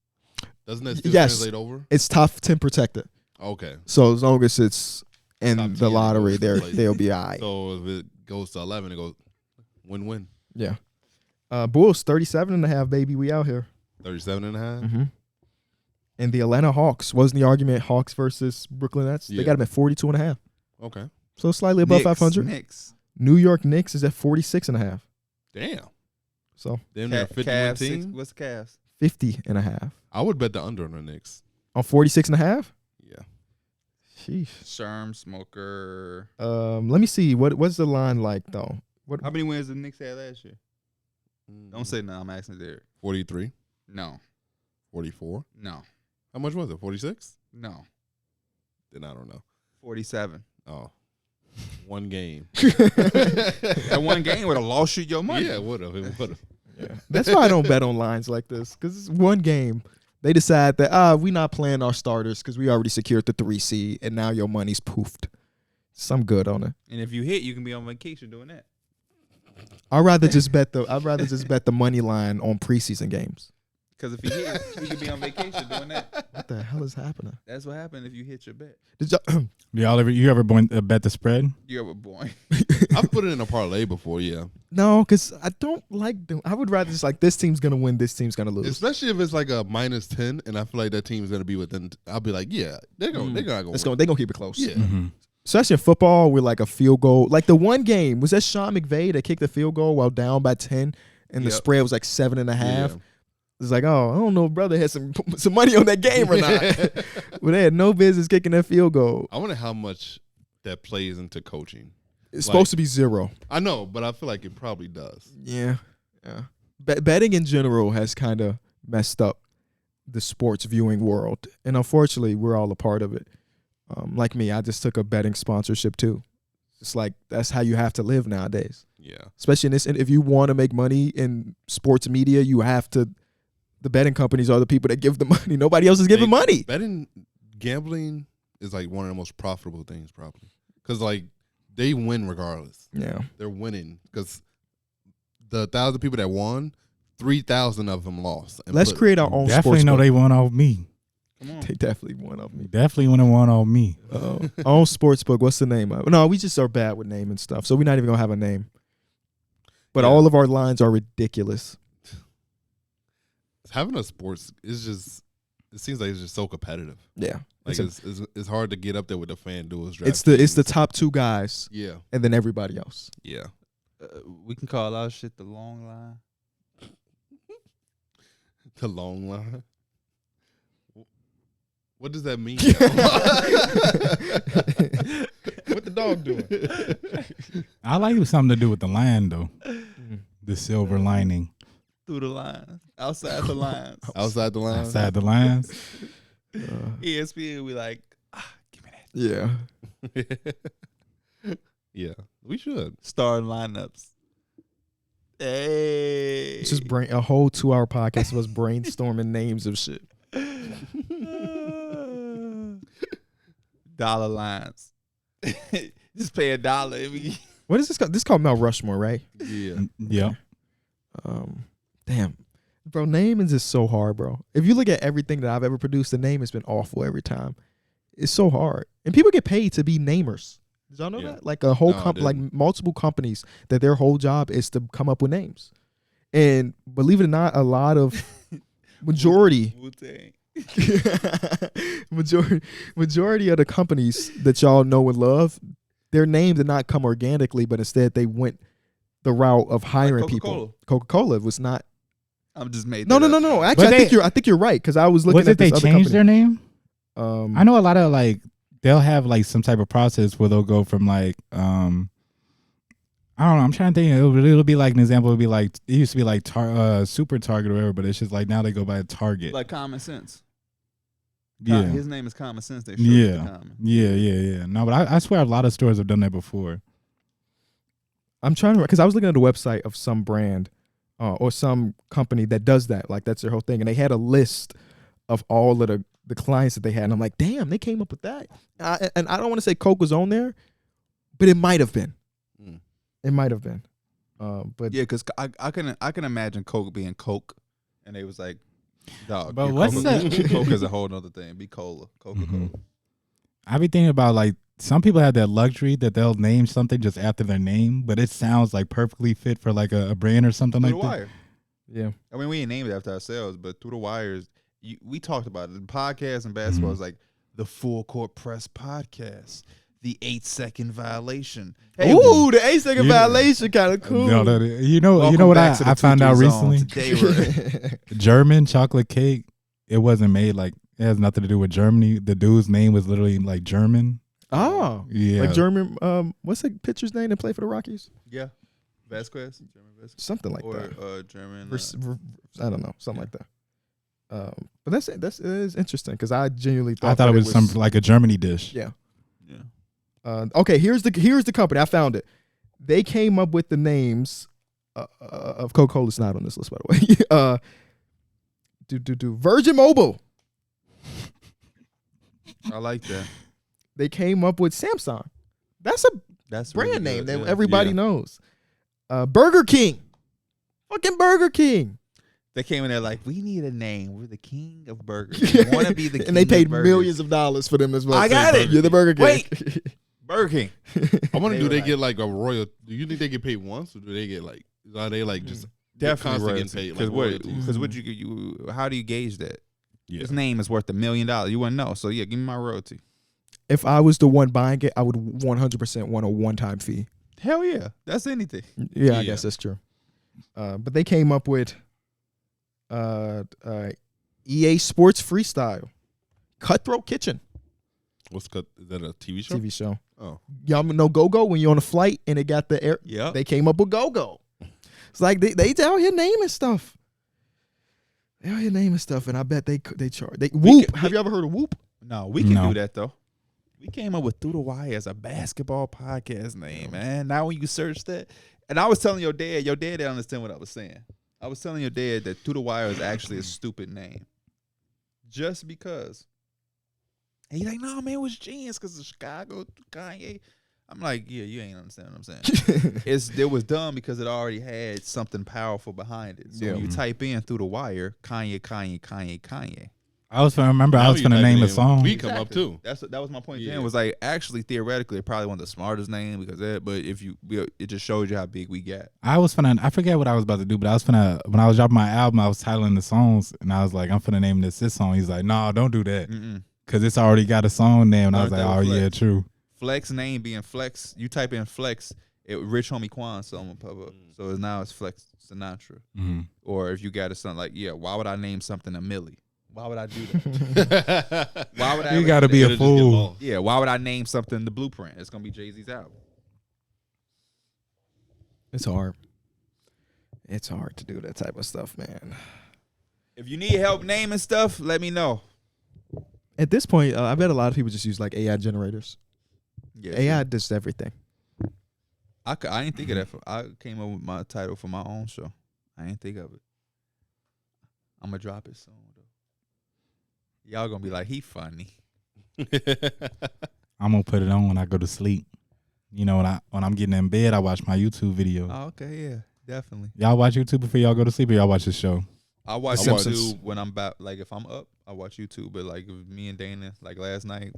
Doesn't that still translate over? It's top 10 protected. Okay. So as long as it's in Top the 10, lottery, they'll be all right. So if it goes to 11, it goes win-win. Yeah. Bulls 37.5, baby. We out here. 37.5? Mm-hmm. And the Atlanta Hawks, wasn't the argument Hawks versus Brooklyn Nets? Yeah. They got them at 42.5. Okay. So slightly above 500. Knicks. New York Knicks is at 46.5. Damn. So Them they're 51 team? What's the Cavs? 50.5. I would bet the under on the Knicks. On 46.5? Yeah. Sheesh. Sherm, Smoker. Let me see. What's the line like though? How many wins did the Knicks have last year? Don't say no. I'm asking Derek. 43. No. 44. No. How much was it? 46? No. Then I don't know. 47. Oh. One game. That one game would have lost you your money. Yeah, it would have. Yeah. That's why I don't bet on lines like this, because it's one game. They decide that we're not playing our starters because we already secured the 3 seed, and now your money's poofed. Some good on it. And if you hit, you can be on vacation doing that. I'd rather just bet the money line on preseason games. Because if you hit, you can be on vacation doing that. What the hell is happening? That's what happened if you hit your bet. You ever bet the spread? You ever born? I've put it in a parlay before, yeah. No, because I don't like doing. I would rather just like this team's gonna win, this team's gonna lose. Especially if it's like a -10, and I feel like that team's gonna be within. I'll be like, yeah, they're gonna go. They're gonna keep it close. Yeah. Mm-hmm. Especially in football, with like a field goal. Like the one game was that Sean McVay that kicked the field goal while down by 10, and the spread was like 7.5. Yeah. It's like, oh, I don't know if brother had some money on that game or not. But they had no business kicking that field goal. I wonder how much that plays into coaching. It's supposed to be 0. I know, but I feel like it probably does. Yeah. Betting in general has kind of messed up the sports viewing world. And unfortunately, we're all a part of it. Like me, I just took a betting sponsorship too. It's like that's how you have to live nowadays. Yeah. Especially in this, and if you want to make money in sports media, you have to. The betting companies are the people that give the money. Nobody else is giving money. Gambling is like one of the most profitable things, probably, because like they win regardless. Yeah, they're winning because the 1,000 people that won, 3,000 of them lost. Let's create our own. Definitely know they won off me. They definitely won off me. Definitely want to won off me. Our own sports book. What's the name of it? No, we just are bad with naming stuff, so we're not even gonna have a name. But all of our lines are ridiculous. Having a sports is just. It seems like it's just so competitive. Yeah, like it's hard to get up there with the FanDuel's draft. It's the top 2 guys. Yeah, and then everybody else. Yeah, we can call our shit the long line. The long line. What does that mean? What the dog doing? I like it with something to do with the line though. The silver lining. Through the lines. Outside the lines. Outside the lines. Outside the lines. ESPN, we like, give me that. Yeah. Yeah. We should. Starting lineups. Hey. It's just a whole 2-hour podcast of us brainstorming names of shit. Dollar lines. Just pay $1. What is this called? This is called Mount Rushmore, right? Yeah. Yeah. Damn. Bro, naming is so hard, bro. If you look at everything that I've ever produced, the name has been awful every time. It's so hard. And people get paid to be namers. Did y'all know that? Like a whole like multiple companies that their whole job is to come up with names. And believe it or not, a lot of majority of the companies that y'all know and love, their names did not come organically, but instead they went the route of hiring like people. Coca-Cola was not. I'm just made. No. Actually, I think you're right because I was looking at this other company. They change their name? I know a lot of like they'll have like some type of process where they'll go from like I don't know. I'm trying to think. It'll be like an example. It'll be like it used to be like Super Target or whatever, but it's just like now they go by Target. Like Common Sense. Yeah, his name is Common Sense. They yeah. No, but I swear a lot of stores have done that before. I'm trying to, because I was looking at the website of some brand or some company that does that. Like, that's their whole thing. And they had a list of all of the clients that they had. And I'm like, damn, they came up with that. And I don't want to say Coke was on there, but it might have been. It might have been. But yeah, because I can imagine Coke being Coke. And they was like, dog. But what's that? Coke is a whole other thing. Be Cola. Coca-Cola. Mm-hmm. I be thinking about like, some people have that luxury that they'll name something just after their name, but it sounds like perfectly fit for like a brand or something like that. Wire. Yeah. I mean, we ain't named it after ourselves, but Through the Wires, we talked about it. The podcast and basketball is like the Full Court Press podcast, the 8-second violation. Hey, ooh, the 8-second violation kind of cool. No, you know what I found out recently? Today, German chocolate cake, it wasn't made like, it has nothing to do with Germany. The dude's name was literally like German. Oh, yeah, like German. What's the pitcher's name that played for the Rockies? Yeah, Vasquez, German Vasquez, something like that. Or German. I don't know, something like that. But that is interesting because I genuinely thought it was some like a Germany dish. Yeah. Okay, here's the company. I found it. They came up with the names of Coca-Cola's not on this list, by the way. Virgin Mobile. I like that. They came up with Samsung. That's brand really name that everybody knows. Burger King. Fucking Burger King. They came in there like, we need a name. We're the king of burgers. We want to be the king and they paid of burgers. millions of dollars for them as well. I got it. You're the Burger King. Wait. Burger King. I wonder, do they get like a royal? Do you think they get paid once, or do they get like? Are they like just definitely constantly getting paid? Because what you how do you gauge that? Yeah. His name is worth $1 million. You wouldn't know. So yeah, give me my royalty. If I was the one buying it, I would 100% want a one-time fee. Hell yeah, that's anything. Yeah, I guess that's true. But they came up with EA Sports Freestyle, Cutthroat Kitchen. Is that a TV show? TV show. Oh, y'all know Go-Go when you're on a flight and it got the air. Yeah, they came up with Go-Go. It's like they out here naming stuff. They out here naming stuff, and I bet they charge. Whoop. Have you ever heard of Whoop? No, we can do that though. We came up with Through the Wire as a basketball podcast name, man. Now when you search that, and I was telling your dad didn't understand what I was saying. I was telling your dad that Through the Wire is actually a stupid name. Just because. And he's like, no, man, it was genius because of Chicago, Kanye. I'm like, yeah, you ain't understand what I'm saying. It was dumb because it already had something powerful behind it. So when you type in Through the Wire, Kanye. I was gonna name a song. We come up too. That was my point. Then was like, actually, theoretically, probably one of the smartest names because that. But it just shows you how big we got. I forget what I was about to do, but when I was dropping my album, I was titling the songs, and I was like, I'm finna name this song. He's like, no, don't do that, because it's already got a song name. And I was like, oh yeah, true. Flex name being Flex. You type in Flex, Rich Homie Quan song will pop up. So now it's Flex Sinatra. Or if you got a son like, why would I name something a Millie? Why would I do that? Why would I? You got to be a fool. Yeah. Why would I name something The Blueprint? It's gonna be Jay-Z's album. It's hard. It's hard to do that type of stuff, man. If you need help naming stuff, let me know. At this point, I bet a lot of people just use like AI generators. Yeah, AI does everything. I didn't think of that. I came up with my title for my own show. I didn't think of it. I'm gonna drop it soon though. Y'all gonna be like, he funny. I'm gonna put it on when I go to sleep. You know, when I'm getting in bed, I watch my YouTube video. Oh, okay, yeah, definitely. Y'all watch YouTube before y'all go to sleep, or y'all watch the show? I watch YouTube when I'm about, like, if I'm up, I watch YouTube. But like me and Dana, like last night,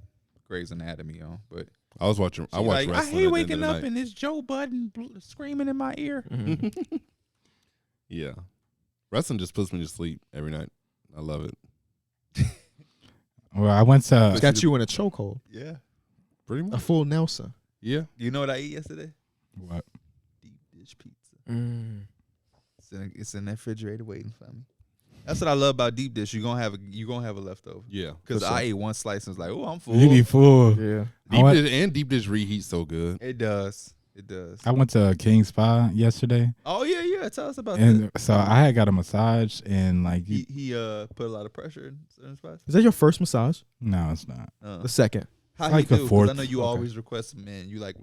Grey's Anatomy on. But I watched wrestling. I hate waking up and it's Joe Budden screaming in my ear. Yeah, wrestling just puts me to sleep every night. I love it. Well, I went to. It's got you in a chokehold. Yeah, pretty much a full Nelson. Yeah. You know what I ate yesterday? What? Deep dish pizza. It's in the refrigerator waiting for me. That's what I love about deep dish. You're gonna have a leftover. Yeah. Because I ate one slice and was like, oh, I'm full. You be full. Yeah. Deep dish reheats so good. It does. It does. I went to King Spa yesterday. Oh yeah. Tell us about and that. So I had got a massage and like he put a lot of pressure in certain spots. Is that your first massage? No, it's not. The second. How like he do? the fourth. I know you always request men. You like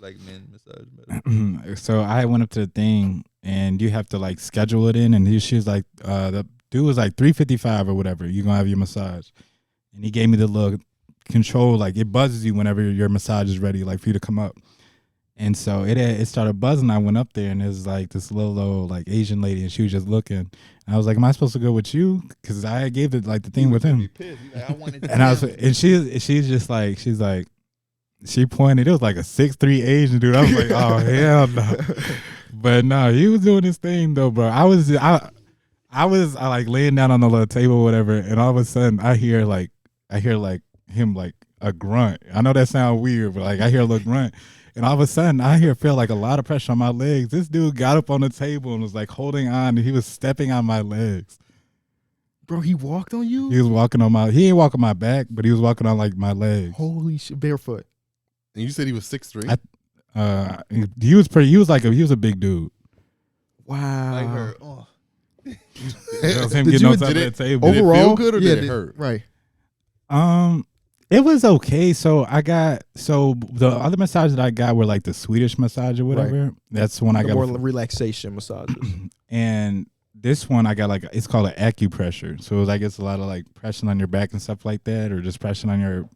men massage better. So I went up to the thing and you have to like schedule it in, and she was like, the dude was like $355 or whatever. You gonna have your massage, and he gave me the little control, like it buzzes you whenever your massage is ready, like for you to come up. And so it started buzzing. I went up there and it was like this little old like Asian lady, and she was just looking. And I was like, "Am I supposed to go with you?" Because I gave it like the thing with him. And she's just like, she pointed. It was like a 6'3" Asian dude. I was like, "Oh hell no!" But no, he was doing his thing though, bro. I was like laying down on the little table or whatever, and all of a sudden I hear him like a grunt. I know that sounds weird, but like I hear a little grunt. And all of a sudden, I feel like a lot of pressure on my legs. This dude got up on the table and was like holding on, and he was stepping on my legs. Bro, he walked on you? He was walking on he ain't walking my back, but he was walking on like my legs. Holy shit, barefoot. And you said he was 6'3"? He was a big dude. Wow. Like her. Oh. That was him getting on top of that table. Overall, did it feel good or did it hurt? Right. It was okay. So the other massages that I got were like the Swedish massage or whatever. Right. That's when I got more relaxation massages. And this one I got it's called an acupressure. So it was, I guess, a lot of like pressing on your back and stuff like that, or just pressing on your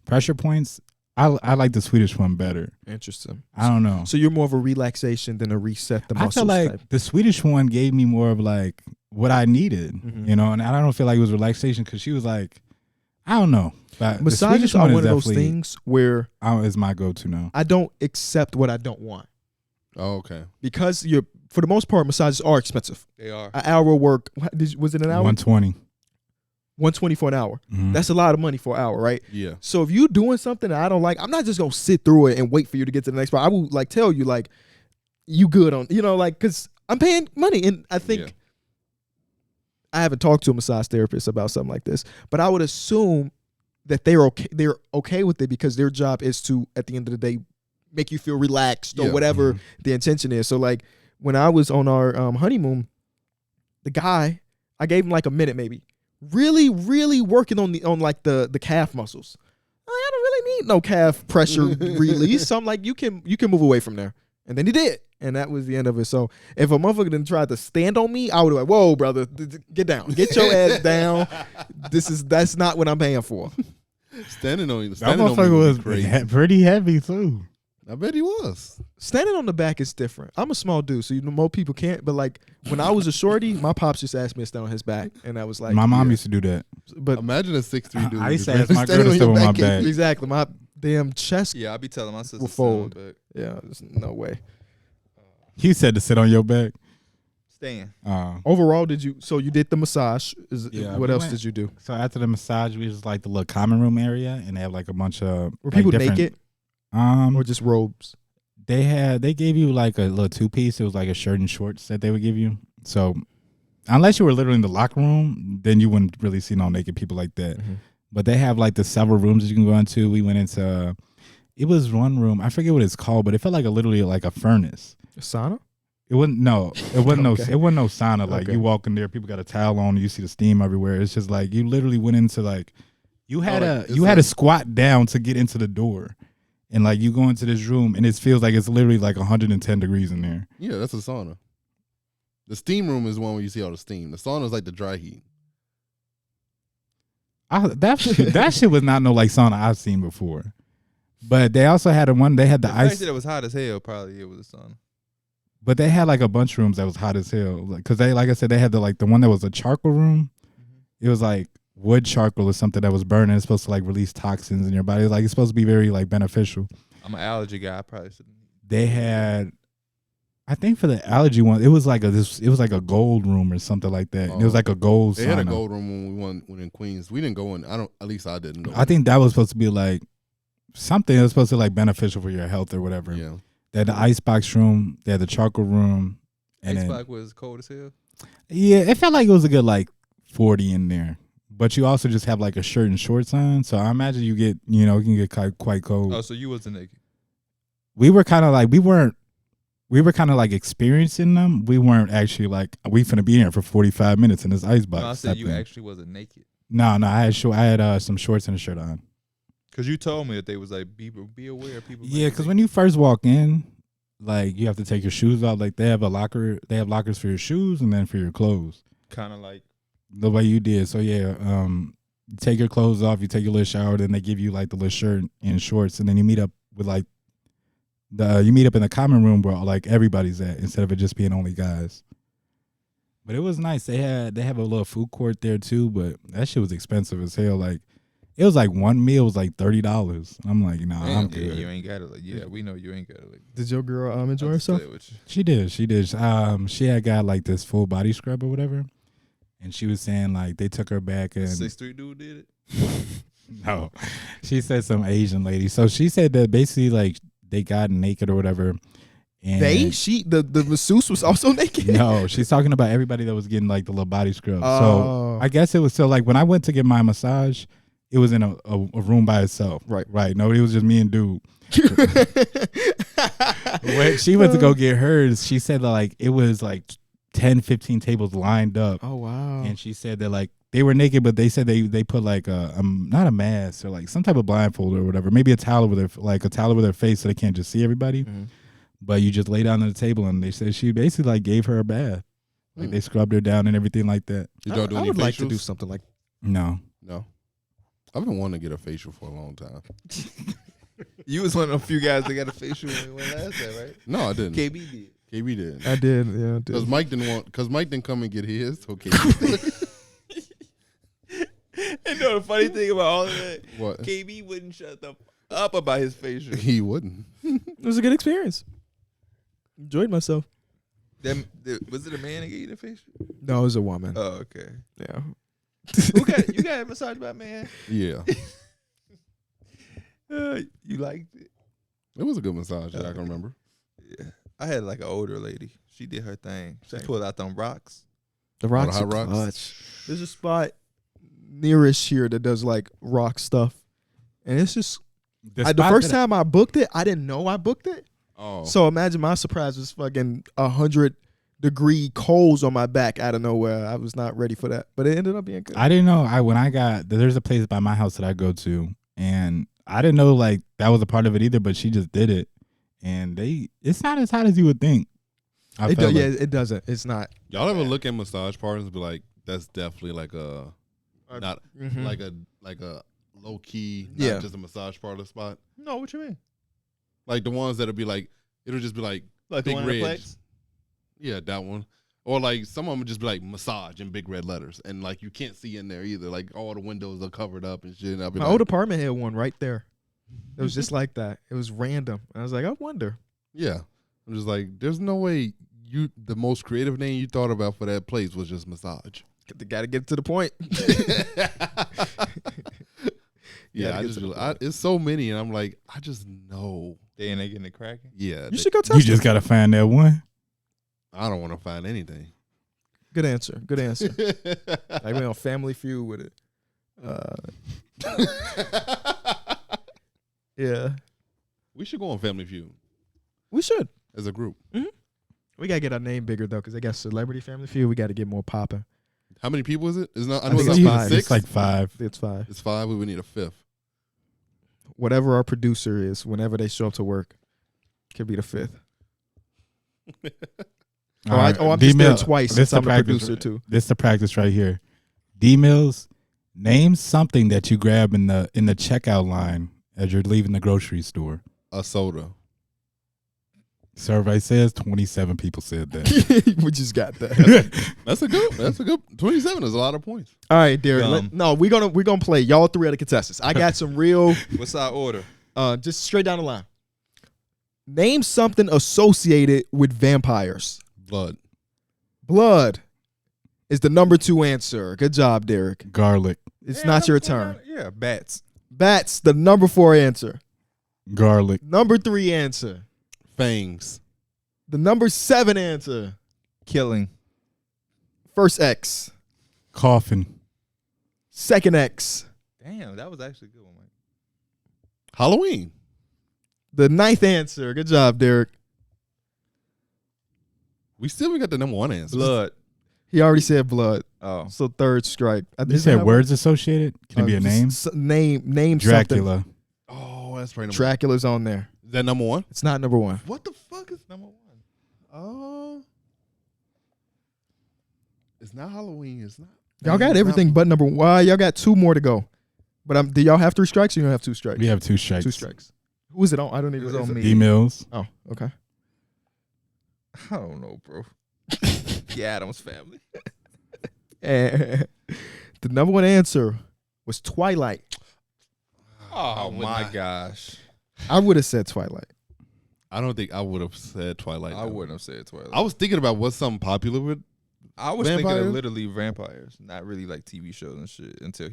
pressure points. I like the Swedish one better. Interesting. I don't know. So you're more of a relaxation than a reset the muscles I feel like type. The Swedish one gave me more of like what I needed, and I don't feel like it was relaxation because she was like, I don't know. But massages are one of those things where is my go-to now. I don't accept what I don't want. Oh, okay. Because for the most part, massages are expensive. They are. An hour work. Was it an hour? $120. $120 for an hour. Mm-hmm. That's a lot of money for an hour, right? Yeah. So if you're doing something that I don't like, I'm not just gonna sit through it and wait for you to get to the next part. I will like tell you like, you good on, because I'm paying money, and I think I haven't talked to a massage therapist about something like this, but I would assume that they're okay with it because their job is to, at the end of the day, make you feel relaxed or whatever the intention is. So like when I was on our honeymoon, the guy, I gave him like a minute maybe. Really, really working on the calf muscles. I don't really need no calf pressure release. So I'm like, you can move away from there. And then he did. And that was the end of it. So if a motherfucker didn't try to stand on me, I would have like, whoa, brother, get down. Get your ass down. That's not what I'm paying for. Standing on you. That motherfucker was pretty heavy too. I bet he was. Standing on the back is different. I'm a small dude, so more people can't. But like when I was a shorty, my pops just asked me to stand on his back, and I was like, my mom used to do that. But imagine a 6'3" dude. I used to ask my girl to stand on my back. Exactly, my damn chest. Yeah, I be telling my sister will fold. Yeah, there's no way. He said to sit on your back. Stand. Overall, so you did the massage. What else did you do? So after the massage, we was like the little common room area, and they have like a bunch of were people naked? Or just robes? They gave you like a little 2-piece. It was like a shirt and shorts that they would give you. So unless you were literally in the locker room, then you wouldn't really see no naked people like that. Mm-hmm. But they have like the several rooms that you can go into. We went into it was one room. I forget what it's called, but it felt like literally like a furnace. A sauna? It wasn't no sauna. Like you walk in there, people got a towel on, you see the steam everywhere. It's just like you literally went into like you had to squat down to get into the door. And like you go into this room and it feels like it's literally like 110 degrees in there. Yeah, that's a sauna. The steam room is one where you see all the steam. The sauna is like the dry heat. That shit was not no like sauna I've seen before. But they also had they had the ice. That it was hot as hell. Probably it was a sauna. But they had like a bunch of rooms that was hot as hell. Because they, like I said, they had the one that was a charcoal room. Mm-hmm. It was like wood charcoal or something that was burning. It's supposed to like release toxins in your body. It's supposed to be very like beneficial. I'm an allergy guy. I probably shouldn't. They had, I think for the allergy one, it was like a gold room or something like that. It was like a gold. They had a gold room when we went in Queens. We didn't go in. At least I didn't go. I think that was supposed to be like something that was supposed to like beneficial for your health or whatever. Yeah. They had the icebox room. They had the charcoal room. And icebox was cold as hell. Yeah, it felt like it was a good like 40 in there. But you also just have like a shirt and shorts on, so I imagine you can get quite cold. Oh, so you wasn't naked? We were kind of like experiencing them. We weren't actually like we finna be here for 45 minutes in this icebox. No, I said you actually wasn't naked. No, I had some shorts and a shirt on. Cause you told me that they was like be aware of people. Yeah, because when you first walk in, like you have to take your shoes off. Like they have lockers for your shoes and then for your clothes. Kind of like the way you did. So yeah, you take your clothes off, you take your little shower, then they give you like the little shirt and shorts, and then you meet up with like you meet up in the common room where like everybody's at instead of it just being only guys. But it was nice. They have a little food court there too, but that shit was expensive as hell. Like it was like one meal was like $30. I'm like, nah, I'm good. Yeah, you ain't got it. Like, yeah, we know you ain't got it. Like, did your girl enjoy herself? She did. She had got like this full body scrub or whatever. And she was saying like they took her back and 6'3" dude did it. No, she said some Asian lady. So she said that basically like they got naked or whatever. And the masseuse was also naked. No, she's talking about everybody that was getting like the little body scrub. So I guess it was like when I went to get my massage, it was in a room by itself. Right. No, it was just me and dude. When she went to go get hers, she said like it was like 10, 15 tables lined up. Oh wow! And she said that like they were naked, but they said they put like not a mask or like some type of blindfold or whatever. Maybe a towel over their face so they can't just see everybody. Mm-hmm. But you just lay down on the table, and they said she basically like gave her a bath. Like they scrubbed her down and everything like that. Did y'all do any I would facials? like to do something like no. I've been wanting to get a facial for a long time. You was one of the few guys that got a facial when we went last time, right? No, I didn't. KB did. KB did. I did. Yeah, I did. Because Mike didn't come and get his. So KB. And know the funny thing about all of that? What? KB wouldn't shut up about his facial. He wouldn't. It was a good experience. Enjoyed myself. Was it a man that gave you the facial? No, it was a woman. Oh, okay. Yeah. You got a massage by a man? Yeah. You liked it? It was a good massage that I can remember. Yeah. I had like an older lady. She did her thing. She pulled out them rocks. The rocks are clutch. There's a spot nearest here that does like rock stuff. And it's just the first time I booked it, I didn't know I booked it. Oh. So imagine my surprise was fucking 100-degree coals on my back out of nowhere. I was not ready for that. But it ended up being good. I didn't know there's a place by my house that I go to, and I didn't know like that was a part of it either, but she just did it. And it's not as hot as you would think. It doesn't. It's not. Y'all ever look at massage parlors and be like, that's definitely like a not like a low key, not just a massage parlor spot? No, what you mean? Like the ones that'll be like, it'll just be like big red. Yeah, that one. Or like some of them would just be like massage in big red letters, and like you can't see in there either. Like all the windows are covered up and shit. And my old apartment had one right there. It was just like that. It was random. I was like, I wonder. Yeah, I'm just like, there's no way the most creative name you thought about for that place was just massage. They got to get to the point. Yeah, it's so many, and I'm like, I just know. They ain't getting it cracking? Yeah. You should go test You just got to find that one. I don't want to find anything. Good answer. I went on Family Feud with it. Yeah. We should go on Family Feud. We should. As a group. Mm-hmm. We got to get our name bigger, though, because they got Celebrity Family Feud. We got to get more popping. How many people is it? I know it's it's 5. 6. It's like 5. It's 5. It's 5. We would need a 5th. Whatever our producer is, whenever they show up to work, could be the 5th. I'm just there twice since I'm a producer, too. This is the practice right here. D-Mills, name something that you grab in the checkout line as you're leaving the grocery store. A soda. Survey says 27 people said that. We just got that. That's a good 27 is a lot of points. All right, Darrick. We're gonna play. Y'all 3 other contestants. I got some real. What's our order? Just straight down the line. Name something associated with vampires. Blood is the number 2 answer. Good job, Darrick. Garlic. It's not your turn. Yeah, bats. Bats, the number 4 answer. Garlic. Number 3 answer. Fangs. The number 7 answer. Killing. First X. Coffin. Second X. Damn, that was actually a good one, Mike. Halloween. The 9th answer. Good job, Darrick. We still got the number 1 answer. Blood. He already said blood. Oh. So 3rd strike. You said words associated? Can it be a name? Name Dracula. something. Oh, that's right. Dracula's on there. Is that number 1? It's not number 1. What the fuck is number 1? It's not Halloween. It's not. Y'all got everything but number 1. Y'all got 2 more to go. But do y'all have 3 strikes or you don't have 2 strikes? We have 2 strikes. 2 strikes. Who is it on? I don't even know. Me. D-Mills. Oh, okay. I don't know, bro. The Addams Family. And the number 1 answer was Twilight. Oh my gosh. I would have said Twilight. I don't think I would have said Twilight. I wouldn't have said Twilight. I was thinking about what's something popular with. I was vampires? thinking of literally vampires, not really like TV shows and shit. Until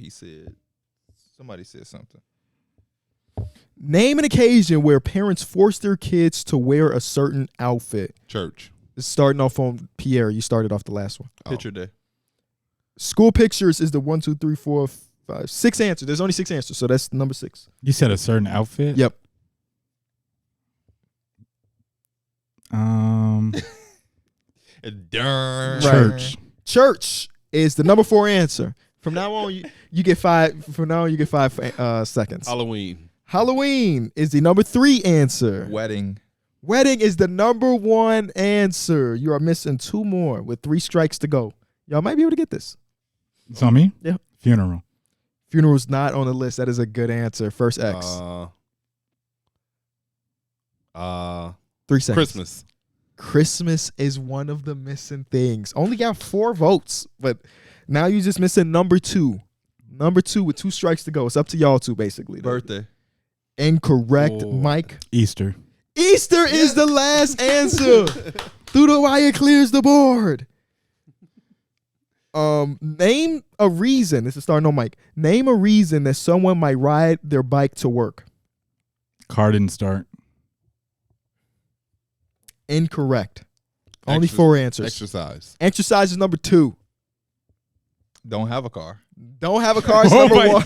somebody said something. Name an occasion where parents force their kids to wear a certain outfit. Church. It's starting off on Pierre. You started off the last one. Picture day. School pictures is the 1, 2, 3, 4, 5, 6 answers. There's only 6 answers, so that's number 6. You said a certain outfit? Yep. Church. Church is the number 4 answer. From now on, you get 5. From now on, you get 5 seconds. Halloween is the number 3 answer. Wedding is the number 1 answer. You are missing 2 more with 3 strikes to go. Y'all might be able to get this. It's on me? Yeah. Funeral's not on the list. That is a good answer. First X. 3 seconds. Christmas is one of the missing things. Only got 4 votes, but now you're just missing number 2. Number 2 with 2 strikes to go. It's up to y'all 2, basically. Birthday. Incorrect, Mike. Easter is the last answer. Through the wire clears the board. Name a reason. This is starting on Mike. Name a reason that someone might ride their bike to work. Car didn't start. Incorrect. Only 4 answers. Exercise is number 2. Don't have a car. Don't have a car is number 1.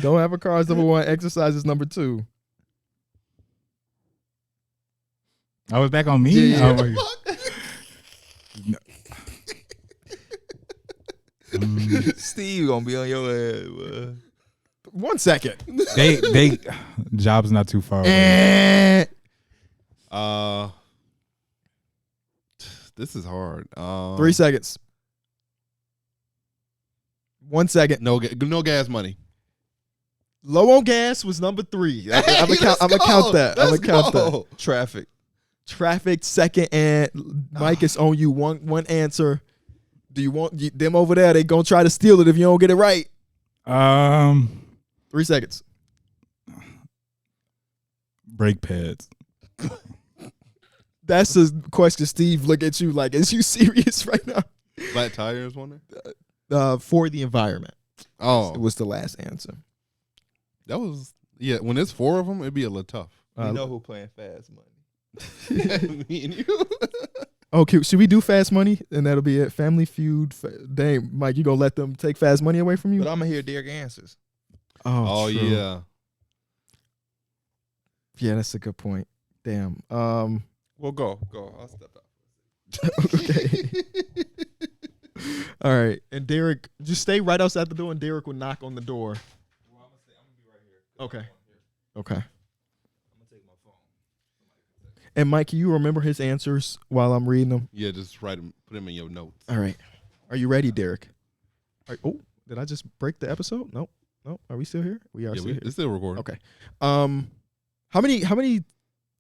Don't have a car is number 1. Exercise is number 2. I was back on me. Yeah. Steve gonna be on your head. 1 second. They job's not too far away. This is hard. 3 seconds. 1 second. No gas money. Low on gas was number 3. I'm gonna count that. Traffic second, and Mike is on you. One answer. Do you want them over there? They gonna try to steal it if you don't get it right. 3 seconds. Brake pads. That's a question, Steve. Look at you like, is you serious right now? Flat tires, one for the environment. Oh, it was the last answer. That was when there's 4 of them, it'd be a little tough. You know who playing Fast Money? Me and you. Okay, should we do Fast Money? And that'll be it. Family Feud. Dang, Mike, you gonna let them take Fast Money away from you? But I'm gonna hear Darrick answers. Oh true. yeah. Yeah, that's a good point. Damn. Well, go. I'll step out. Okay. All right. And Darrick, just stay right outside the door, and Darrick will knock on the door. Well, I'm gonna be right here. Okay. I'm gonna take my phone. And Mike, can you remember his answers while I'm reading them? Yeah, just write them, put them in your notes. All right. Are you ready, Darrick? Oh, did I just break the episode? Nope. Are we still here? We are still here. It's still recording. Okay. How many?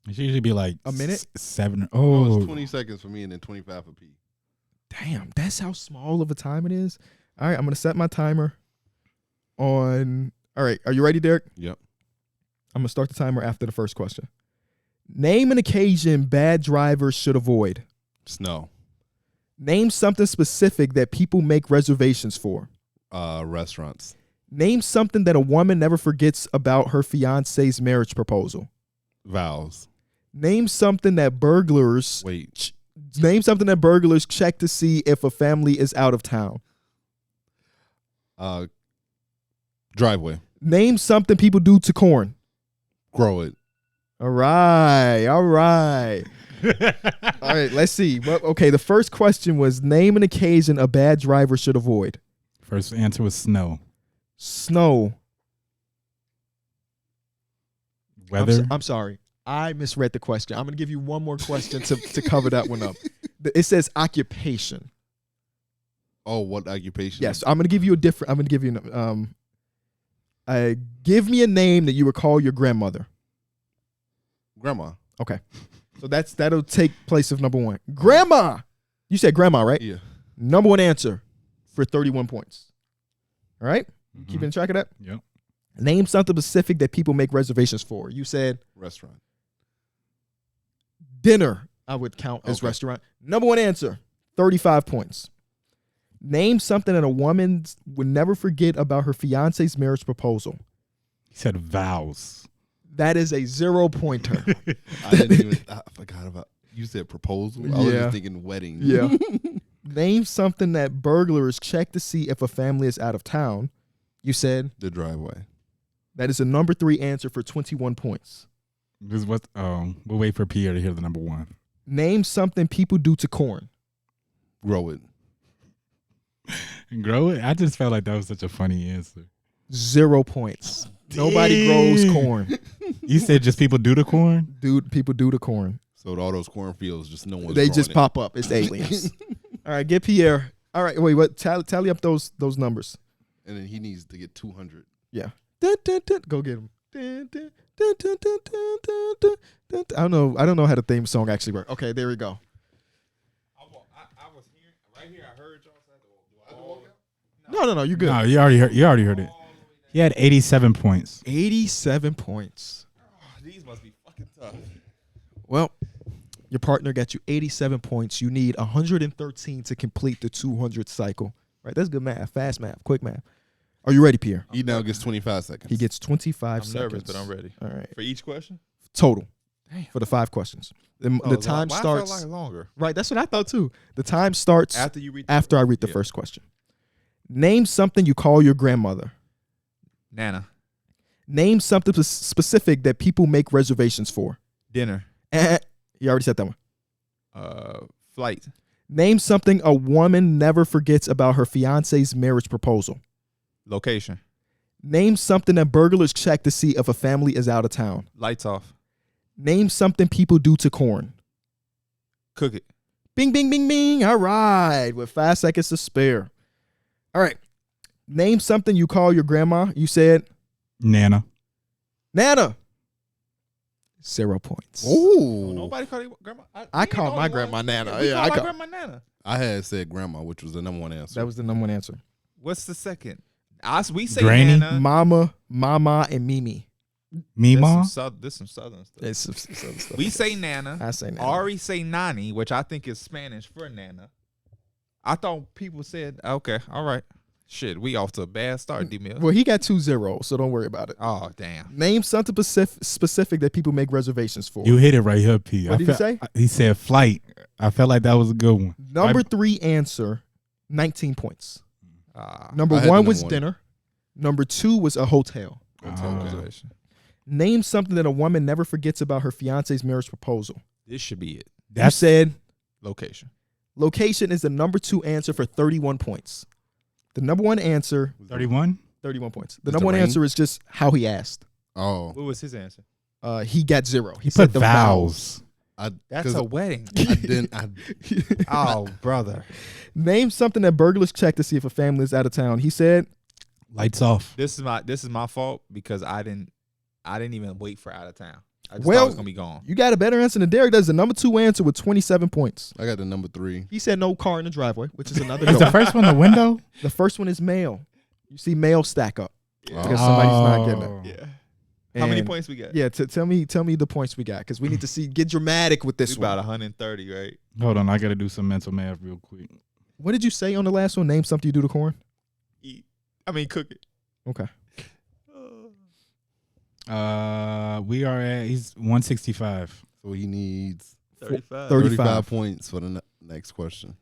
It should usually be like a minute. 7. It's 20 seconds for me and then 25 for P. Damn, that's how small of a time it is. All right, I'm gonna set my timer on. All right, are you ready, Darrick? Yep. I'm gonna start the timer after the first question. Name an occasion bad drivers should avoid. Snow. Name something specific that people make reservations for. Restaurants. Name something that a woman never forgets about her fiance's marriage proposal. Vows. Name something that burglars check to see if a family is out of town. Driveway. Name something people do to corn. Grow it. All right. All right, let's see. Well, okay, the first question was name an occasion a bad driver should avoid. First answer was snow. Snow. Weather. I'm sorry. I misread the question. I'm going to give you one more question to cover that one up. It says occupation. Oh, what occupation? Yes, I'm going to give you a different. I'm going to give you give me a name that you would call your grandmother. Grandma. Okay. So that'll take place of number 1. Grandma. You said grandma, right? Yeah. Number 1 answer for 31 points. All right? Mm-hmm. Keeping track of that? Yep. Name something specific that people make reservations for. You said restaurant. Dinner, I would count as restaurant. Number 1 answer, 35 points. Name something that a woman would never forget about her fiance's marriage proposal. He said vows. That is a 0-pointer. I forgot about. You said proposal. I was just thinking wedding. Yeah. Name something that burglars check to see if a family is out of town. You said the driveway. That is a number 3 answer for 21 points. We'll wait for Pierre to hear the number one. Name something people do to corn. Grow it. Grow it? I just felt like that was such a funny answer. 0 points. Nobody grows corn. You said just people do the corn? People do the corn. So all those cornfields, just no one's They just it. pop up. It's aliens. All right, get Pierre. All right, wait, what? Tally up those numbers. And then he needs to get 200. Yeah. Go get him. I don't know how the theme song actually works. Okay, there we go. I was hearing right here. I heard y'all say, No, you good. No, you already heard it. He had 87 points. 87 points. these must be fucking tough. Well, your partner got you 87 points. You need 113 to complete the 200 cycle. Right? That's good math. Fast math. Quick math. Are you ready, Pierre? He now gets 25 seconds. He gets 25 I'm seconds. nervous, but I'm ready. All right. For each question? Total. Damn. For the 5 questions. The time starts. I felt like longer. Right. That's what I thought too. The time starts After you read. after I read the first question. Name something you call your grandmother. Nana. Name something specific that people make reservations for. Dinner. You already said that one. Flight. Name something a woman never forgets about her fiance's marriage proposal. Location. Name something that burglars check to see if a family is out of town. Lights off. Name something people do to corn. Cook it. Bing, bing, bing, bing. All right. With 5 seconds to spare. All right. Name something you call your grandma. You said? Nana. 0 points. Ooh. Nobody called you grandma. I called my grandma Nana. Yeah, I called grandma Nana. I had said grandma, which was the number one answer. That was the number one answer. What's the second? We say Granny? Nana. Mama, and Mimi. Mima? This some southern stuff. It's some stuff. We say Nana. I say Nana. Ari say Nani, which I think is Spanish for Nana. I thought people said, okay, all right. Shit, we off to a bad start, D-Mill. Well, he got 2 zeros, so don't worry about it. Oh, damn. Name something specific that people make reservations for. You hit it right here, P. What did he say? He said flight. I felt like that was a good one. Number 3 answer, 19 points. Number I 1 was one. dinner. Number 2 was a hotel. Reservation. Name something that a woman never forgets about her fiance's marriage proposal. This should be it. You said Location. location is the number 2 answer for 31 points. The number 1 answer, 31? 31 points. The Is number the 1 ring? answer is just how he asked. Oh. What was his answer? He got 0. He said put vowels. That's a wedding. I didn't. Oh, brother. Name something that burglars check to see if a family is out of town. He said Lights off. This is my fault because I didn't even wait for out of town. I just Well, thought it was gonna be gone. you got a better answer than Darrick does. The number 2 answer with 27 points. I got the number 3. He said no car in the driveway, which is another Is the joke. first one the window? The first one is mail. You see mail stack up Yeah. because somebody's not getting it. Yeah. How many And- points we got? Yeah, tell me the points we got because we need to get dramatic with We this about one. 130, right? Hold on, I got to do some mental math real quick. What did you say on the last one? Name something you do to corn. Cook it. Okay. We are at, he's 165. So he needs 35. 35 points for the next question.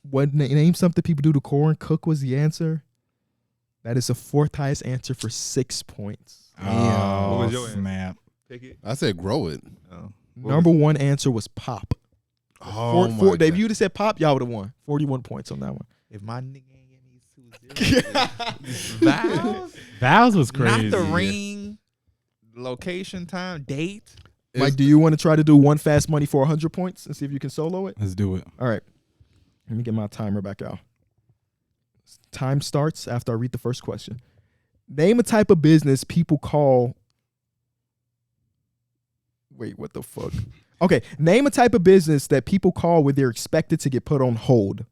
What name something people do to corn? Cook was the answer. That is the 4th highest answer for 6 points. Oh, What was your answer? snap. Pick it. I said grow it. Oh. Number 1 answer was pop. Oh, my Dave, God. you would have said pop, y'all would have won. 41 points on that one. If my nigga ain't give me 2 vows, Vowels was crazy. not the ring, location, time, date. Mike, do you want to try to do one fast money for 100 points and see if you can solo it? Let's do it. All right. Let me get my timer back out. Time starts after I read the first question. Name a type of business people call. Wait, what the fuck? Okay, name a type of business that people call where they're expected to get put on hold.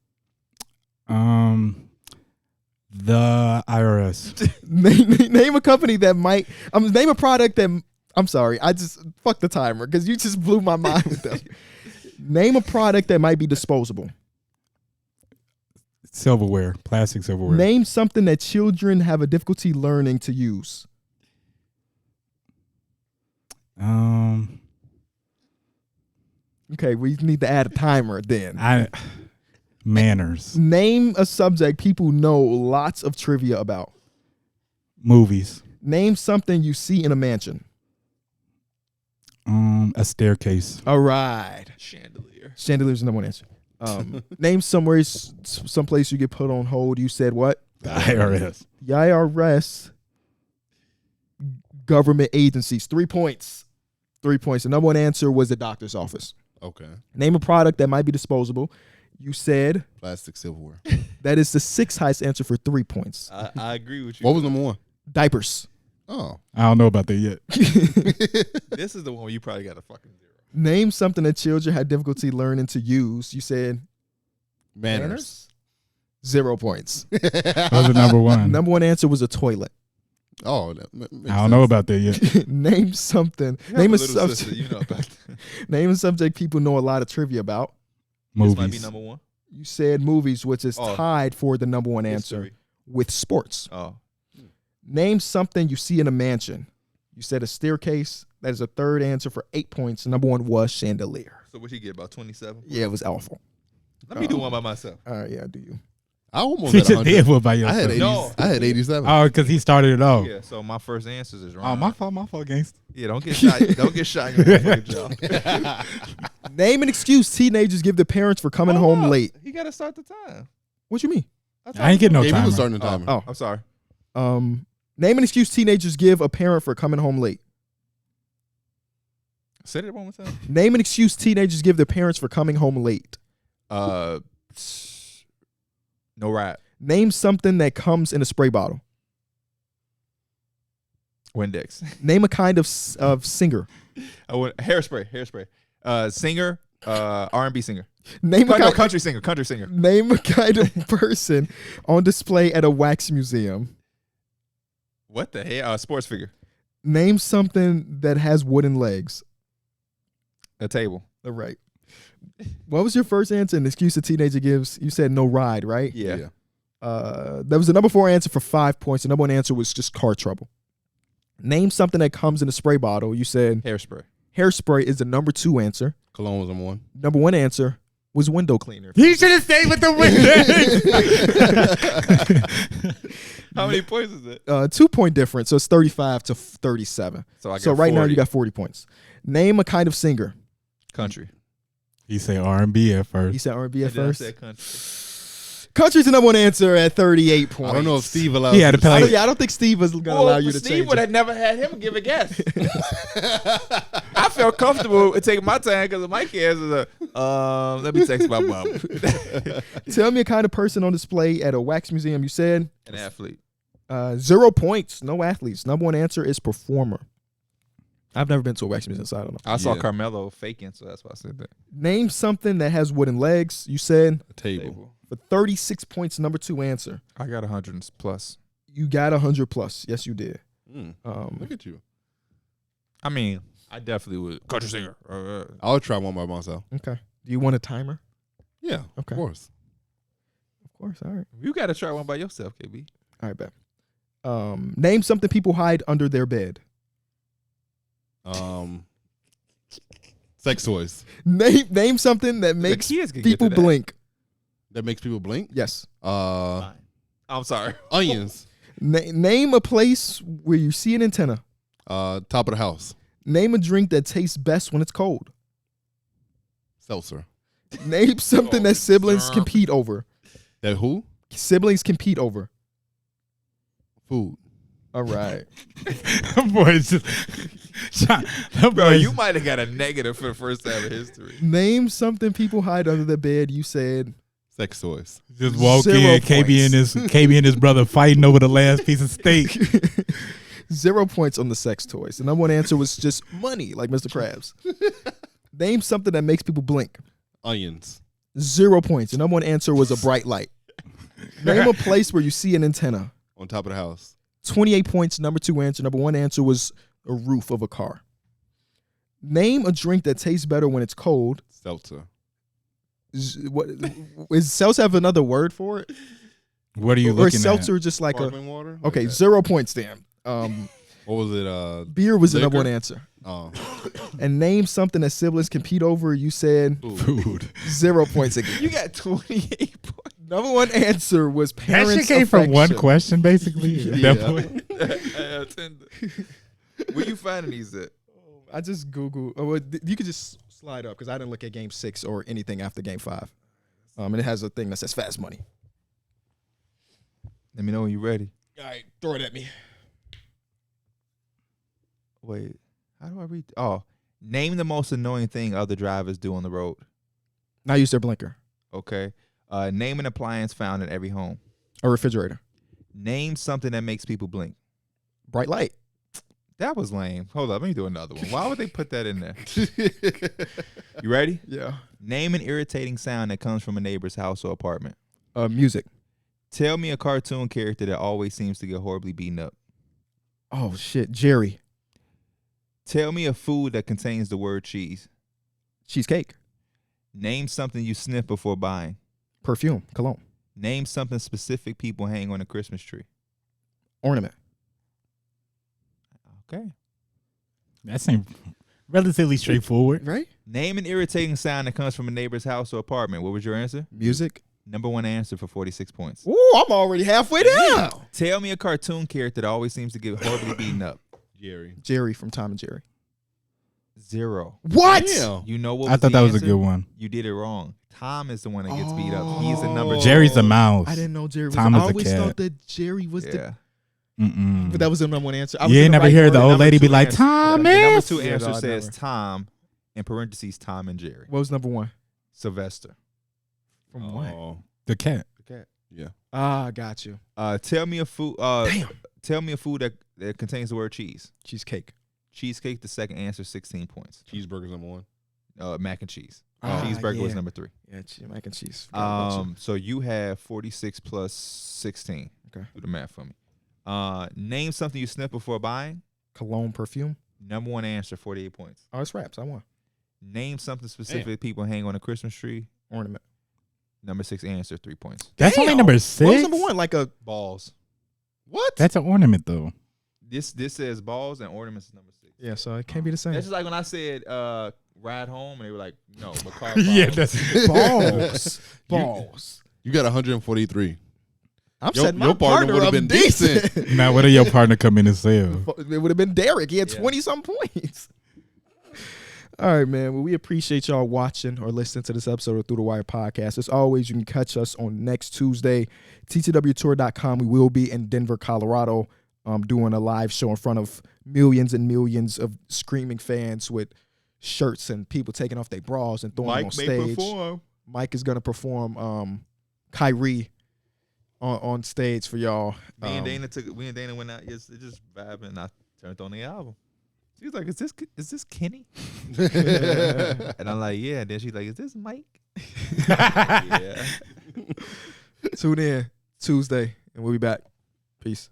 The IRS. Name a company that might. Name a product that. I'm sorry, I just fuck the timer because you just blew my mind with that. Name a product that might be disposable. Silverware, plastic silverware. Name something that children have a difficulty learning to use. Okay, we need to add a timer then. Manners. Name a subject people know lots of trivia about. Movies. Name something you see in a mansion. A staircase. All right. Chandelier. Chandelier's the number one answer. Name some place you get put on hold. You said what? The IRS. The IRS. Government agencies. 3 points. 3 points. The number one answer was the doctor's office. Okay. Name a product that might be disposable. You said plastic silverware. That is the sixth highest answer for 3 points. I agree with you. What was number one? Diapers. Oh. I don't know about that yet. This is the one where you probably got a fucking 0. Name something that children had difficulty learning to use. You said manners. 0 points. That was the number one. Number one answer was a toilet. Oh, I don't know about that yet. Name something. Name a subject. You know about that. Name a subject people know a lot of trivia about. Movies. This might be number one. You said movies, which is tied for the number one answer with sports. Oh. Name something you see in a mansion. You said a staircase. That is a third answer for 8 points. The number one was chandelier. So what you get, about 27? Yeah, it was awful. Let me do one by myself. Yeah, do you? I almost He had just 100. did one by yourself. I had 87. Oh, because he started it off. Yeah, so my first answers is wrong. Oh, my fault, gangster. Yeah, don't get shot. Don't get shot in your motherfucking jaw. Name an excuse teenagers give their parents for coming home late. He got to start the time. What you mean? I ain't getting no Yeah, time. we was starting the timer. Oh, I'm sorry. Name an excuse teenagers give a parent for coming home late. Say that one more time. Name an excuse teenagers give their parents for coming home late. No rap. Name something that comes in a spray bottle. Windex. Name a kind of singer. Hairspray. Singer. R&B singer. Name a country singer. Country singer. Name a kind of person on display at a wax museum. What the hell? Sports figure. Name something that has wooden legs. A table. All right. What was your first answer? An excuse a teenager gives. You said no ride, right? Yeah. That was the number 4 answer for 5 points. The number one answer was just car trouble. Name something that comes in a spray bottle. You said Hairspray. Hairspray is the number 2 answer. Cologne was number one. Number 1 answer was window cleaner. He should have stayed with the window. How many points is it? 2-point difference, so it's 35 to 37. So right 40. Now you got 40 points. Name a kind of singer. Country. He said R&B at first. He said R&B at first. I said country. Country's the number 1 answer at 38 points. I don't know if Steve allowed. He had to play. I don't think Steve was going to allow you to change Steve would have never had him give a guess. I felt comfortable taking my time because Mike answers let me text my mom. Tell me a kind of person on display at a wax museum. You said an athlete. 0 points. No athletes. Number 1 answer is performer. I've never been to a wax museum, so I don't know. I saw Carmelo faking, so that's why I said that. Name something that has wooden legs. You said a table. For 36 points, number 2 answer. I got 100 plus. You got 100 plus. Yes, you did. Look at you. I mean, I definitely would. Country singer. I'll try one by myself. Okay. Do you want a timer? Yeah. Okay. Of course. Of course. All right. You got to try one by yourself, KB. All right, bet. Name something people hide under their bed. Sex toys. Name something that makes people blink. That makes people blink? Yes. I'm sorry. Onions. Name a place where you see an antenna. Top of the house. Name a drink that tastes best when it's cold. Seltzer. Name something that siblings compete over. That who? Siblings compete over. Food. All right. Boy, it's just bro, you might have got a negative for the first time in history. Name something people hide under the bed. You said sex toys. Just walk in, KB and his brother fighting over the last piece of steak. 0 points on the sex toys. The number 1 answer was just money, like Mr. Krabs. Name something that makes people blink. Onions. 0 points. The number 1 answer was a bright light. Name a place where you see an antenna. On top of the house. 28 points. Number 2 answer. Number 1 answer was a roof of a car. Name a drink that tastes better when it's cold. Seltzer. Is seltzer have another word for it? What are you looking at? Or is seltzer just like sparkling water? Okay, like 0 points then. What was it? Beer was the liquor? number 1 answer. Oh. And name something that siblings compete over. You said food. 0 points again. You got 28 points. Number 1 answer was parents' That shit came from one question, basically. At that point. Where you finding these at? I just Googled. Oh, you could just slide up because I didn't look at Game 6 or anything after Game 5. And it has a thing that says fast money. Let me know when you're ready. All right, throw it at me. Wait, how do I read? Oh, name the most annoying thing other drivers do on the road. Not use their blinker. Okay. Name an appliance found in every home. A refrigerator. Name something that makes people blink. Bright light. That was lame. Hold up, let me do another one. Why would they put that in there? You ready? Yeah. Name an irritating sound that comes from a neighbor's house or apartment. Music. Tell me a cartoon character that always seems to get horribly beaten up. Oh, shit. Jerry. Tell me a food that contains the word cheese. Cheesecake. Name something you sniff before buying. Perfume. Cologne. Name something specific people hang on a Christmas tree. Ornament. Okay. That seems relatively straightforward. Right? Name an irritating sound that comes from a neighbor's house or apartment. What was your answer? Music. Number one answer for 46 points. Ooh, I'm already halfway down. Tell me a cartoon character that always seems to get horribly beaten up. Jerry from Tom and Jerry. 0. What? Damn. You know what? I thought that was a good one. You did it wrong. Tom is the one that gets beat up. He's the number. Jerry's a mouse. I didn't know Jerry was. Tom I is a always cat. thought that Jerry was the. Mm-mm. But that was the number one answer. You ain't never hear the old lady be like, The Thomas. number 2 Yeah, answer no, I says never. Tom, in parentheses, Tom and Jerry. What was number one? Sylvester. From what? The cat. The cat. Yeah. Ah, got you. Tell me a food. Damn. Tell me a food that contains the word cheese. Cheesecake. Cheesecake. The second answer, 16 points. Cheeseburger's number 1. Mac and cheese. Ah, Cheeseburger was yeah. number 3. Yeah, mac and cheese. Forgot about you. So you have 46 plus 16. Okay. Do the math for me. Name something you sniff before buying. Cologne, perfume. Number one answer, 48 points. Oh, it's wraps. I won. Name something specific people hang on a Christmas tree. Ornament. Number 6 answer, 3 points. That's only number 6. What was number one? Like a Balls. what? That's an ornament though. This says balls and ornaments is number 6. Yeah, so it can't be the same. That's just like when I said ride home and they were like, no, but car Yeah, balls. that's balls. Balls. You got 143. I'm Your- setting my your partner partner would've up been decent. now what did your partner come in and say? It would have been Darrick. He had Yeah. 20-some points. All right, man. Well, we appreciate y'all watching or listening to this episode of Through the Wire podcast. As always, you can catch us on next Tuesday, ttwtour.com. We will be in Denver, Colorado, doing a live show in front of millions and millions of screaming fans with shirts and people taking off their bras and throwing them on stage. Mike is going to perform Kyrie on stage for y'all. We and Dana went out just vibing and I turned on the album. She was like, is this Kenny? And I'm like, yeah. Then she's like, is this Mike? Yeah. Tune in Tuesday, and we'll be back. Peace.